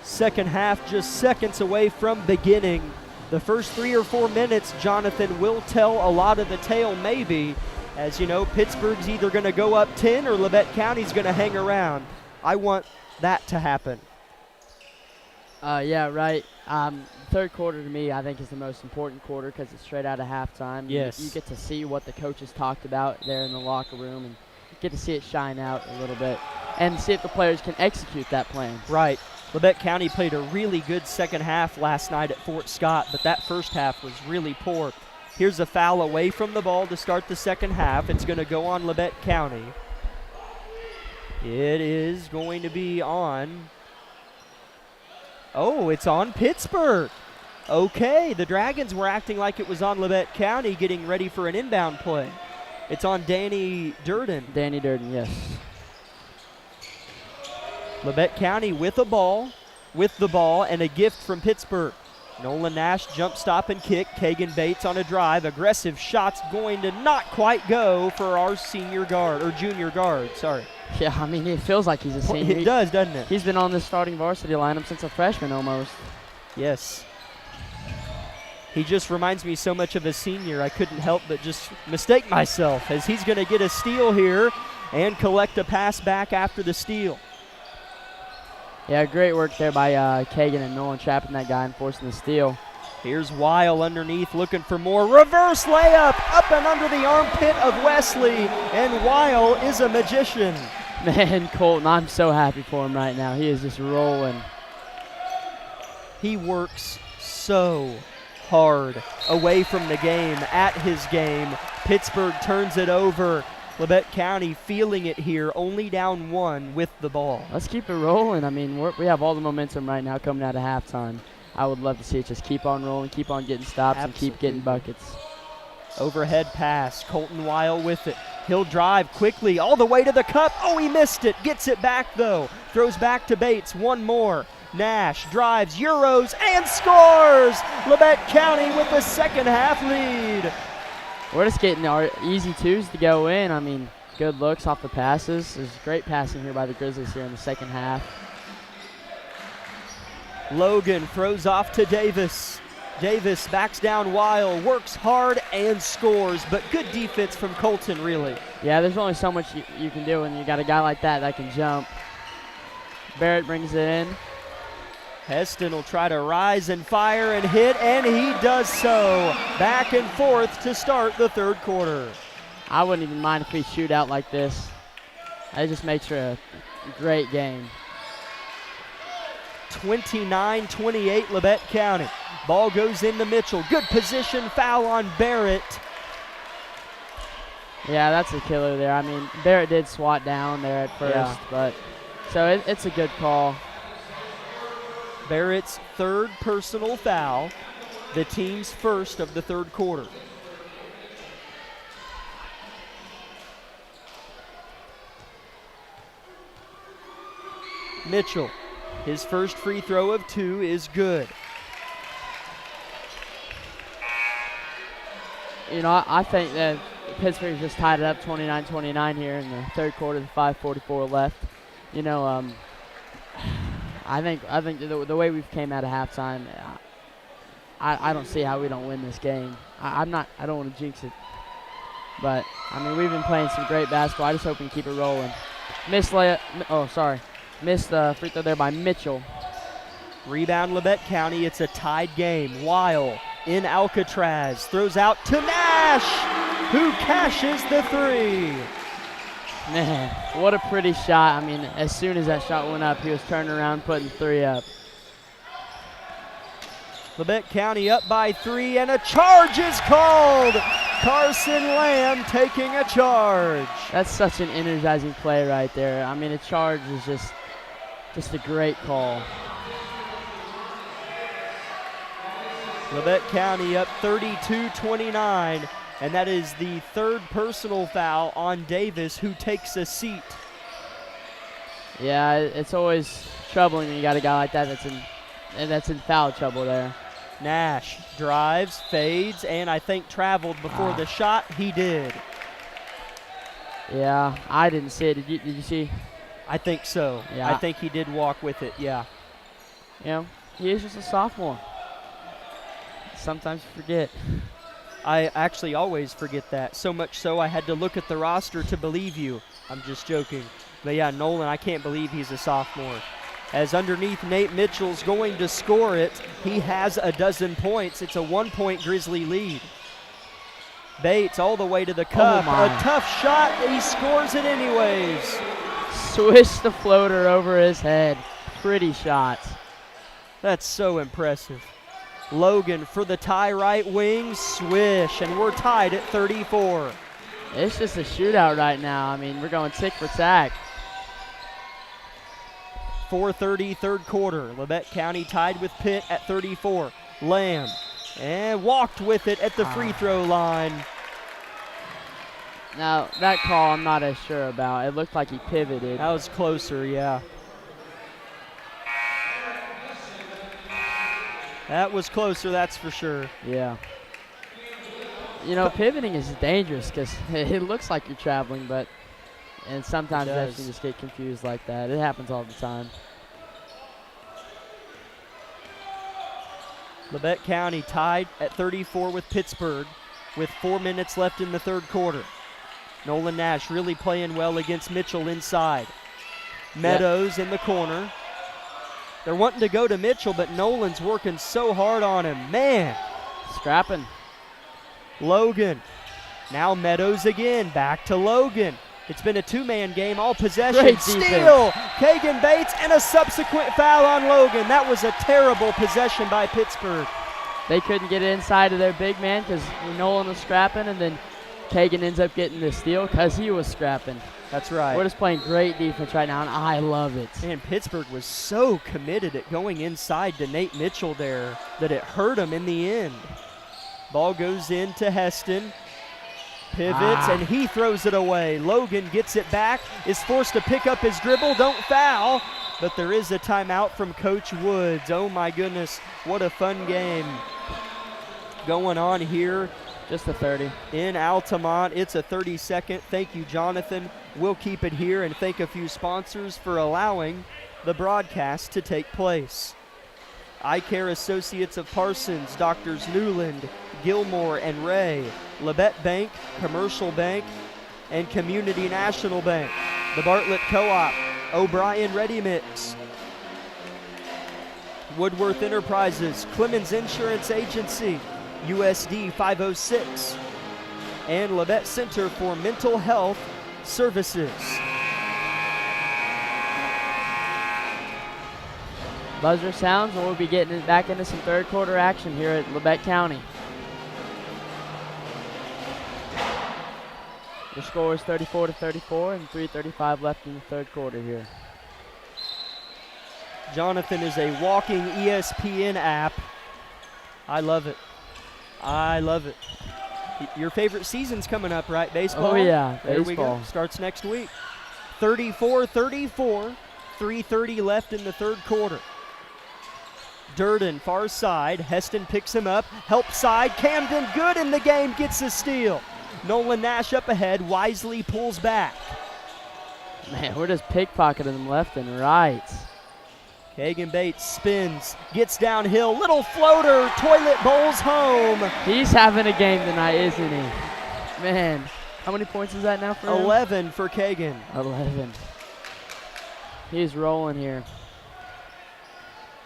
Second half just seconds away from beginning. The first 3 or 4 minutes, Jonathan, will tell a lot of the tale maybe. As you know, Pittsburgh's either going to go up 10 or Labette County's going to hang around. I want that to happen. Yeah, right. Third quarter to me, I think, is the most important quarter because it's straight out of halftime. Yes. You get to see what the coaches talked about there in the locker room and get to see it shine out a little bit and see if the players can execute that plan. Right. Labette County played a really good second half last night at Fort Scott, but that first half was really poor. Here's a foul away from the ball to start the second half. It's going to go on Labette County. It is going to be on. Oh, it's on Pittsburgh. Okay, the Dragons were acting like it was on Labette County getting ready for an inbound play. It's on Danny Durden. Danny Durden, yes. Labette County with the ball, and a gift from Pittsburgh. Nolan Nash jump stop and kick. Kagan Bates on a drive. Aggressive shots going to not quite go for our junior guard, sorry. Yeah, I mean, it feels like he's a senior. It does, doesn't it? He's been on the starting varsity lineup since a freshman almost. Yes. He just reminds me so much of a senior, I couldn't help but just mistake myself as he's going to get a steal here and collect a pass back after the steal. Yeah, great work there by Kagan and Nolan trapping that guy and forcing the steal. Here's Weil underneath looking for more. Reverse layup up and under the armpit of Wesley, and Weil is a magician. Man, Colton, I'm so happy for him right now. He is just rolling. He works so hard away from the game, at his game. Pittsburgh turns it over. Labette County feeling it here, only down 1 with the ball. Let's keep it rolling. I mean, we have all the momentum right now coming out of halftime. I would love to see it just keep on rolling, keep on getting stops, and keep getting buckets. Overhead pass, Colton Weil with it. He'll drive quickly all the way to the cup. Oh, he missed it. Gets it back, though. Throws back to Bates. One more. Nash drives, Euros, and scores! Labette County with the second half lead. We're just getting our easy twos to go in. I mean, good looks off the passes. There's great passing here by the Grizzlies here in the second half. Logan throws off to Davis. Davis backs down Weil, works hard and scores, but good defense from Colton, really. Yeah, there's only so much you can do when you got a guy like that can jump. Barrett brings it in. Heston will try to rise and fire and hit, and he does so. Back and forth to start the third quarter. I wouldn't even mind if we shoot out like this. That just makes for a great game. 29-28 Labette County. Ball goes into Mitchell. Good position, foul on Barrett. Yeah, that's a killer there. I mean, Barrett did swat down there at first, but so it's a good call. Barrett's third personal foul, the team's first of the third quarter. Mitchell, his first free throw of 2 is good. You know, I think that Pittsburgh just tied it up 29-29 here in the third quarter, the 5:44 left. You know, I think the way we've came out of halftime, I don't see how we don't win this game. I don't want to jinx it, but I mean we've been playing some great basketball. I just hope we can keep it rolling. Missed free throw there by Mitchell. Rebound Labette County. It's a tied game. Weil in Alcatraz throws out to Nash, who cashes the 3. Man, what a pretty shot. I mean, as soon as that shot went up, he was turning around, putting 3 up. Labette County up by 3, and a charge is called. Carson Lamb taking a charge. That's such an energizing play right there. I mean, a charge is just a great call. Labette County up 32-29. And that is the third personal foul on Davis, who takes a seat. Yeah, it's always troubling when you got a guy like that that's in foul trouble there. Nash drives, fades, and I think traveled before the shot. He did. Yeah, I didn't see it. Did you see? I think so. Yeah. I think he did walk with it, yeah. You know, he is just a sophomore. Sometimes you forget. I actually always forget that. So much so I had to look at the roster to believe you. I'm just joking. But yeah, Nolan, I can't believe he's a sophomore. As underneath, Nate Mitchell's going to score it. He has a dozen points. It's a 1-point Grizzly lead. Bates all the way to the cup. A tough shot. He scores it anyways. Swish the floater over his head. Pretty shot. That's so impressive. Logan for the tie right wing. Swish, and we're tied at 34. It's just a shootout right now. I mean, we're going tick for tack. 4:30 third quarter. Labette County tied with Pitt at 34. Lamb, and walked with it at the free throw line. Now, that call I'm not as sure about. It looked like he pivoted. That was closer, yeah. That was closer, that's for sure. Yeah. You know, pivoting is dangerous because it looks like you're traveling, and sometimes refs can just get confused like that. It happens all the time. Labette County tied at 34 with Pittsburg with 4 minutes left in the third quarter. Nolan Nash really playing well against Mitchell inside. Meadows in the corner. They're wanting to go to Mitchell, but Nolan's working so hard on him. Man. Scrapping. Logan. Now Meadows again. Back to Logan. It's been a two-man game, all possession. Great Steal! Kagan Bates and a subsequent foul on Logan. That was a terrible possession by Pittsburgh. They couldn't get inside of their big man because Nolan was scrapping, and then Kagan ends up getting the steal because he was scrapping. That's right. We're just playing great defense right now, and I love it. Man, Pittsburgh was so committed at going inside to Nate Mitchell there that it hurt him in the end. Ball goes in to Heston. Pivots, and he throws it away. Logan gets it back, is forced to pick up his dribble. Don't foul, but there is a timeout from Coach Woods. Oh, my goodness, what a fun game going on here. Just a 30. In Altamont, it's a 30-second. Thank you, Jonathan. We'll keep it here and thank a few sponsors for allowing the broadcast to take place. Eye Care Associates of Parsons, Doctors Newland, Gilmore, and Ray. Labette Bank, Commercial Bank, and Community National Bank. The Bartlett Co-op, O'Brien Ready Mix, Woodworth Enterprises, Clemens Insurance Agency, USD 506, and Labette Center for Mental Health Services. Buzzer sounds, and we'll be getting back into some third quarter action here at Labette County. The score is 34-34 and 3:35 left in the third quarter here. Jonathan is a walking ESPN app. I love it. I love it. Your favorite season's coming up, right? Baseball? Oh, yeah. There baseball. we go. Starts next week. 34-34. 3:30 left in the third quarter. Durden, far side. Heston picks him up. Help side. Camden good in the game. Gets a steal. Nolan Nash up ahead. Wisely pulls back. Man, we're just pickpocketing them left and right. Kagan Bates spins, gets downhill, little floater, toilet bowls home. He's having a game tonight, isn't he? Man, how many points is that now for him? 11 for Kagan. 11. He's rolling here.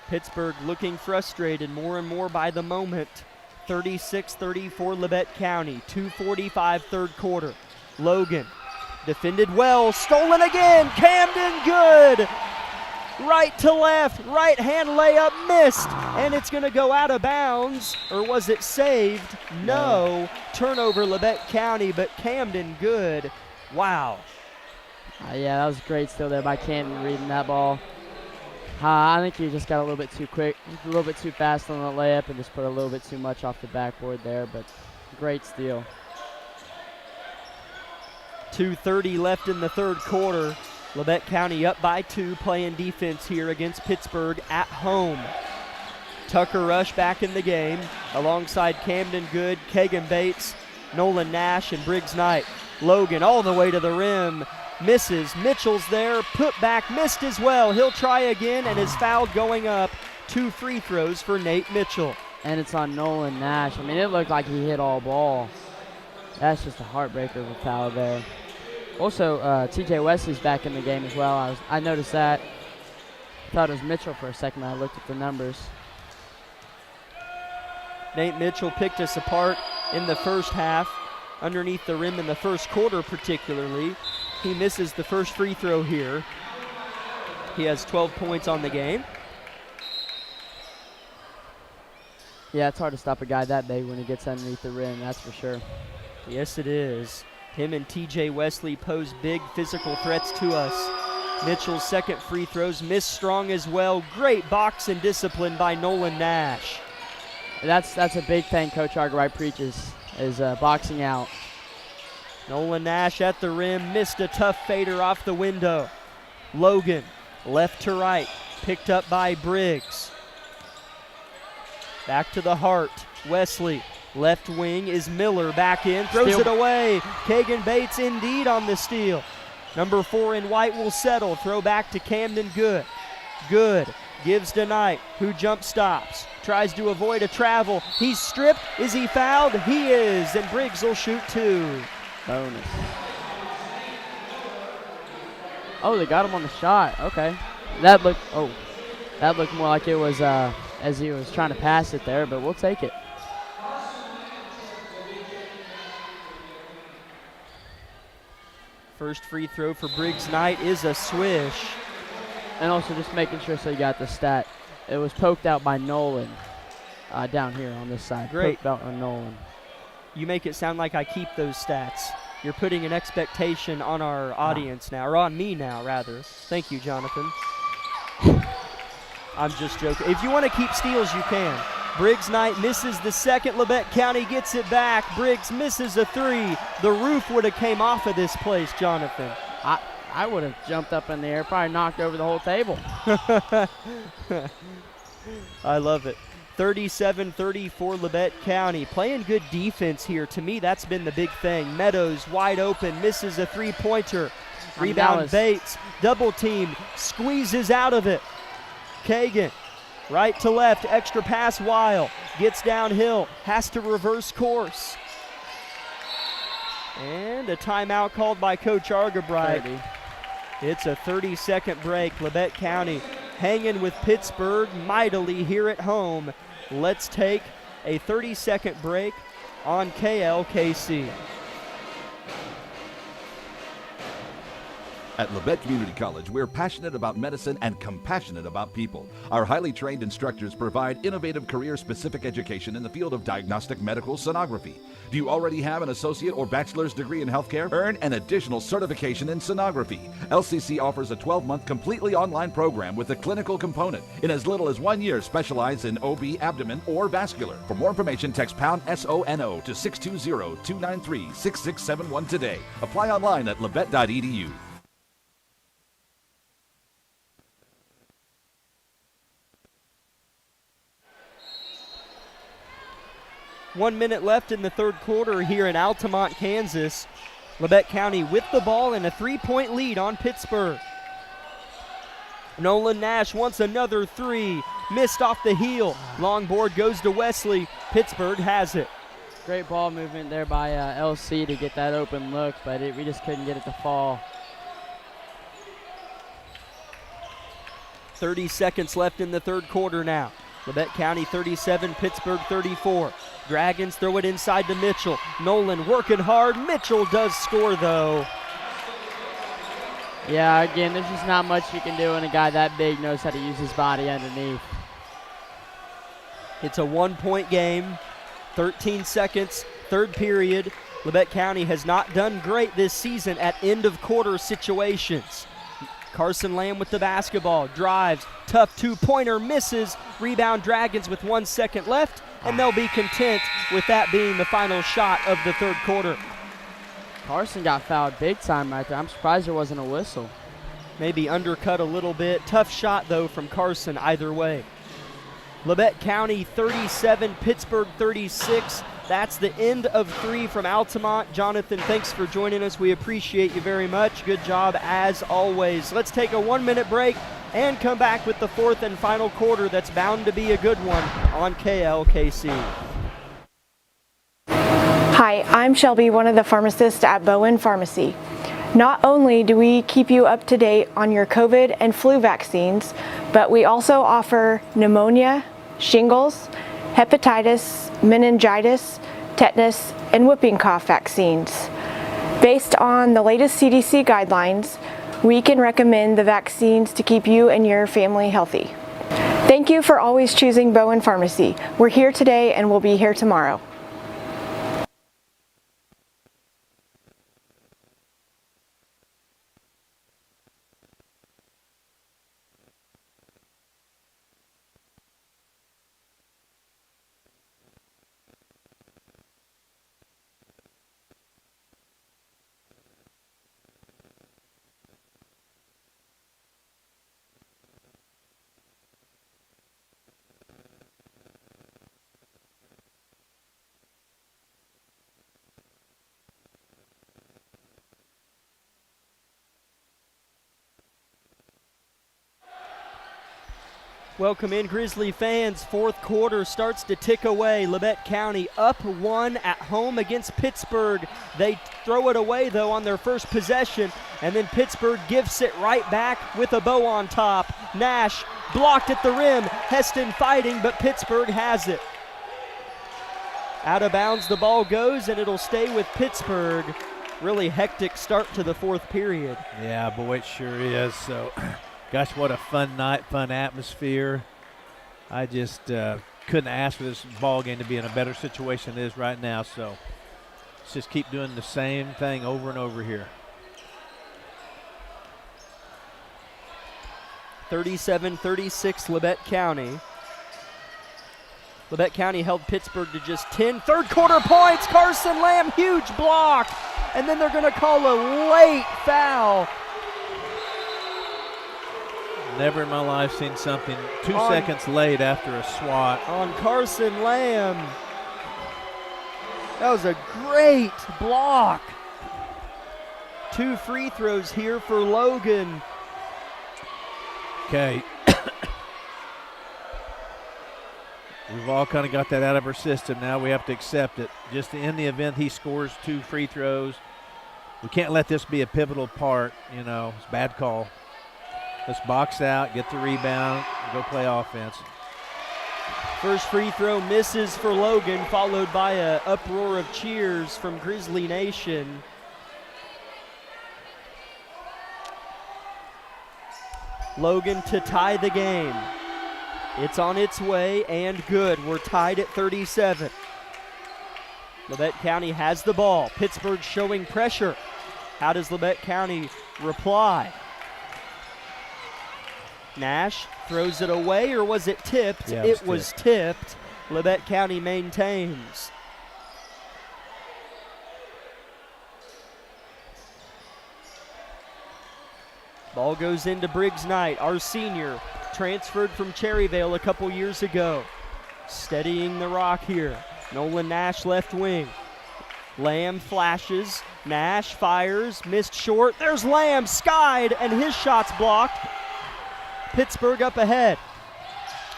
Pittsburgh looking frustrated more and more by the moment. 36-34 Labette County, 2:45 third quarter. Logan defended well, stolen again, Camden good. Right to left, right hand layup missed, and it's going to go out of bounds, or was it saved? No. Turnover Labette County, but Camden good. Wow. Yeah, that was great still there by Camden reading that ball. I think he just got a little bit too quick, a little bit too fast on the layup and just put a little bit too much off the backboard there, but great steal. 2:30 left in the third quarter. Labette County up by 2, playing defense here against Pittsburgh at home. Tucker Rush back in the game alongside Camden Good, Kagan Bates, Nolan Nash, and Briggs Knight. Logan all the way to the rim. misses. Mitchell's there, put back, missed as well. He'll try again and is fouled going up. 2 free throws for Nate Mitchell. And it's on Nolan Nash. I mean, it looked like he hit all ball. That's just a heartbreaker of a foul there. Also, T.J. Wesley's back in the game as well. I noticed that. Thought it was Mitchell for a second when I looked at the numbers. Nate Mitchell picked us apart in the first half, underneath the rim in the first quarter particularly. He misses the first free throw here. He has 12 points on the game. Yeah, it's hard to stop a guy that big when he gets underneath the rim, that's for sure. Yes, it is. Him and T.J. Wesley pose big physical threats to us. Mitchell's second free throws missed strong as well. Great box and discipline by Nolan Nash. That's a big thing Coach Argerite preaches, is boxing out. Nolan Nash at the rim, missed a tough fader off the window. Logan, left to right, picked up by Briggs. Back to the heart, Wesley. Left wing is Miller, back in, throws it away. Kagan Bates indeed on the steal. Number 4 in white will settle, throw back to Camden Good. Good gives to Knight, who jump stops, tries to avoid a travel. He's stripped, is he fouled? He is, and Briggs will shoot 2. Bonus. Oh, they got him on the shot, okay. That looked more like it was as he was trying to pass it there, but we'll take it. First free throw for Briggs Knight is a swish. And also just making sure so you got the stat. It was poked out by Nolan down here on this side. Great. Poked out on Nolan. You make it sound like I keep those stats. You're putting an expectation on our audience now, or on me now, rather. Thank you, Jonathan. I'm just joking. If you want to keep steals, you can. Briggs Knight misses the second. Labette County gets it back. Briggs misses a 3. The roof would have came off of this place, Jonathan. I would have jumped up in the air, probably knocked over the whole table. I love it. 37-30 for Labette County. Playing good defense here. To me, that's been the big thing. Meadows wide open, misses a 3-pointer. Rebound Bates, double team, squeezes out of it. Kagan, right to left, extra pass Weil, gets downhill, has to reverse course. And a timeout called by Coach Argerbright. It's a 30-second break. Labette County hanging with Pittsburg mightily here at home. Let's take a 30-second break on KLKC. At Labette Community College, we're passionate about medicine and compassionate about people. Our highly trained instructors provide innovative career-specific education in the field of diagnostic medical sonography. Do you already have an associate or bachelor's degree in healthcare? Earn an additional certification in sonography. LCC offers a 12-month completely online program with a clinical component. In as little as 1 year, specialize in OB, abdomen, or vascular. For more information, text pound SONO to 620-293-6671 today. Apply online at labette.edu. 1 minute left in the third quarter here in Altamont, Kansas. Labette County with the ball and a 3-point lead on Pittsburg. Nolan Nash wants another 3. Missed off the heel. Long board goes to Wesley. Pittsburg has it. Great ball movement there by LC to get that open look, but we just couldn't get it to fall. 30 seconds left in the third quarter now. Labette County 37, Pittsburg 34. Dragons throw it inside to Mitchell. Nolan working hard. Mitchell does score, though. Yeah, again, there's just not much you can do, and a guy that big knows how to use his body underneath. It's a 1-point game. 13 seconds, third period. Labette County has not done great this season at end-of-quarter situations. Carson Lamb with the basketball, drives, tough 2-pointer, misses. Rebound Dragons with 1 second left, and they'll be content with that being the final shot of the third quarter. Carson got fouled big time right there. I'm surprised there wasn't a whistle. Maybe undercut a little bit. Tough shot, though, from Carson either way. Labette County 37, Pittsburg 36. That's the end of 3 from Altamont. Jonathan, thanks for joining us. We appreciate you very much. Good job as always. Let's take a 1-minute break and come back with the 4th and final quarter that's bound to be a good one on KLKC. Hi, I'm Shelby, one of the pharmacists at Bowen Pharmacy. Not only do we keep you up to date on your COVID and flu vaccines, but we also offer pneumonia, shingles, hepatitis, meningitis, tetanus, and whooping cough vaccines. Based on the latest CDC guidelines, we can recommend the vaccines to keep you and your family healthy. Thank you for always choosing Bowen Pharmacy. We're here today and we'll be here tomorrow. Welcome in, Grizzly fans. 4th quarter starts to tick away. Labette County up 1 at home against Pittsburg. They throw it away, though, on their first possession, and then Pittsburg gifts it right back with a bow on top. Nash blocked at the rim. Heston fighting, but Pittsburg has it. Out of bounds the ball goes, and it'll stay with Pittsburg. Really hectic start to the 4th period. Yeah, boy, it sure is. So, gosh, what a fun night, fun atmosphere. I just couldn't ask for this ball game to be in a better situation than it is right now. So let's just keep doing the same thing over and over here. 37-36 Labette County. Labette County held Pittsburg to just 10 third quarter points. Carson Lamb, huge block. And then they're going to call a late foul. Never in my life seen something 2 seconds late after a swat. On Carson Lamb. That was a great block. 2 free throws here for Logan. Okay. We've all kind of got that out of our system. Now we have to accept it. Just in the event he scores 2 free throws, we can't let this be a pivotal part. You know, it's a bad call. Let's box out, get the rebound, and go play offense. First free throw misses for Logan, followed by an uproar of cheers from Grizzly Nation. Logan to tie the game. It's on its way and good. We're tied at 37. Labette County has the ball. Pittsburgh showing pressure. How does Labette County reply? Nash throws it away, or was it tipped? Yeah, it was tipped. Labette County maintains. Ball goes into Briggs Knight, our senior, transferred from Cherryvale a couple years ago. Steadying the rock here. Nolan Nash left wing. Lamb flashes. Nash fires, missed short. There's Lamb, skied, and his shot's blocked. Pittsburgh up ahead.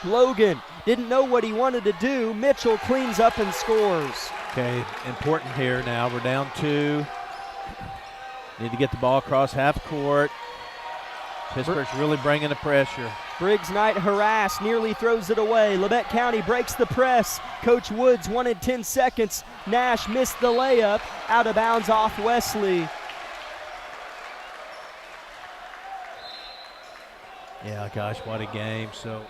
Logan didn't know what he wanted to do. Mitchell cleans up and scores. Okay, important here now. We're down 2. Need to get the ball across half court. Pittsburgh's really bringing the pressure. Briggs Knight harassed, nearly throws it away. Labette County breaks the press. Coach Woods wanted 10 seconds. Nash missed the layup. Out of bounds off Wesley. Yeah, gosh, what a game. So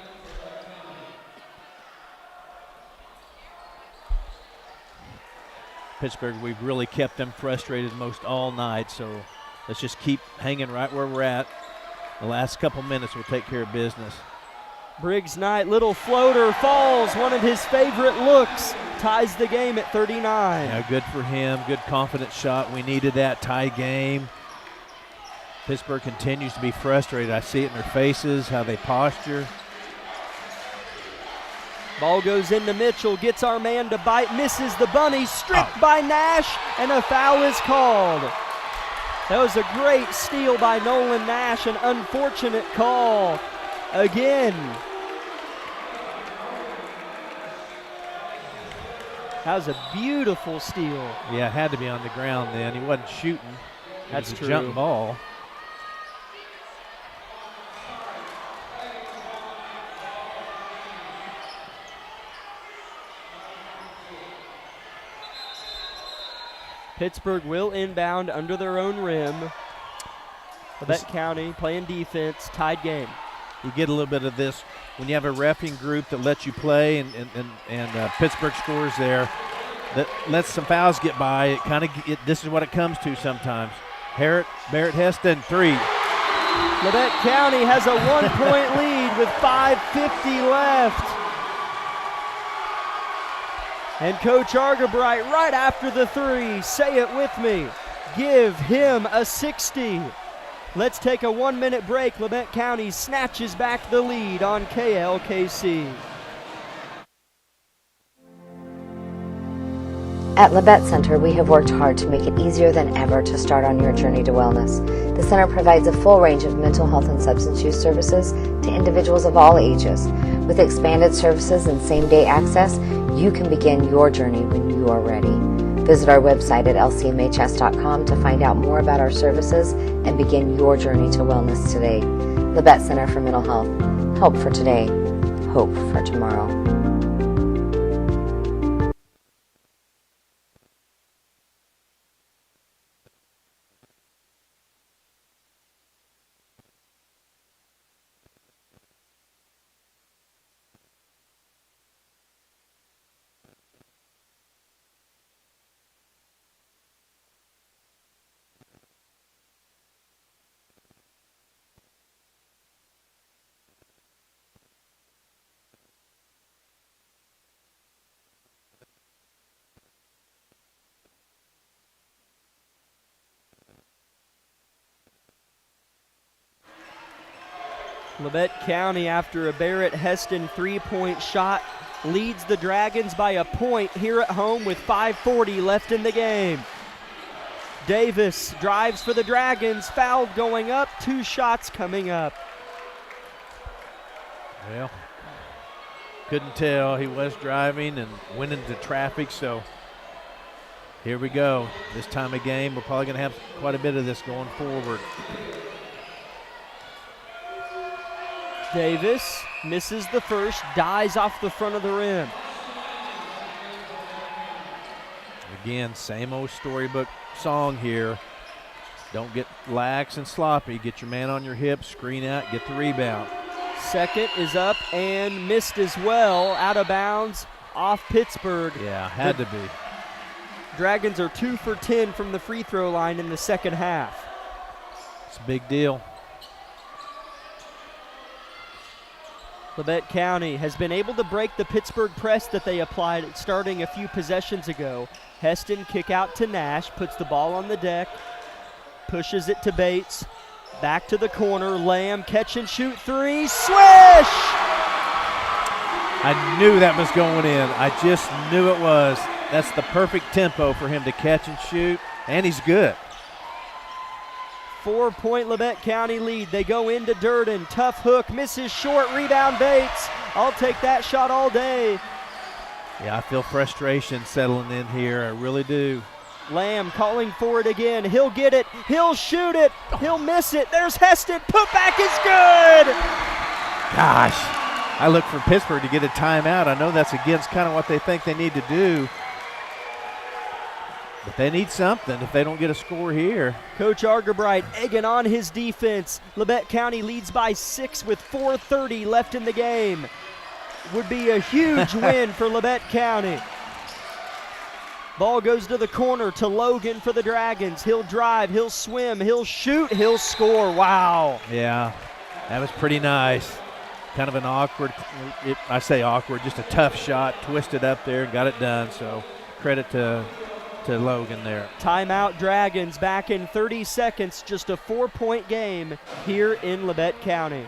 Pittsburgh, we've really kept them frustrated most all night. So let's just keep hanging right where we're at. The last couple minutes will take care of business. Briggs Knight, little floater, falls. One of his favorite looks. Ties the game at 39. Yeah, good for him. Good confident shot. We needed that tie game. Pittsburgh continues to be frustrated. I see it in their faces, how they posture. Ball goes into Mitchell, gets our man to bite, misses the bunny, stripped by Nash, and a foul is called. That was a great steal by Nolan Nash, an unfortunate call again. That was a beautiful steal. Yeah, it had to be on the ground then. He wasn't shooting. That's it was true. A jump ball. Pittsburgh will inbound under their own rim. Labette County playing defense, tied game. You get a little bit of this when you have a reffing group that lets you play, and Pittsburgh scores there. That lets some fouls get by. This is what it comes to sometimes. Barrett Heston, 3. Labette County has a 1-point lead with 5:50 left. And Coach Argabright right after the 3, say it with me, give him a 60. Let's take a 1-minute break. Labette County snatches back the lead on KLKC. At Labette Center, we have worked hard to make it easier than ever to start on your journey to wellness. The center provides a full range of mental health and substance use services to individuals of all ages. With expanded services and same-day access, you can begin your journey when you are ready. Visit our website at lcmhs.com to find out more about our services and begin your journey to wellness today. Labette Center for Mental Health. Help for today. Hope for tomorrow. Labette County, after a Barrett Heston 3-point shot, leads the Dragons by a point here at home with 5:40 left in the game. Davis drives for the Dragons, fouled going up, 2 shots coming up. Well, couldn't tell. He was driving and went into traffic, so here we go. This time of game, we're probably going to have quite a bit of this going forward. Davis misses the first, dies off the front of the rim. Again, same old storybook song here. Don't get lax and sloppy. Get your man on your hip, screen out, get the rebound. Second is up and missed as well, out of bounds, off Pittsburgh. Yeah, had to be. Dragons are 2 for 10 from the free throw line in the second half. It's a big deal. Labette County has been able to break the Pittsburgh press that they applied starting a few possessions ago. Heston kick out to Nash, puts the ball on the deck, pushes it to Bates, back to the corner, Lamb, catch and shoot 3, swish! I knew that was going in. I just knew it was. That's the perfect tempo for him to catch and shoot, and he's good. 4-point Labette County lead. They go into Durden. Tough hook, misses short, rebound Bates. I'll take that shot all day. Yeah, I feel frustration settling in here. I really do. Lamb calling for it again. He'll get it. He'll shoot it. He'll miss it. There's Heston. Putback is good. Gosh, I look for Pittsburgh to get a timeout. I know that's against kind of what they think they need to do. But they need something if they don't get a score here. Coach Argabright egging on his defense. Labette County leads by 6 with 4:30 left in the game. Would be a huge win for Labette County. Ball goes to the corner to Logan for the Dragons. He'll drive, he'll swim, he'll shoot, he'll score. Wow. Yeah, that was pretty nice. Kind of an awkward, I say awkward, just a tough shot, twisted up there and got it done. So credit to Logan there. Timeout Dragons back in 30 seconds. Just a 4-point game here in Labette County.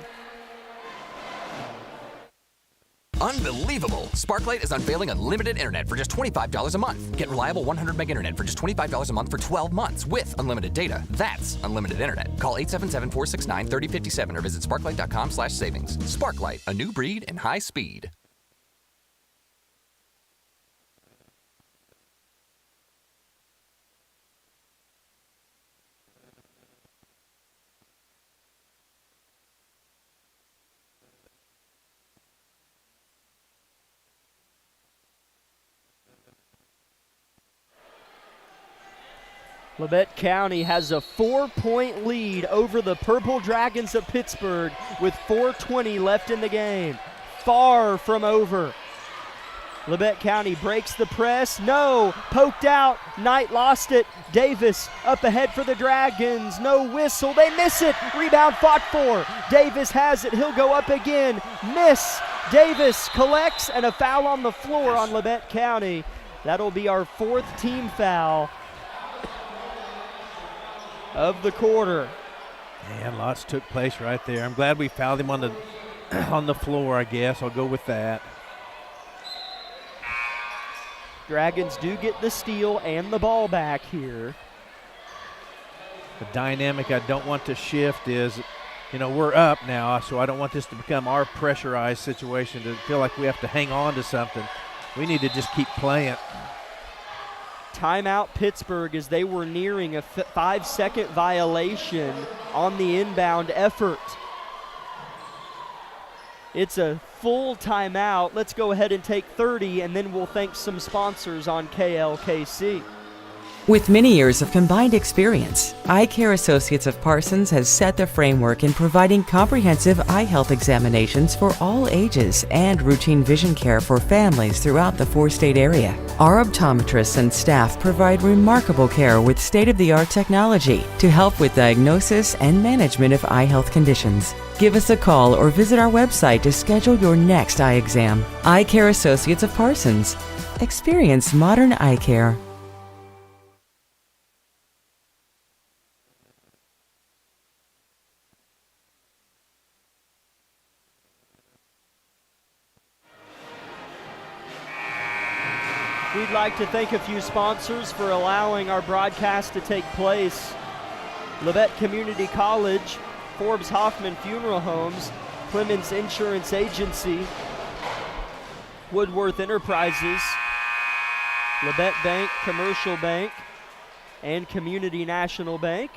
Unbelievable! Sparklight is unveiling unlimited internet for just $25 a month. Get reliable 100 meg internet for just $25 a month for 12 months with unlimited data. That's unlimited internet. Call 877-469-3057 or visit sparklight.com/savings. Sparklight, a new breed and high speed. Labette County has a 4-point lead over the Purple Dragons of Pittsburg with 4:20 left in the game. Far from over. Labette County breaks the press. No, poked out. Knight lost it. Davis up ahead for the Dragons. No whistle. They miss it. Rebound fought for. Davis has it. He'll go up again. Miss. Davis collects, and a foul on the floor on Labette County. That'll be our 4th team foul of the quarter. And lots took place right there. I'm glad we fouled him on the on the floor, I guess. I'll go with that. Dragons do get the steal and the ball back here. The dynamic I don't want to shift is, we're up now, so I don't want this to become our pressurized situation to feel like we have to hang on to something. We need to just keep playing. Timeout Pittsburgh as they were nearing a 5-second violation on the inbound effort. It's a full timeout. Let's go ahead and take 30, and then we'll thank some sponsors on KLKC. With many years of combined experience, Eye Care Associates of Parsons has set the framework in providing comprehensive eye health examinations for all ages and routine vision care for families throughout the 4-state area. Our optometrists and staff provide remarkable care with state-of-the-art technology to help with diagnosis and management of eye health conditions. Give us a call or visit our website to schedule your next eye exam. Eye Care Associates of Parsons. Experience modern eye care. We'd like to thank a few sponsors for allowing our broadcast to take place. Labette Community College, Forbes Hoffman Funeral Homes, Clemens Insurance Agency, Woodworth Enterprises, Labette Bank, Commercial Bank, and Community National Bank,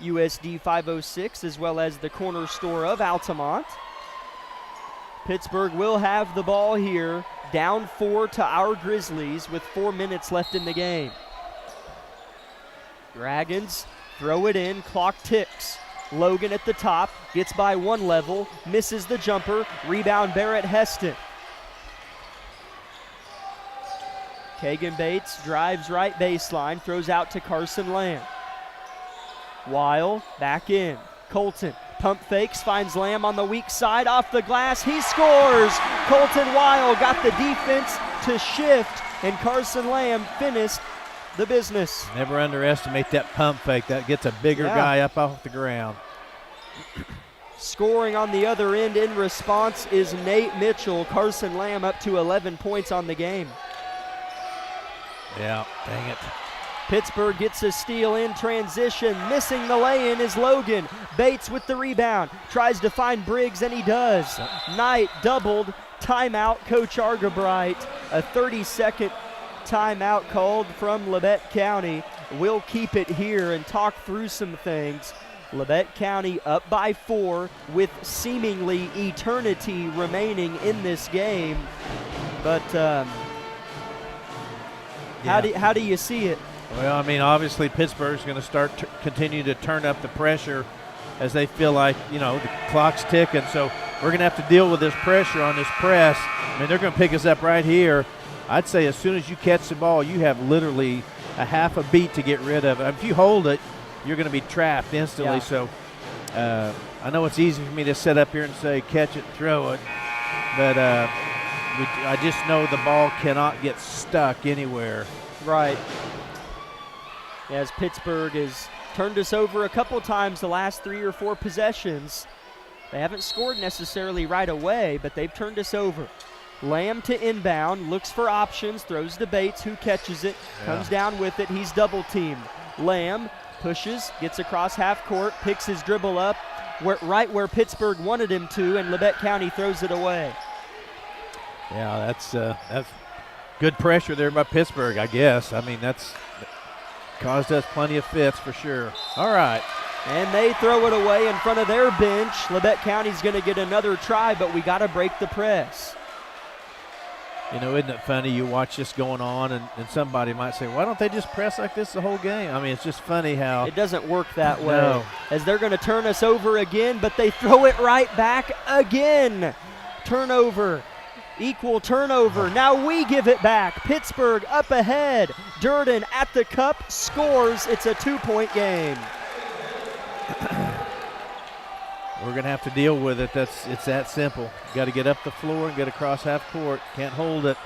USD 506, as well as the corner store of Altamont. Pittsburgh will have the ball here, down 4 to our Grizzlies with 4 minutes left in the game. Dragons throw it in, clock ticks. Logan at the top, gets by 1 level, misses the jumper, rebound Barrett Heston. Kagan Bates drives right baseline, throws out to Carson Lamb. Weil back in, Colton. Pump fakes, finds Lamb on the weak side, off the glass, he scores! Colton Weil got the defense to shift, and Carson Lamb finished the business. Never underestimate that pump fake. That gets a bigger guy up off the ground. Scoring on the other end in response is Nate Mitchell. Carson Lamb up to 11 points on the game. Yeah, dang it. Pittsburgh gets a steal in transition. Missing the lay-in is Logan. Bates with the rebound. Tries to find Briggs, and he does. Knight doubled. Timeout, Coach Argabright. A 30-second timeout called from Labette County. We'll keep it here and talk through some things. Labette County up by 4 with seemingly eternity remaining in this game. But how do you see it? Well, I mean, obviously Pittsburgh's going to continue to turn up the pressure as they feel like, the clock's ticking. So we're going to have to deal with this pressure on this press. I mean, they're going to pick us up right here. I'd say as soon as you catch the ball, you have literally a half a beat to get rid of it. If you hold it, you're going to be trapped instantly. Yeah. So I know it's easy for me to sit up here and say catch it, throw it. But I just know the ball cannot get stuck anywhere. Right. As Pittsburgh has turned us over a couple times the last 3 or 4 possessions. They haven't scored necessarily right away, but they've turned us over. Lamb to inbound, looks for options, throws to Bates, who catches it, comes down with it. He's double teamed. Lamb pushes, gets across half court, picks his dribble up, right where Pittsburg wanted him to, and Labette County throws it away. Yeah, that's good pressure there by Pittsburg, I guess. I mean, that's caused us plenty of fits for sure. All right. And they throw it away in front of their bench. Labette County's going to get another try, but we got to break the press. You know, isn't it funny? You watch this going on, and somebody might say, why don't they just press like this the whole game? I mean, it's just funny how it doesn't work that way. No. As they're going to turn us over again, but they throw it right back again. Turnover. Equal turnover. Now we give it back. Pittsburg up ahead. Durden at the cup scores. It's a 2-point game. We're going to have to deal with it. It's that simple. Got to get up the floor and get across half court. Can't hold it.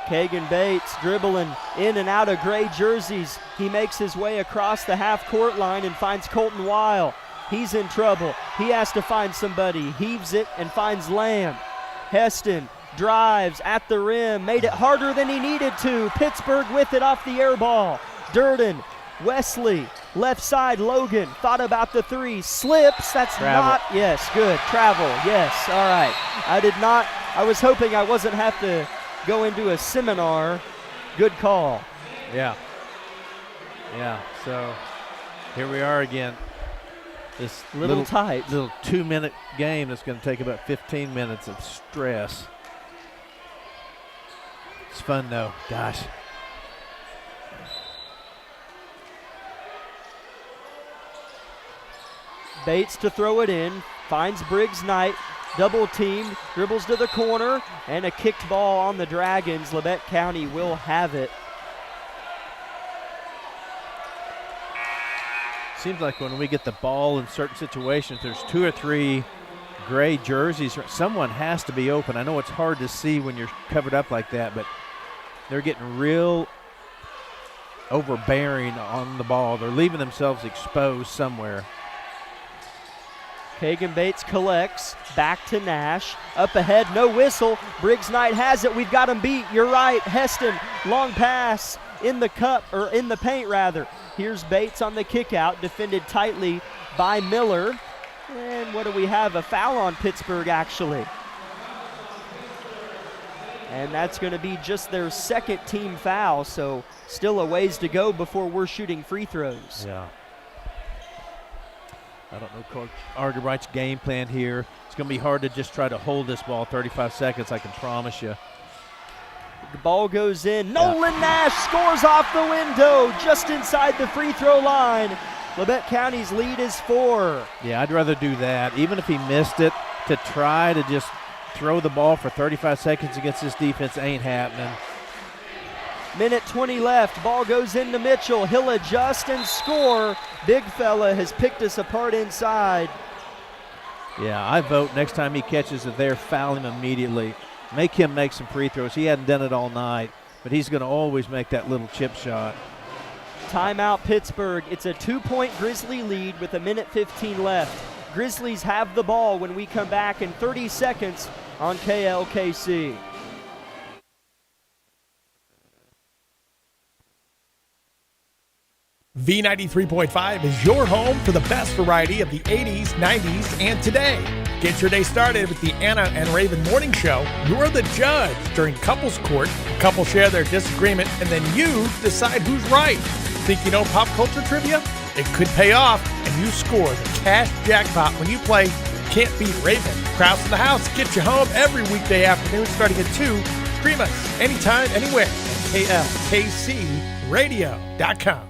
Kagan Bates dribbling in and out of gray jerseys. He makes his way across the half court line and finds Colton Weil. He's in trouble. He has to find somebody. Heaves it and finds Lamb. Heston drives at the rim. Made it harder than he needed to. Pittsburg with it off the air ball. Durden. Wesley, left side, Logan, thought about the three, slips, that's travel. Not, yes, good, travel, yes, all right. I was hoping I wasn't have to go into a seminar. Good call. Yeah, so here we are again. This little tight. Little 2-minute game that's going to take about 15 minutes of stress. It's fun though, gosh. Bates to throw it in, finds Briggs Knight, double teamed, dribbles to the corner, and a kicked ball on the Dragons. Labette County will have it. Seems like when we get the ball in certain situations, there's 2 or 3 gray jerseys. Someone has to be open. I know it's hard to see when you're covered up like that, but they're getting real overbearing on the ball. They're leaving themselves exposed somewhere. Kagan Bates collects, back to Nash, up ahead, no whistle. Briggs Knight has it, we've got him beat, you're right. Heston, long pass in the cup, or in the paint rather. Here's Bates on the kick out, defended tightly by Miller. And what do we have? A foul on Pittsburg actually. And that's going to be just their second team foul, so still a ways to go before we're shooting free throws. Yeah. I don't know Coach Argerbright's game plan here. It's going to be hard to just try to hold this ball 35 seconds, I can promise you. The ball goes in. Nolan Nash scores off the window just inside the free throw line. Labette County's lead is 4. Yeah, I'd rather do that. Even if he missed it, to try to just throw the ball for 35 seconds against this defense ain't happening. Minute 20 left. Ball goes into Mitchell. He'll adjust and score. Big fella has picked us apart inside. Yeah, I vote next time he catches it there, foul him immediately. Make him make some free throws. He hadn't done it all night, but he's going to always make that little chip shot. Timeout Pittsburgh. It's a 2-point Grizzly lead with 1:15 left. Grizzlies have the ball when we come back in 30 seconds on KLKC. V93.5 is your home for the best variety of the 80s, 90s, and today. Get your day started with the Anna and Raven Morning Show. You're the judge during couples court. Couples share their disagreement, and then you decide who's right. Think you know pop culture trivia? It could pay off, and you score the cash jackpot when you play Can't Beat Raven. Krause in the House gets you home every weekday afternoon starting at 2. Stream us anytime, anywhere at KLKCRadio.com.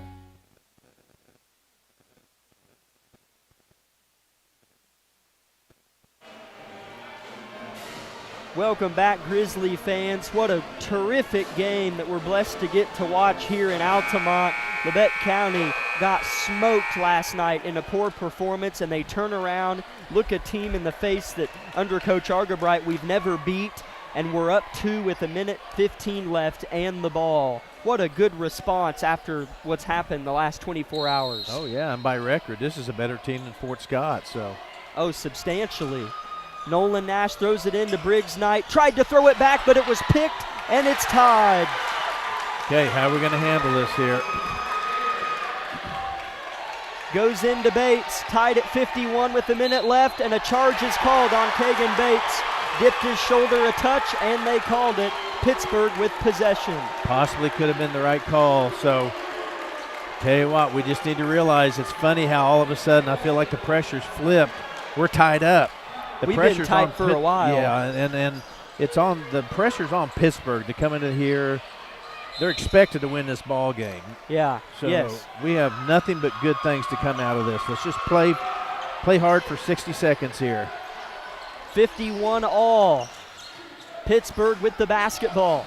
Welcome back, Grizzly fans. What a terrific game that we're blessed to get to watch here in Altamont. Labette County got smoked last night in a poor performance, and they turn around, look a team in the face that under Coach Argerbright we've never beat, and we're up 2 with 1:15 left and the ball. What a good response after what's happened the last 24 hours. Oh, yeah, and by record, this is a better team than Fort Scott. So. Oh, substantially. Nolan Nash throws it into Briggs Knight. Tried to throw it back, but it was picked, and it's tied. Okay, how are we going to handle this here? Goes into Bates, tied at 51 with a minute left, and a charge is called on Kagan Bates. Dipped his shoulder a touch, and they called it. Pittsburgh with possession. Possibly could have been the right call. So, tell you what, we just need to realize it's funny how all of a sudden I feel like the pressure's flipped. We're tied up. We've been tight for a while. Yeah, and it's on. The pressure's on Pittsburgh to come into here. They're expected to win this ball game. Yeah. So yes. we have nothing but good things to come out of this. Let's just play hard for 60 seconds here. 51 all. Pittsburgh with the basketball.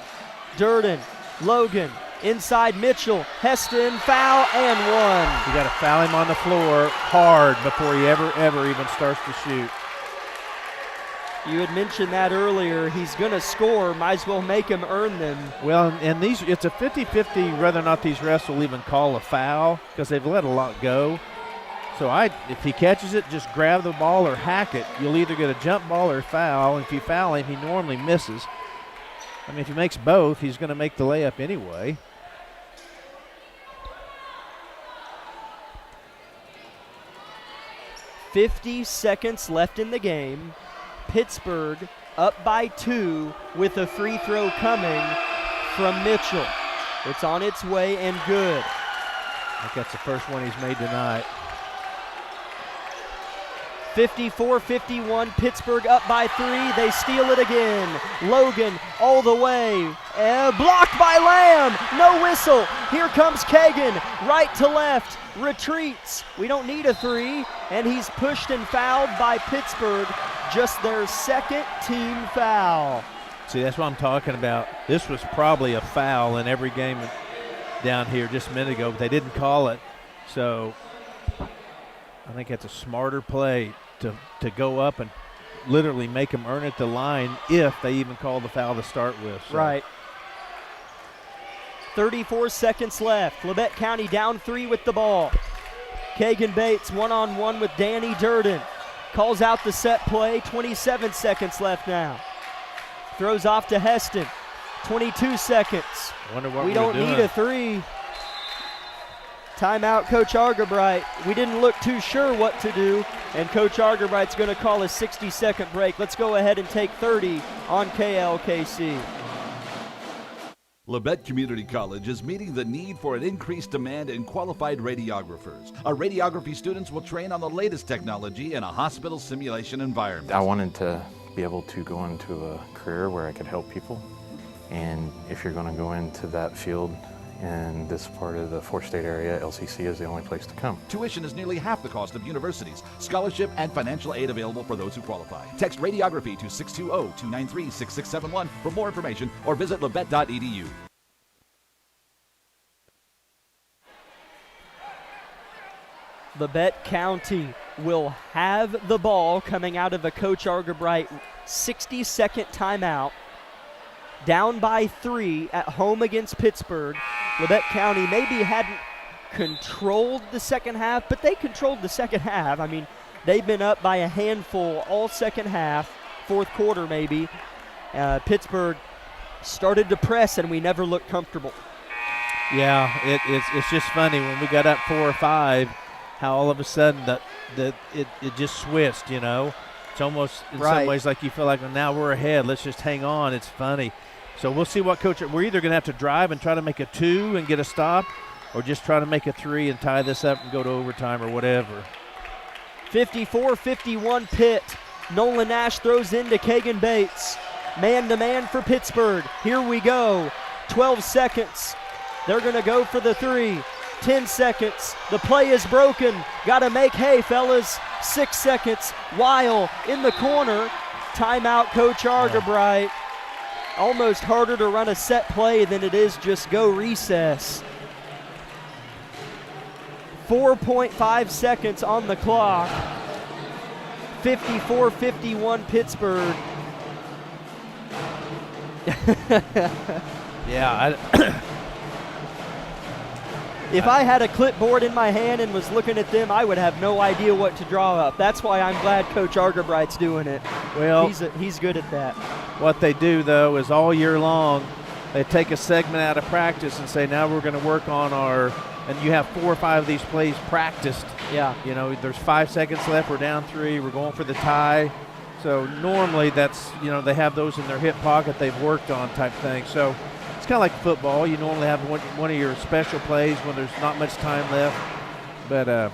Durden, Logan, inside Mitchell, Heston, foul, and one. You got to foul him on the floor hard before he ever even starts to shoot. You had mentioned that earlier. He's going to score. Might as well make him earn them. Well, and it's a 50-50 whether or not these refs will even call a foul because they've let a lot go. So if he catches it, just grab the ball or hack it. You'll either get a jump ball or foul. If you foul him, he normally misses. I mean, if he makes both, he's going to make the layup anyway. .50 seconds left in the game. Pittsburgh up by 2 with a free throw coming from Mitchell. It's on its way and good. I think that's the first one he's made tonight. 54-51, Pittsburgh up by 3. They steal it again. Logan all the way. Blocked by Lamb. No whistle. Here comes Kagan. Right to left. Retreats. We don't need a 3. And he's pushed and fouled by Pittsburgh. Just their second team foul. See, that's what I'm talking about. This was probably a foul in every game down here just a minute ago, but they didn't call it. So I think that's a smarter play to go up and literally make them earn at the line if they even call the foul to start with. So. Right. 34 seconds left. Labette County down 3 with the ball. Kagan Bates one-on-one with Danny Durden. Calls out the set play. 27 seconds left now. Throws off to Heston. 22 seconds. Wonder what we don't need a 3. Timeout, Coach Argabright. We didn't look too sure what to do, and Coach Argabright's going to call a 60-second break. Let's go ahead and take 30 on KLKC. Labette Community College is meeting the need for an increased demand in qualified radiographers. Our radiography students will train on the latest technology in a hospital simulation environment. I wanted to be able to go into a career where I could help people. And if you're going to go into that field in this part of the four-state area, LCC is the only place to come. Tuition is nearly half the cost of universities. Scholarship and financial aid available for those who qualify. Text radiography to 620-293-6671 for more information or visit labette.edu. Labette County will have the ball coming out of a Coach Argabright 60-second timeout. Down by 3 at home against Pittsburgh. Labette County maybe hadn't controlled the second half, but they controlled the second half. I mean, they've been up by a handful all second half, fourth quarter maybe. Pittsburgh started to press, and we never looked comfortable. Yeah, it's just funny when we got up 4 or 5, how all of a sudden it just switched, you know. It's almost in some ways like you feel like, well, now we're ahead. Let's just hang on. It's funny. So we'll see what coach – we're either going to have to drive and try to make a 2 and get a stop or just try to make a 3 and tie this up and go to overtime or whatever. 54-51 Pitt. Nolan Nash throws into Kagan Bates. Man-to-man for Pittsburgh. Here we go. 12 seconds. They're going to go for the 3. 10 seconds. The play is broken. Got to make hay, fellas. 6 seconds. Weil in the corner. Timeout, Coach Argabright. Almost harder to run a set play than it is just go recess. 4.5 seconds on the clock. 54-51 Pittsburgh. Yeah, If I had a clipboard in my hand and was looking at them, I would have no idea what to draw up. That's why I'm glad Coach Argerbright's doing it. Well, he's good at that. What they do, though, is all year long, they take a segment out of practice and say, now we're going to work on our – and you have 4 or 5 of these plays practiced. Yeah. You know, there's 5 seconds left. We're down 3. We're going for the tie. So normally that's, you know, they have those in their hip pocket they've worked on type thing. So it's kind of like football. You normally have one of your special plays when there's not much time left. But,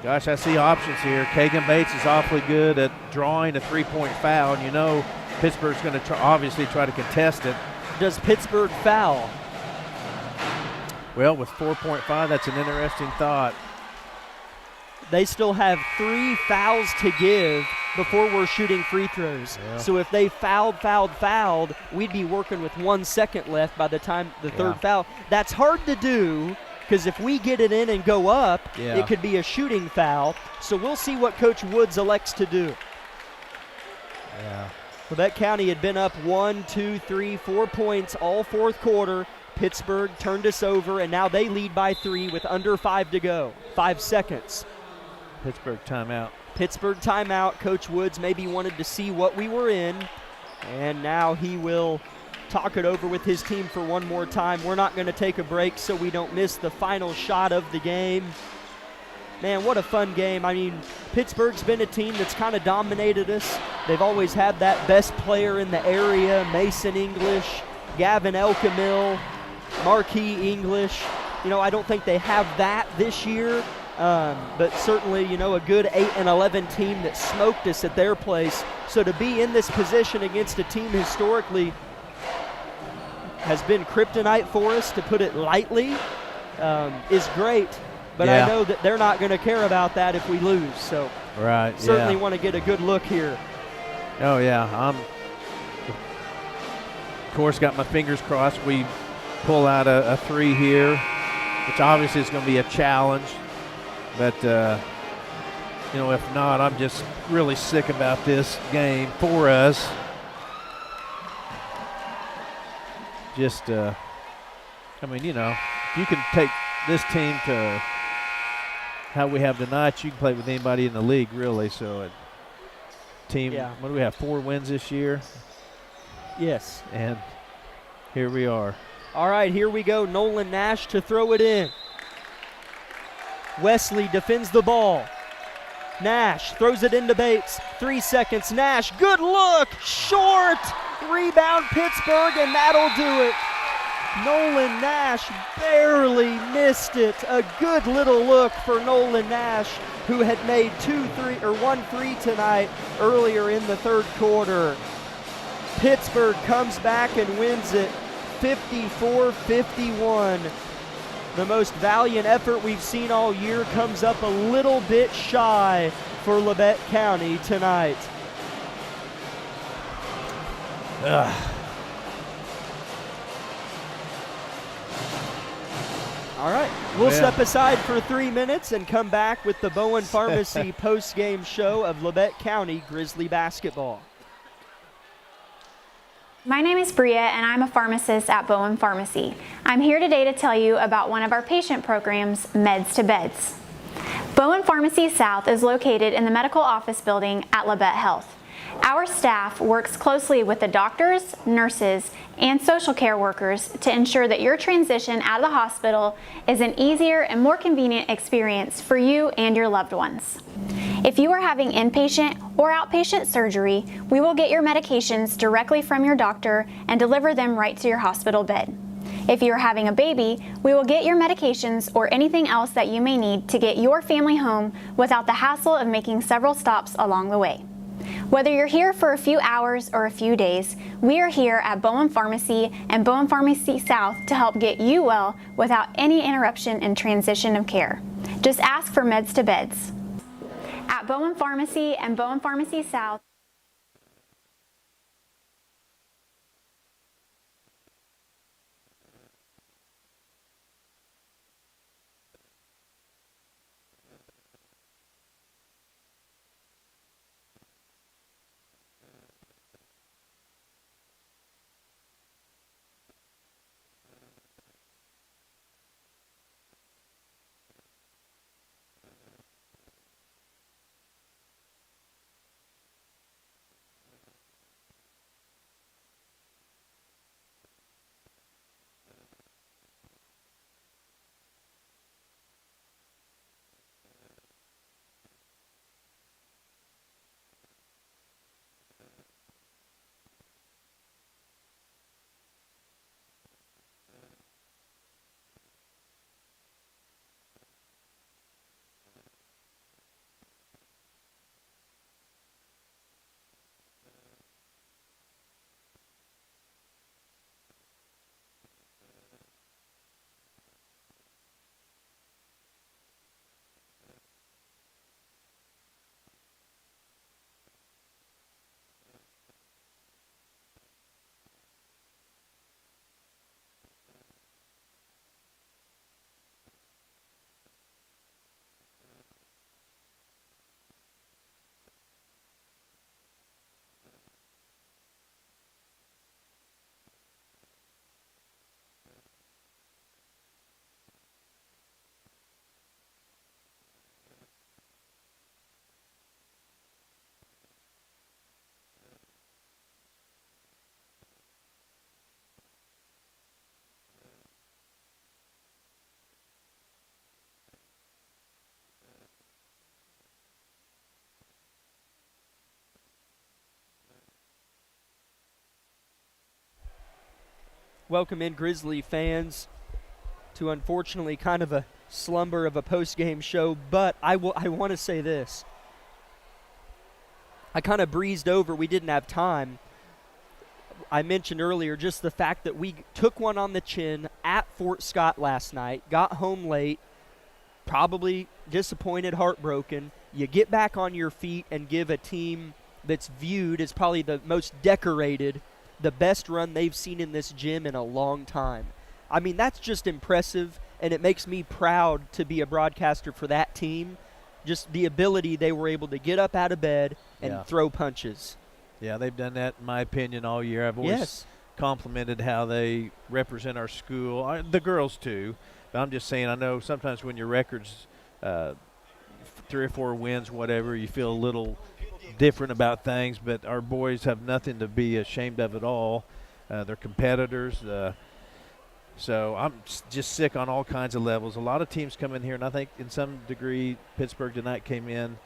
gosh, I see options here. Kagan Bates is awfully good at drawing a 3-point foul. And you know Pittsburgh's going to obviously try to contest it. Does Pittsburgh foul? Well, with 4.5, that's an interesting thought. They still have 3 fouls to give before we're shooting free throws. Yeah. So if they fouled, we'd be working with 1 second left by the time the third foul. That's hard to do because if we get it in and go up, it could be a shooting foul. So we'll see what Coach Woods elects to do. Yeah. Labette County had been up 1, 2, 3, 4 points all fourth quarter. Pittsburgh turned us over, and now they lead by 3 with under 5 to go. 5 seconds. Pittsburgh timeout. Pittsburgh timeout. Coach Woods maybe wanted to see what we were in, and now he will talk it over with his team for one more time. We're not going to take a break so we don't miss the final shot of the game. Man, what a fun game. I mean, Pittsburgh's been a team that's kind of dominated us. They've always had that best player in the area, Mason English, Gavin Elkamil, Marquis English. You know, I don't think they have that this year, but certainly, you know, a good 8-11 team that smoked us at their place. So to be in this position against a team historically has been kryptonite for us, to put it lightly, is great. But I know that they're not going to care about that if we lose. So certainly want to get a good look here. Oh, yeah. I'm, of course, got my fingers crossed. We pull out a 3 here, which obviously is going to be a challenge. But, you know, if not, I'm just really sick about this game for us. Just, I mean, you know, if you can take this team to how we have tonight, you can play with anybody in the league, really. So, team, what do we have, 4 wins this year? Yes. And here we are. All right, here we go. Nolan Nash to throw it in. Wesley defends the ball. Nash throws it into Bates. 3 seconds. Nash, good look. Short. Rebound Pittsburgh, and that'll do it. Nolan Nash barely missed it. A good little look for Nolan Nash, who had made 1 3 tonight earlier in the third quarter. Pittsburgh comes back and wins it 54-51. The most valiant effort we've seen all year comes up a little bit shy for Labette County tonight. All right, we'll step aside for 3 minutes and come back with the Bowen Pharmacy post-game show of Labette County Grizzly basketball. My name is Bria, and I'm a pharmacist at Bowen Pharmacy. I'm here today to tell you about one of our patient programs, Meds to Beds. Bowen Pharmacy South is located in the medical office building at Labette Health. Our staff works closely with the doctors, nurses, and social care workers to ensure that your transition out of the hospital is an easier and more convenient experience for you and your loved ones. If you are having inpatient or outpatient surgery, we will get your medications directly from your doctor and deliver them right to your hospital bed. If you are having a baby, we will get your medications or anything else that you may need to get your family home without the hassle of making several stops along the way. Whether you're here for a few hours or a few days, we are here at Bowen Pharmacy and Bowen Pharmacy South to help get you well without any interruption in transition of care. Just ask for Meds to Beds. At Bowen Pharmacy and Bowen Pharmacy South, welcome in Grizzly fans to unfortunately kind of a slumber of a post-game show, but I want to say this. I kind of breezed over. We didn't have time. I mentioned earlier just the fact that we took one on the chin at Fort Scott last night, got home late, probably disappointed, heartbroken. You get back on your feet and give a team that's viewed as probably the most decorated the best run they've seen in this gym in a long time. I mean, that's just impressive, and it makes me proud to be a broadcaster for that team. Just the ability they were able to get up out of bed and throw punches. Yeah, they've done that, in my opinion, all year. I've always complimented how they represent our school, the girls too. But I'm just saying, I know sometimes when your record's 3 or 4 wins, whatever, you feel a little different about things, but our boys have nothing to be ashamed of at all. They're competitors. So I'm just sick on all kinds of levels. A lot of teams come in here, and I think in some degree Pittsburgh tonight came in,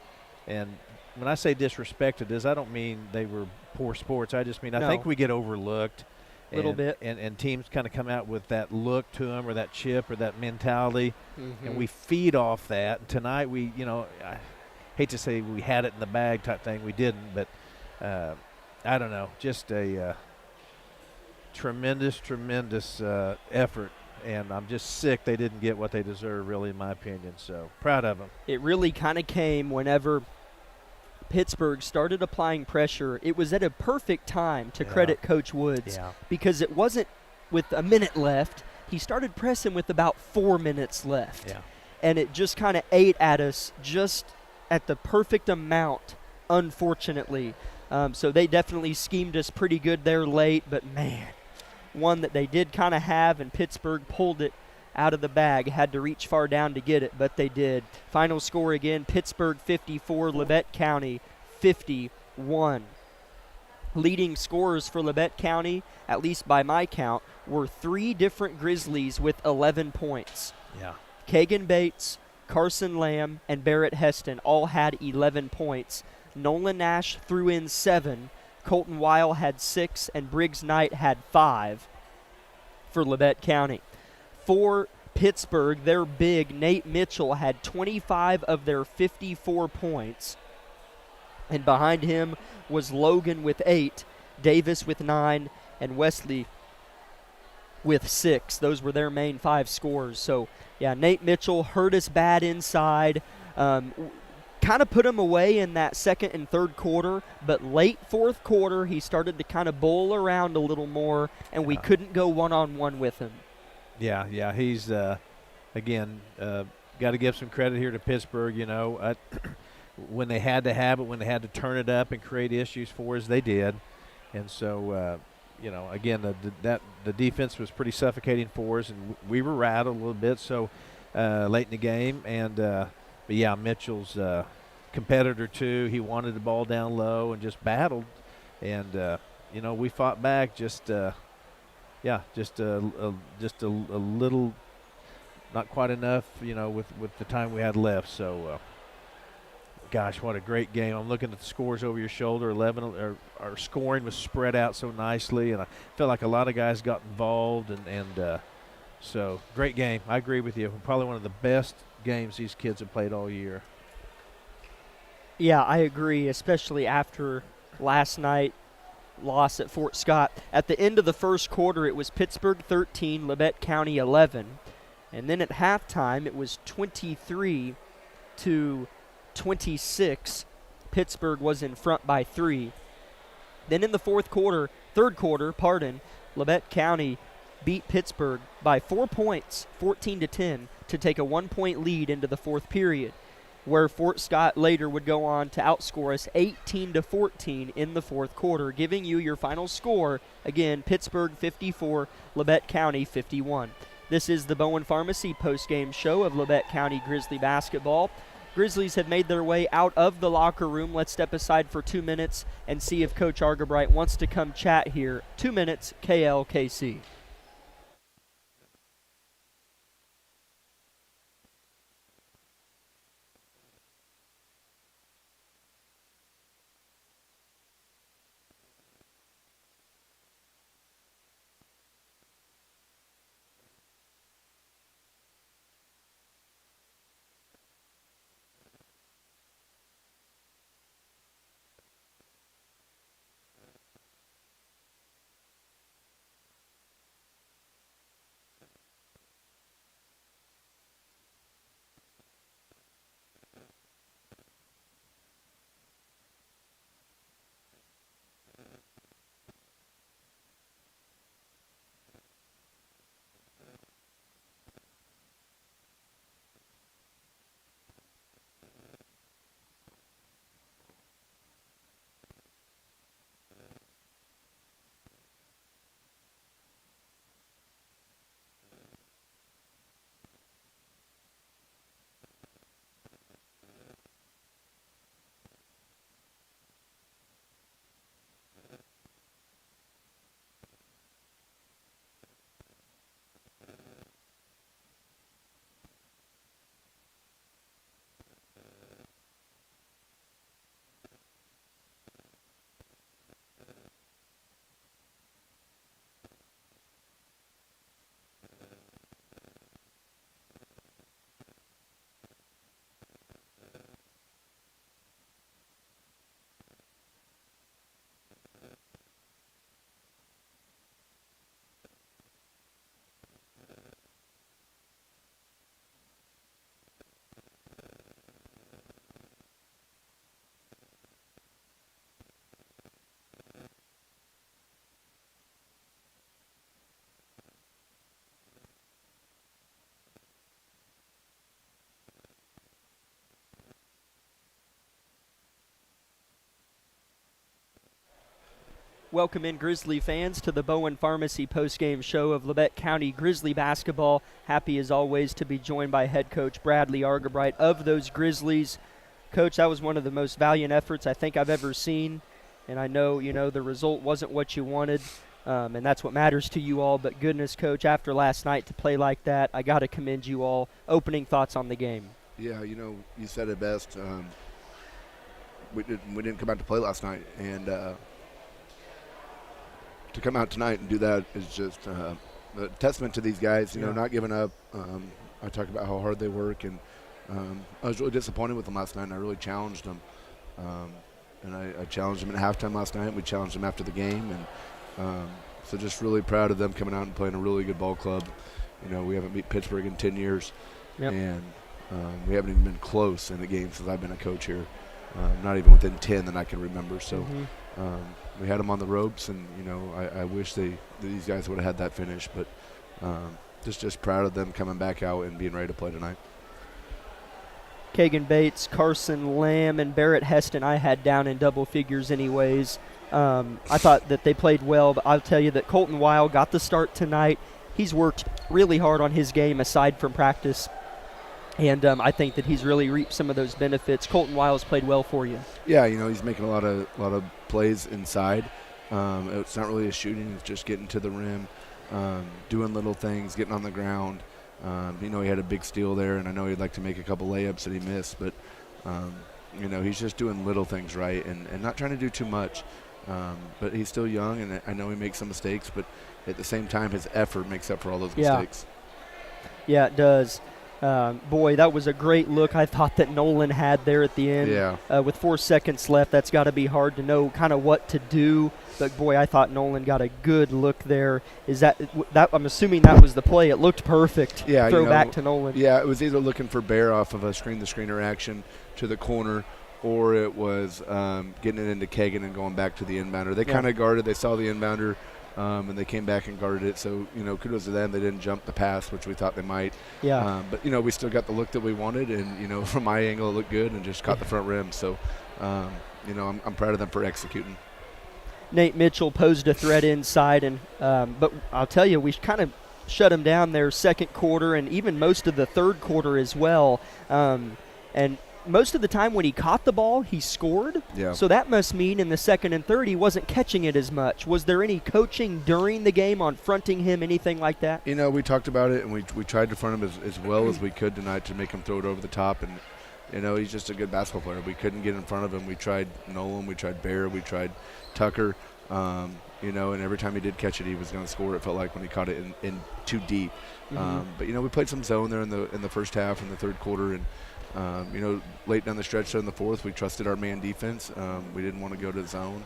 and when I say disrespected this, I don't mean they were poor sports. I just mean I think we get overlooked a little bit. And teams kind of come out with that look to them or that chip or that mentality, and we feed off that. And tonight we, I hate to say we had it in the bag type thing. We didn't, but I don't know, just a tremendous effort. And I'm just sick they didn't get what they deserve, really, in my opinion. So proud of them. It really kind of came whenever Pittsburgh started applying pressure. It was at a perfect time to credit Coach Woods because it wasn't with a minute left. He started pressing with about 4 minutes left. Yeah. And it just kind of ate at us just at the perfect amount, unfortunately. So they definitely schemed us pretty good there late, but man, one that they did kind of have, and Pittsburgh pulled it out of the bag. Had to reach far down to get it, but they did. Final score again, Pittsburgh 54, Labette County 51. Leading scorers for Labette County, at least by my count, were 3 different Grizzlies with 11 points. Yeah. Kagan Bates, Carson Lamb, and Barrett Heston all had 11 points. Nolan Nash threw in 7. Colton Weil had 6, and Briggs Knight had 5 for Labette County. For Pittsburgh, their big Nate Mitchell had 25 of their 54 points. And behind him was Logan with 8, Davis with 9, and Wesley with 6. Those were their main 5 scores. So, yeah, Nate Mitchell hurt us bad inside. Kind of put him away in that second and third quarter, but late fourth quarter he started to kind of bowl around a little more, and we couldn't go one-on-one with him. Yeah, he's, again, got to give some credit here to Pittsburgh, when they had to have it, when they had to turn it up and create issues for us, they did. And so, again, the defense was pretty suffocating for us, and we were rattled a little bit so late in the game. And, but, yeah, Mitchell's competitor, too. He wanted the ball down low and just battled. And, we fought back just a little, not quite enough, with the time we had left. So, gosh, what a great game. I'm looking at the scores over your shoulder. 11, our scoring was spread out so nicely, and I felt like a lot of guys got involved. And so, great game. I agree with you. Probably one of the best games these kids have played all year. Yeah, I agree, especially after last night loss at Fort Scott. At the end of the first quarter, it was Pittsburgh 13, Labette County 11. And then at halftime, it was 23-26. Pittsburgh was in front by 3. Then in the third quarter, Labette County beat Pittsburgh by 4 points, 14-10, to take a 1-point lead into the fourth period, where Fort Scott later would go on to outscore us 18-14 in the fourth quarter, giving you your final score, again, Pittsburgh 54, Labette County 51. This is the Bowen Pharmacy postgame show of Labette County Grizzly basketball. Grizzlies have made their way out of the locker room. Let's step aside for 2 minutes and see if Coach Argabright wants to come chat here. 2 minutes, KLKC. Welcome in, Grizzly fans, to the Bowen Pharmacy postgame show of Labette County Grizzly basketball. Happy as always to be joined by head coach Bradley Argabright of those Grizzlies. Coach, that was one of the most valiant efforts I think I've ever seen, and I know, the result wasn't what you wanted, and that's what matters to you all. But goodness, Coach, after last night to play like that, I got to commend you all. Opening thoughts on the game. Yeah, you said it best. We didn't come out to play last night, and to come out tonight and do that is just a testament to these guys, not giving up. I talked about how hard they work, and I was really disappointed with them last night, and I really challenged them. And I challenged them at halftime last night. We challenged them after the game, and so just really proud of them coming out and playing a really good ball club. We haven't beat Pittsburg in 10 years, and we haven't even been close in a game since I've been a coach here, not even within 10 that I can remember. So we had them on the ropes, and I wish these guys would have had that finish, but just proud of them coming back out and being ready to play tonight. Kagan Bates, Carson Lamb, and Barrett Heston I had down in double figures anyways. I thought that they played well, but I'll tell you that Colton Weil got the start tonight. He's worked really hard on his game aside from practice, and I think that he's really reaped some of those benefits. Colton Weil has played well for you. Yeah, he's making a lot of plays inside. It's not really a shooting; it's just getting to the rim, doing little things, getting on the ground. He had a big steal there, and I know he'd like to make a couple layups that he missed, but he's just doing little things right and not trying to do too much. But he's still young, and I know he makes some mistakes, but at the same time, his effort makes up for all those mistakes. Yeah, it does. Boy, that was a great look I thought that Nolan had there at the end. Yeah. With 4 seconds left, that's got to be hard to know kind of what to do. But, boy, I thought Nolan got a good look there. Is that I'm assuming that was the play. It looked perfect. Yeah, Throw back to Nolan. Yeah, it was either looking for Bear off of a screen-to-screener action to the corner, or it was getting it into Kagan and going back to the inbounder. They kind of guarded. They saw the inbounder, and they came back and guarded it. So, kudos to them. They didn't jump the pass, which we thought they might. Yeah. But, we still got the look that we wanted, and, from my angle, it looked good and just caught the front rim. So, I'm proud of them for executing. Nate Mitchell posed a threat inside, and but I'll tell you, we kind of shut him down there second quarter and even most of the third quarter as well. And most of the time when he caught the ball, he scored. Yeah. So that must mean in the second and third he wasn't catching it as much. Was there any coaching during the game on fronting him, anything like that? We talked about it, and we tried to front him as well as we could tonight to make him throw it over the top. And, he's just a good basketball player. We couldn't get in front of him. We tried Nolan, we tried Bear, we tried Tucker, and every time he did catch it, he was going to score. It felt like when he caught it in too deep. But we played some zone there in the first half and the third quarter, and late down the stretch there in the fourth, we trusted our man defense. We didn't want to go to zone.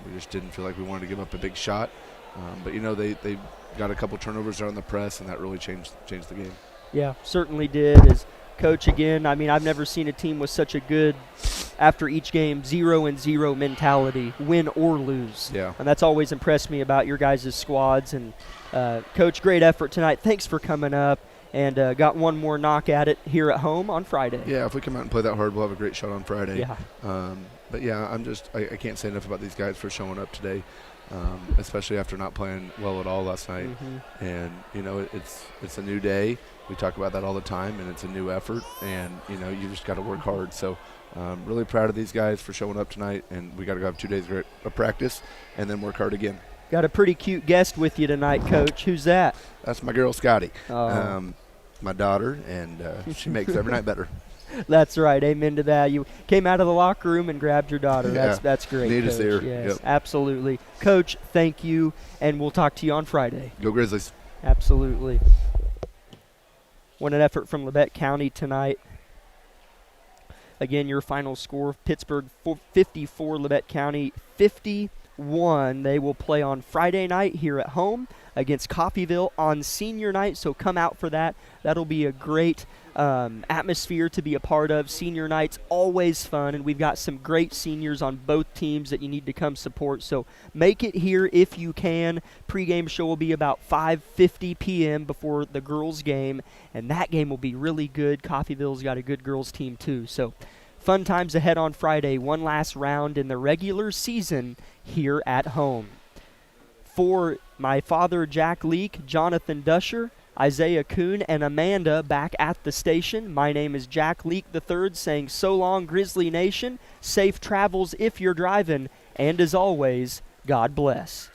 We just didn't feel like we wanted to give up a big shot. But they got a couple turnovers there on the press, and that really changed the game. Yeah, certainly did. As coach again, I've never seen a team with such a good, after each game, 0-0 mentality, win or lose. Yeah. And that's always impressed me about your guys' squads. And, Coach, great effort tonight. Thanks for coming up, and got one more knock at it here at home on Friday. Yeah, if we come out and play that hard, we'll have a great shot on Friday. Yeah. But, yeah, I can't say enough about these guys for showing up today, especially after not playing well at all last night. And, it's a new day. We talk about that all the time, and it's a new effort, and, you just got to work hard. So really proud of these guys for showing up tonight, and we got to go have 2 days of practice and then work hard again. Got a pretty cute guest with you tonight, Coach. Who's that? That's my girl, Scotty. Oh. My daughter, and she makes every night better. That's right. Amen to that. You came out of the locker room and grabbed your daughter. Yeah. That's great. Need to Coach. see her. Yes, Yep. absolutely. Coach, thank you, and we'll talk to you on Friday. Go Grizzlies. Absolutely. What an effort from Labette County tonight. Again, your final score, Pittsburg 54, Labette County 51. They will play on Friday night here at home against Coffeyville on senior night, so come out for that. That'll be a great atmosphere to be a part of. Senior night's always fun, and we've got some great seniors on both teams that you need to come support, so make it here if you can. Pregame show will be about 5:50 p.m. before the girls' game, and that game will be really good. Coffeyville's got a good girls' team too, so Fun times ahead on Friday, one last round in the regular season here at home. For my father, Jack Leake, Jonathan Dusher, Isaiah Kuhn, and Amanda back at the station, my name is Jack Leake III saying so long, Grizzly Nation. Safe travels if you're driving, and as always, God bless.